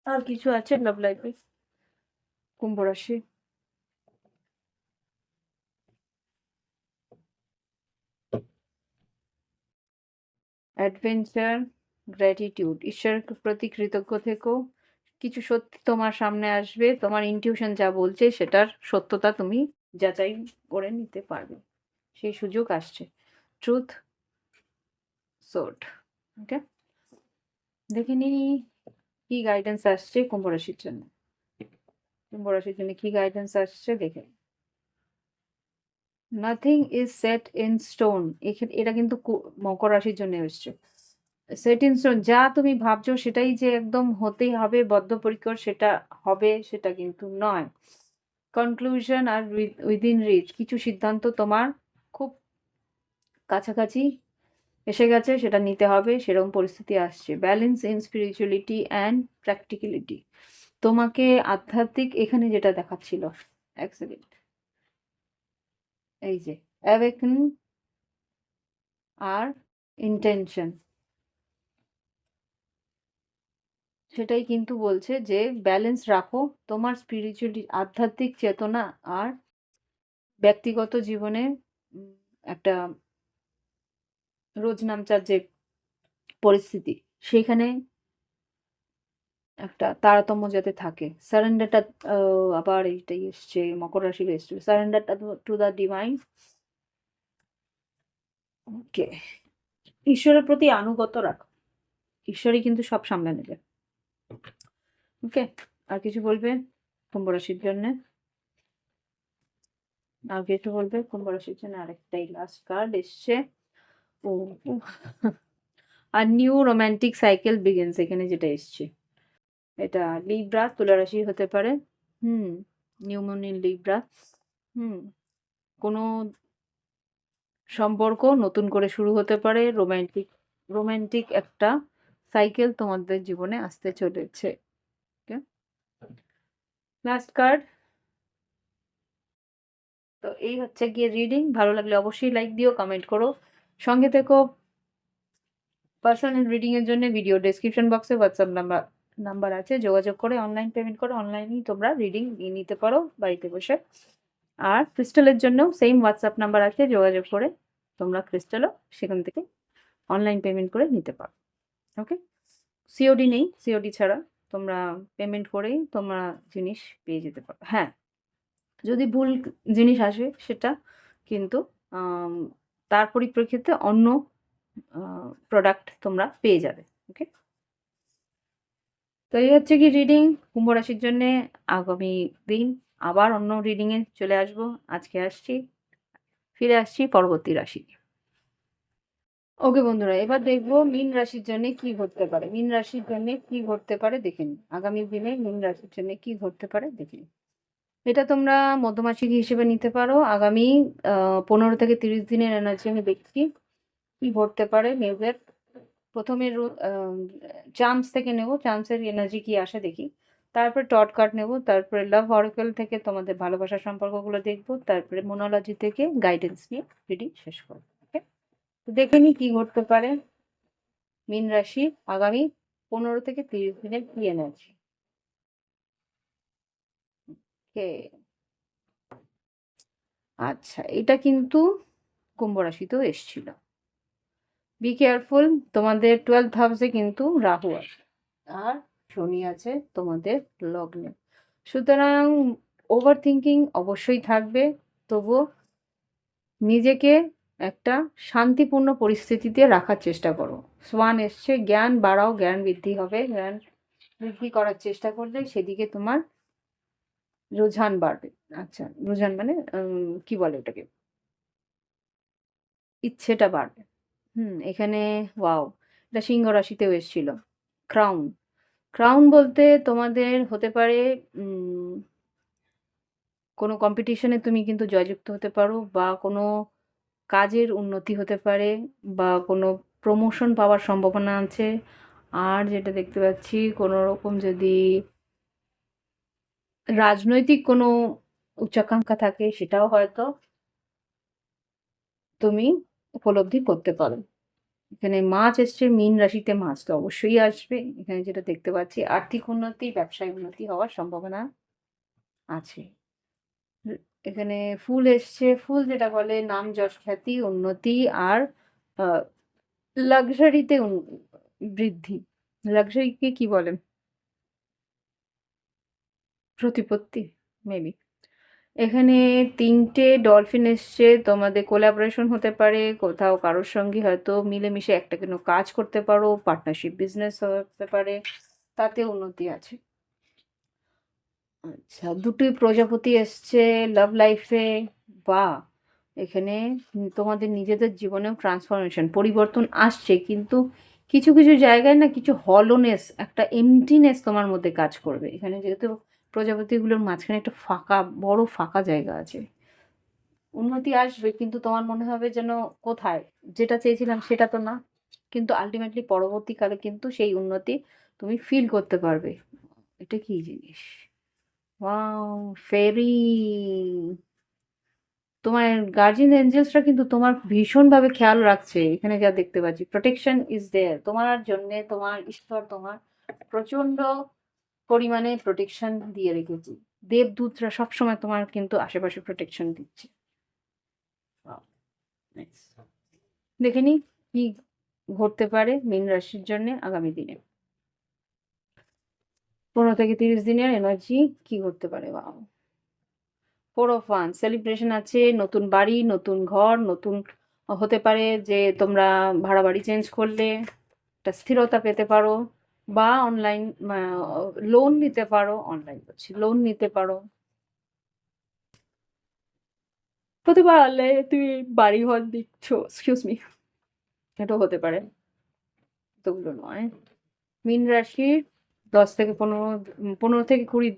আর কিছু আছে লাভ লাইফে? কুম্ভ রাশি, অ্যাডভেঞ্চার, গ্র্যাটিটিউড, ঈশ্বরের প্রতি কৃতজ্ঞ থেকো। কিছু সত্যি তোমার সামনে আসবে, তোমার ইনটিউশন যা বলছে সেটার সত্যতা তুমি যাচাই করে নিতে পারবে, সেই সুযোগ আসছে। Truth, sword. ওকে, দেখে নি কি গাইডেন্স আসছে কুম্ভ রাশির জন্য। কুম্ভ রাশির জন্য কি গাইডেন্স আসছে দেখে। Nothing is set in stone, এটা কিন্তু মকর রাশির জন্য এসছে। সেট ইন স্টোন, যা তুমি ভাবছো সেটাই যে একদম হতেই হবে বদ্ধপরিকর সেটা হবে সেটা কিন্তু নয়। কনক্লুশন আর উইদিন রিচ, কিছু সিদ্ধান্ত তোমার খুব কাছাকাছি এসে গেছে, সেটা নিতে হবে, সেরকম পরিস্থিতি আসছে। Balance in spirituality and practicality, তোমাকে আধ্যাত্মিক, এখানে যেটা দেখাচ্ছিল, এক সেকেন্ড, এই যে অ্যাওয়েকেন আর ইন্টেনশন, সেটাই কিন্তু বলছে যে ব্যালেন্স রাখো তোমার স্পিরিচুয়ালি, আধ্যাত্মিক চেতনা আর ব্যক্তিগত জীবনে একটা রোজ নামচার যে পরিস্থিতি, সেখানে একটা তারতম্য যাতে থাকে। সারেন্ডারটা, আবার এইটাই এসছে মকর রাশির এসছে, সারেন্ডারটা টু দ্য ডিভাইন। ওকে, ঈশ্বরের প্রতি আনুগত্য রাখো, ঈশ্বরই কিন্তু সব সামলে নেবে। ওকে, আর কিছু বলবে কুম্ভ রাশির জন্য? আর কিছু বলবে কুম্ভ রাশির জন্য? আরেকটাই লাস্ট কার্ড এসছে। ও, আর নিউ রোমান্টিক সাইকেল বিগিনস, এখানে যেটা এসছে এটা লিব্রা, তুলা রাশি হতে পারে। হুম, নিউমোনি লিব্রা। হুম, কোনো সম্পর্ক নতুন করে শুরু হতে পারে, রোমান্টিক রোমান্টিক একটা সাইকেল তোমাদের জীবনে আসতে চলেছে। Last card. তো এই হচ্ছে গিয়ে রিডিং, ভালো লাগলে অবশ্যই লাইক দিও, কমেন্ট করো, সঙ্গে থেকো। পার্সোনাল রিডিং এর জন্য ভিডিও ডেসক্রিপশন বক্সে হোয়াটসঅ্যাপ নাম্বার আছে, যোগাযোগ করে অনলাইন পেমেন্ট করে অনলাইনেই তোমরা রিডিং নিয়ে নিতে পারো বাড়িতে বসে। আর ক্রিস্টালের জন্য সেম হোয়াটসঅ্যাপ নাম্বার আছে, যোগাযোগ করে তোমরা ক্রিস্টালও সেখান থেকে অনলাইন পেমেন্ট করে নিতে পারো। ওকে, সিওডি নেই, সিওডি ছাড়া তোমরা পেমেন্ট করেই তোমরা জিনিস পেয়ে যেতে পারো। হ্যাঁ, যদি ভুল জিনিস আসে সেটা কিন্তু তার পরিপ্রেক্ষিতে অন্য প্রোডাক্ট তোমরা পেয়ে যাবে। ওকে, তো এই হচ্ছে কি রিডিং কুম্ভ রাশির জন্যে। আগামী দিন আবার অন্য রিডিংয়ে চলে আসবো। আজকে আসছি, ফিরে আসছি পরবর্তী রাশি। ওকে বন্ধুরা, এবার দেখবো মীন রাশির জন্য কি ঘটতে পারে। মীন রাশির জন্য কি ঘটতে পারে দেখে নিন, আগামী দিনে মীন রাশির জন্য কি ঘটতে পারে দেখে নিন। এটা তোমরা মধ্যমাসিক হিসেবে নিতে পারো। আগামী 15 থেকে 30 দিনের এনার্জি আমি দেখছি কি ঘটতে পারে মেয়েদের। প্রথমে চার্মস থেকে নেব, চার্মসের এনার্জি কি আসে দেখি, তারপরে টট কার্ড নেব, তারপরে লাভ অরাকেল থেকে তোমাদের ভালোবাসার সম্পর্কগুলো দেখবো, তারপরে মোনোলজি থেকে গাইডেন্স নিয়ে রিডিং শেষ করবো। ওকে, তো দেখে নি কি ঘটতে পারে মীন রাশি আগামী 15 থেকে 30 দিনের কি এনার্জি। ওকে, আচ্ছা, এটা কিন্তু কুম্ভ রাশিতেও এসছিল। বি কেয়ারফুল, তোমাদের 12th হাউসে কিন্তু রাহু আছে আর শনি আছে তোমাদের লগ্নে। সুতরাং ওভার থিঙ্কিং অবশ্যই থাকবে, তবুও নিজেকে একটা শান্তিপূর্ণ পরিস্থিতিতে রাখার চেষ্টা করো। সোয়ান এসছে, জ্ঞান বাড়াও, জ্ঞান বৃদ্ধি হবে, জ্ঞান বৃদ্ধি করার চেষ্টা করলে সেদিকে তোমার রুঝান বাড়বে। আচ্ছা, রুঝান মানে কি বলে ওটাকে, ইচ্ছেটা বাড়বে। এখানে ওয়াও, এটা সিংহ রাশিতেও এসেছিল। ক্রাউন, ক্রাউন বলতে তোমাদের হতে পারে কোনো কম্পিটিশনে তুমি কিন্তু জয়যুক্ত হতে পারো, বা কোনো কাজের উন্নতি হতে পারে, বা কোনো প্রমোশন পাওয়ার সম্ভাবনা আছে। আর যেটা দেখতে পাচ্ছি, কোনো রকম যদি রাজনৈতিক কোনো উচ্চাকাঙ্ক্ষা থাকে সেটাও হয়তো তুমি উপলব্ধি করতে পারো। এখানে মাছ এসছে, মীন রাশিতে মাছ তো অবশ্যই আসবে। এখানে যেটা দেখতে পাচ্ছি, আর্থিক উন্নতি, ব্যবসায় উন্নতি হওয়ার সম্ভাবনা আছে। হুম, এখানে ফুল এসছে, ফুল যেটা বলে নাম যশ খ্যাতি উন্নতি আর লাক্সারিতে বৃদ্ধি। লাক্সারিকে কি বলে, প্রতিপত্তি মেবি। এখানে তিনটে ডলফিন এসছে, তোমাদের কোলাবোরেশন হতে পারে, কোথাও কারোর সঙ্গে হয়তো মিলেমিশে একটা কোনো কাজ করতে পারো, পার্টনারশিপ বিজনেস হতে পারে, তাতে উন্নতি আছে। আচ্ছা, দুটোই প্রজাপতি এসছে লাভ লাইফে। বা এখানে তোমাদের নিজেদের জীবনেও ট্রান্সফরমেশন, পরিবর্তন আসছে, কিন্তু কিছু কিছু জায়গায় না কিছু হলোনেস, একটা এমটিনেস তোমার মধ্যে কাজ করবে। এখানে যেহেতু প্রজাপতিগুলোর মাঝখানে একটা ফাঁকা, বড় ফাঁকা জায়গা আছে। উন্নতি আসবে, কিন্তু তোমার মনে হবে যেন কোথায়, যেটা চেয়েছিলাম সেটা তো না, কিন্তু আলটিমেটলি পরবর্তীকালে কিন্তু সেই উন্নতি তুমি ফিল করতে পারবে। এটা কি জিনিস, ওয়াও, ফেরি। তোমার গার্জিয়ান এঞ্জেলসরা কিন্তু তোমার ভীষণভাবে খেয়াল রাখছে, এখানে যা দেখতে পাচ্ছি, প্রোটেকশন ইজ দেয়ার তোমার জন্যে, তোমার ঈশ্বর তোমার প্রচন্ড পরিমাণে প্রোটেকশন দিয়ে রেখেছি। দেবদূতরা সবসময় তোমার কিন্তু আশেপাশে প্রোটেকশন দিচ্ছে। Wow, nice. দেখে নি কি ঘটতে পারে মীন রাশির জন্য আগামী দিনে, 15 থেকে 30 দিনের এনার্জি কি ঘটতে পারে। বাবা, ফোর অফ ওয়ান, সেলিব্রেশন আছে, নতুন বাড়ি, নতুন ঘর, নতুন হতে পারে যে তোমরা ভাড়া বাড়ি চেঞ্জ করলে একটা স্থিরতা পেতে পারো, বা অনলাইন লোন নিতে পারো, অনলাইন করছি, লোন নিতে পারো। হতে পারলে তুমি বাড়ি ঘর দিচ্ছ, এক্সকিউজ মি, এটাও হতে পারে, তোগুলো নয়। মীন রাশির 10 থেকে 15, 15 থেকে 20,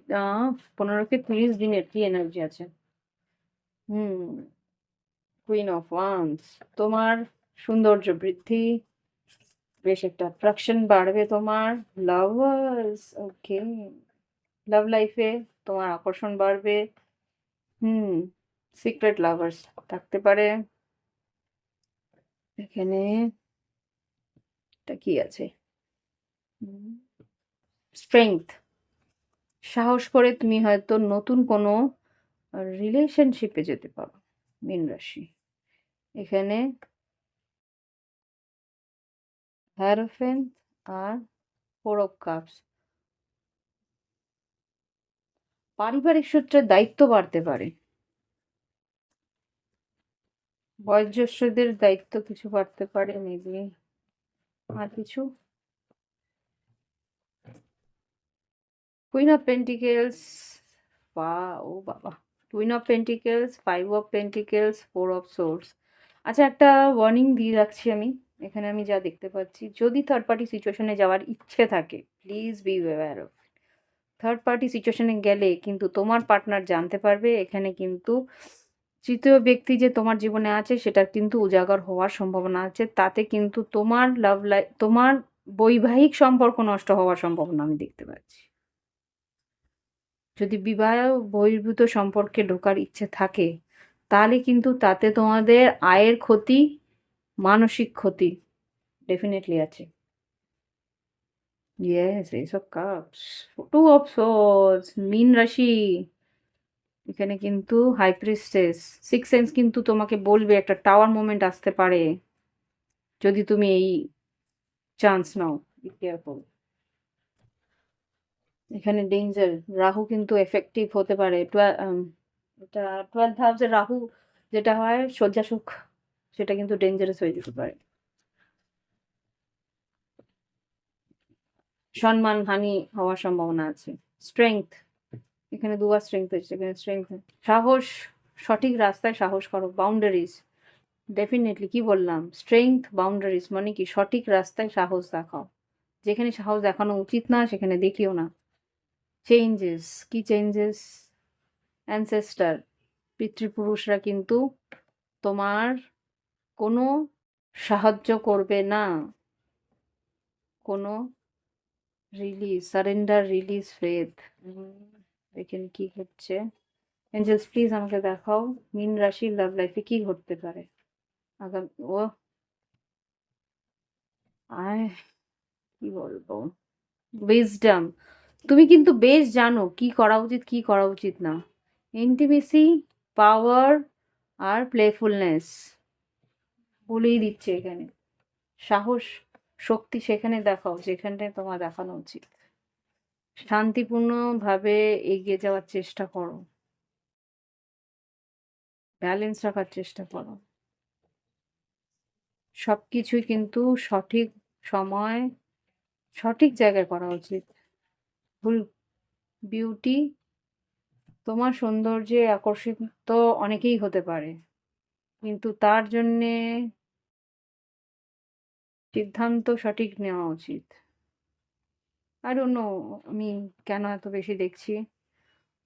15 থেকে 30 দিনের কি এনার্জি আছে। হুম, কুইন অফ ওয়ান্স, তোমার সৌন্দর্য বৃদ্ধি, বেশ একটা অ্যাট্রাকশন বাড়বে তোমার। লাভার্স, ওকে, লাভ লাইফে তোমার আকর্ষণ বাড়বে। হুম, সিক্রেট লাভার্স থাকতে পারে। এখানে এটা কি আছে, স্ট্রেংথ, সাহস করে তুমি হয়তো নতুন কোনো রিলেশনশিপে যেতে পারো মীন রাশি। এখানে হ্যারোফেন্ট আর ফোর অফ কাপস, পারিবারিক সূত্রে দায়িত্ব বাড়তে পারে, বয়োজ্যেষ্ঠদের দায়িত্ব কিছু বাড়তে পারে মেবি। আর কিছু, কুইন অফ পেন্টিকেলস, বা ও বাবা, queen of pentacles, 5 of pentacles, 4 of swords. আচ্ছা, একটা ওয়ার্নিং দিয়ে রাখছি আমি, এখানে আমি যা দেখতে পাচ্ছি, যদি থার্ড পার্টি সিচুয়েশনে যাওয়ার ইচ্ছে থাকে, please be aware of. Third party সিচুয়েশনে গেলে কিন্তু তোমার পার্টনার জানতে পারবে, এখানে কিন্তু তৃতীয় ব্যক্তি যে তোমার জীবনে আছে সেটা কিন্তু উজাগর হওয়ার সম্ভাবনা আছে, তাতে কিন্তু তোমার লাভ লাইফ, তোমার বৈবাহিক সম্পর্ক নষ্ট হওয়ার সম্ভাবনা আমি দেখতে পাচ্ছি। যদি বিবাহ বহির্ভূত সম্পর্কে ঢোকার ইচ্ছে থাকে, তাহলে কিন্তু তাতে তোমাদের আয়ের ক্ষতি, মানসিক ক্ষতি ডেফিনেটলি আছে। Yes, ace of cups, 2 of swords, মীন রাশি। এখানে কিন্তু হাই প্রিস্টেস, সিক্স সেন্স কিন্তু তোমাকে বলবে একটা টাওয়ার মোমেন্ট আসতে পারে, যদি তুমি এই চান্স নাও, বি কেয়ারফুল। এখানে ডেঞ্জার, রাহু কিন্তু এফেক্টিভ হতে পারে। এটা 12th হাউসে রাহু যেটা হয় শয্যা সুখ, সেটা কিন্তু ডেঞ্জারাস হয়ে যেতে পারে। সম্মান হানি হওয়ার সম্ভাবনা আছে। স্ট্রেংথ, এখানে দুবার স্ট্রেংথ এসেছে, এখানে স্ট্রেংথ। সাহস, সঠিক রাস্তায় সাহস করো। বাউন্ডারিজ, ডেফিনেটলি কি বললাম, স্ট্রেংথ বাউন্ডারিজ মানে কি সঠিক রাস্তায় সাহস দেখাও। যেখানে সাহস দেখানো উচিত না সেখানে দেখিও না। চেঞ্জেস, কি চেঞ্জেস? অ্যানসেস্টার, পিতৃপুরুষরা কিন্তু তোমার কোনো সাহায্য করবে না। কোনো রিলিজ, সারেন্ডার, রিলিজ, ফেথ। দেখেন কি হচ্ছে। এঞ্জেলস প্লিজ আমাকে দেখাও মীন রাশির লাভ লাইফে কি ঘটতে পারে আগামী। ও আয়, কি বলবো, উইজডম, তুমি কিন্তু বেশ জানো কি করা উচিত কি করা উচিত না। ইন্টিমেসি, পাওয়ার আর প্লেফুলনেস বলেই দিচ্ছে এখানে। সাহস, শক্তি সেখানে দেখাও যেখানে তোমার দেখানো উচিত। শান্তিপূর্ণভাবে এগিয়ে যাওয়ার চেষ্টা করো, ব্যালেন্স রাখার চেষ্টা করো। সবকিছুই কিন্তু সঠিক সময় সঠিক জায়গায় করা উচিত। ভুল, বিউটি, তোমার সৌন্দর্যে আকর্ষিত অনেকেই হতে পারে, কিন্তু তার জন্যে সিদ্ধান্ত সঠিক নেওয়া উচিত। I don't know আমি কেন এত বেশি দেখছি,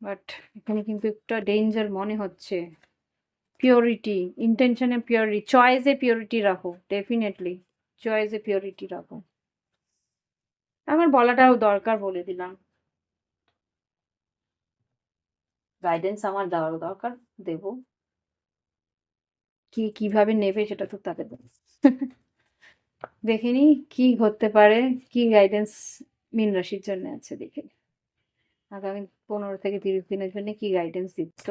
বাট এখানে কিন্তু একটা ডেঞ্জার মনে হচ্ছে। পিওরিটি, ইন্টেনশনে পিওরিটি, চয়েসে পিওরিটি রাখো, ডেফিনেটলি চয়েসে পিওরিটি রাখো। আমার বলাটাও দরকার, বলে দিলাম। গাইডেন্স আমার দেওয়ার দরকার, দেব। কি কিভাবে নেবে সেটা তো তাদের দেখিনি কি হতে পারে, কি গাইডেন্স মীন রাশির জন্য আছে দেখে। আগামী 15 থেকে 30 দিনের জন্য কি গাইডেন্স দিচ্ছ।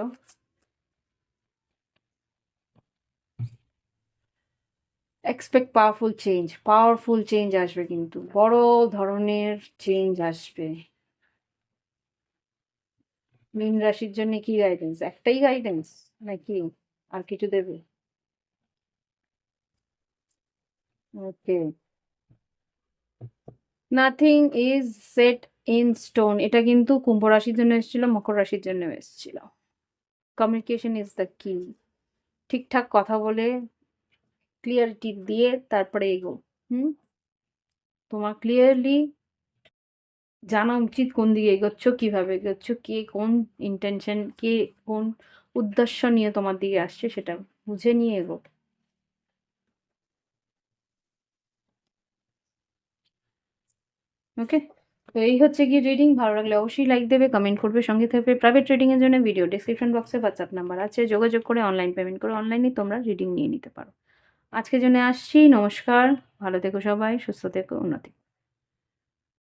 এক্সপেক্ট পাওয়ারফুল চেঞ্জ আসবে, কিন্তু বড় ধরনের চেঞ্জ আসবে। মীন রাশির জন্য কি গাইডেন্স, একটাই গাইডেন্স নাকি আর কিছু দেবে? Okay, nothing is set in stone, এটা কিন্তু কুম্ভ রাশির জন্য এসেছিল, মকর রাশির জন্য এসেছিল। কমিউনিকেশন ইজ দ্য কি, ঠিকঠাক কথা বলে ক্লিয়ারিটি দিয়ে তারপরে এগো। হুম, তোমার ক্লিয়ারলি জানা উচিত কোন দিকে এগোচ্ছ, কিভাবে এগোচ্ছ, কে কোন ইন্টেনশন, কে কোন উদ্দেশ্য নিয়ে তোমার দিকে আসছে সেটা বুঝে নিয়ে এগো। ওকে, তো এই হচ্ছে কি রিডিং। ভালো লাগলে অবশ্যই লাইক দেবে, কমেন্ট করবে, সঙ্গে থাকবে। প্রাইভেট রিডিং এর জন্য ভিডিও ডেসক্রিপশন বক্সে হোয়াটসঅ্যাপ নাম্বার আছে, যোগাযোগ করে অনলাইন পেমেন্ট করে অনলাইনে তোমরা রিডিং নিয়ে নিতে পারো। আজকের জন্য আসছি, নমস্কার, ভালো থেকো সবাই, সুস্থ থেকো, উন্নতি।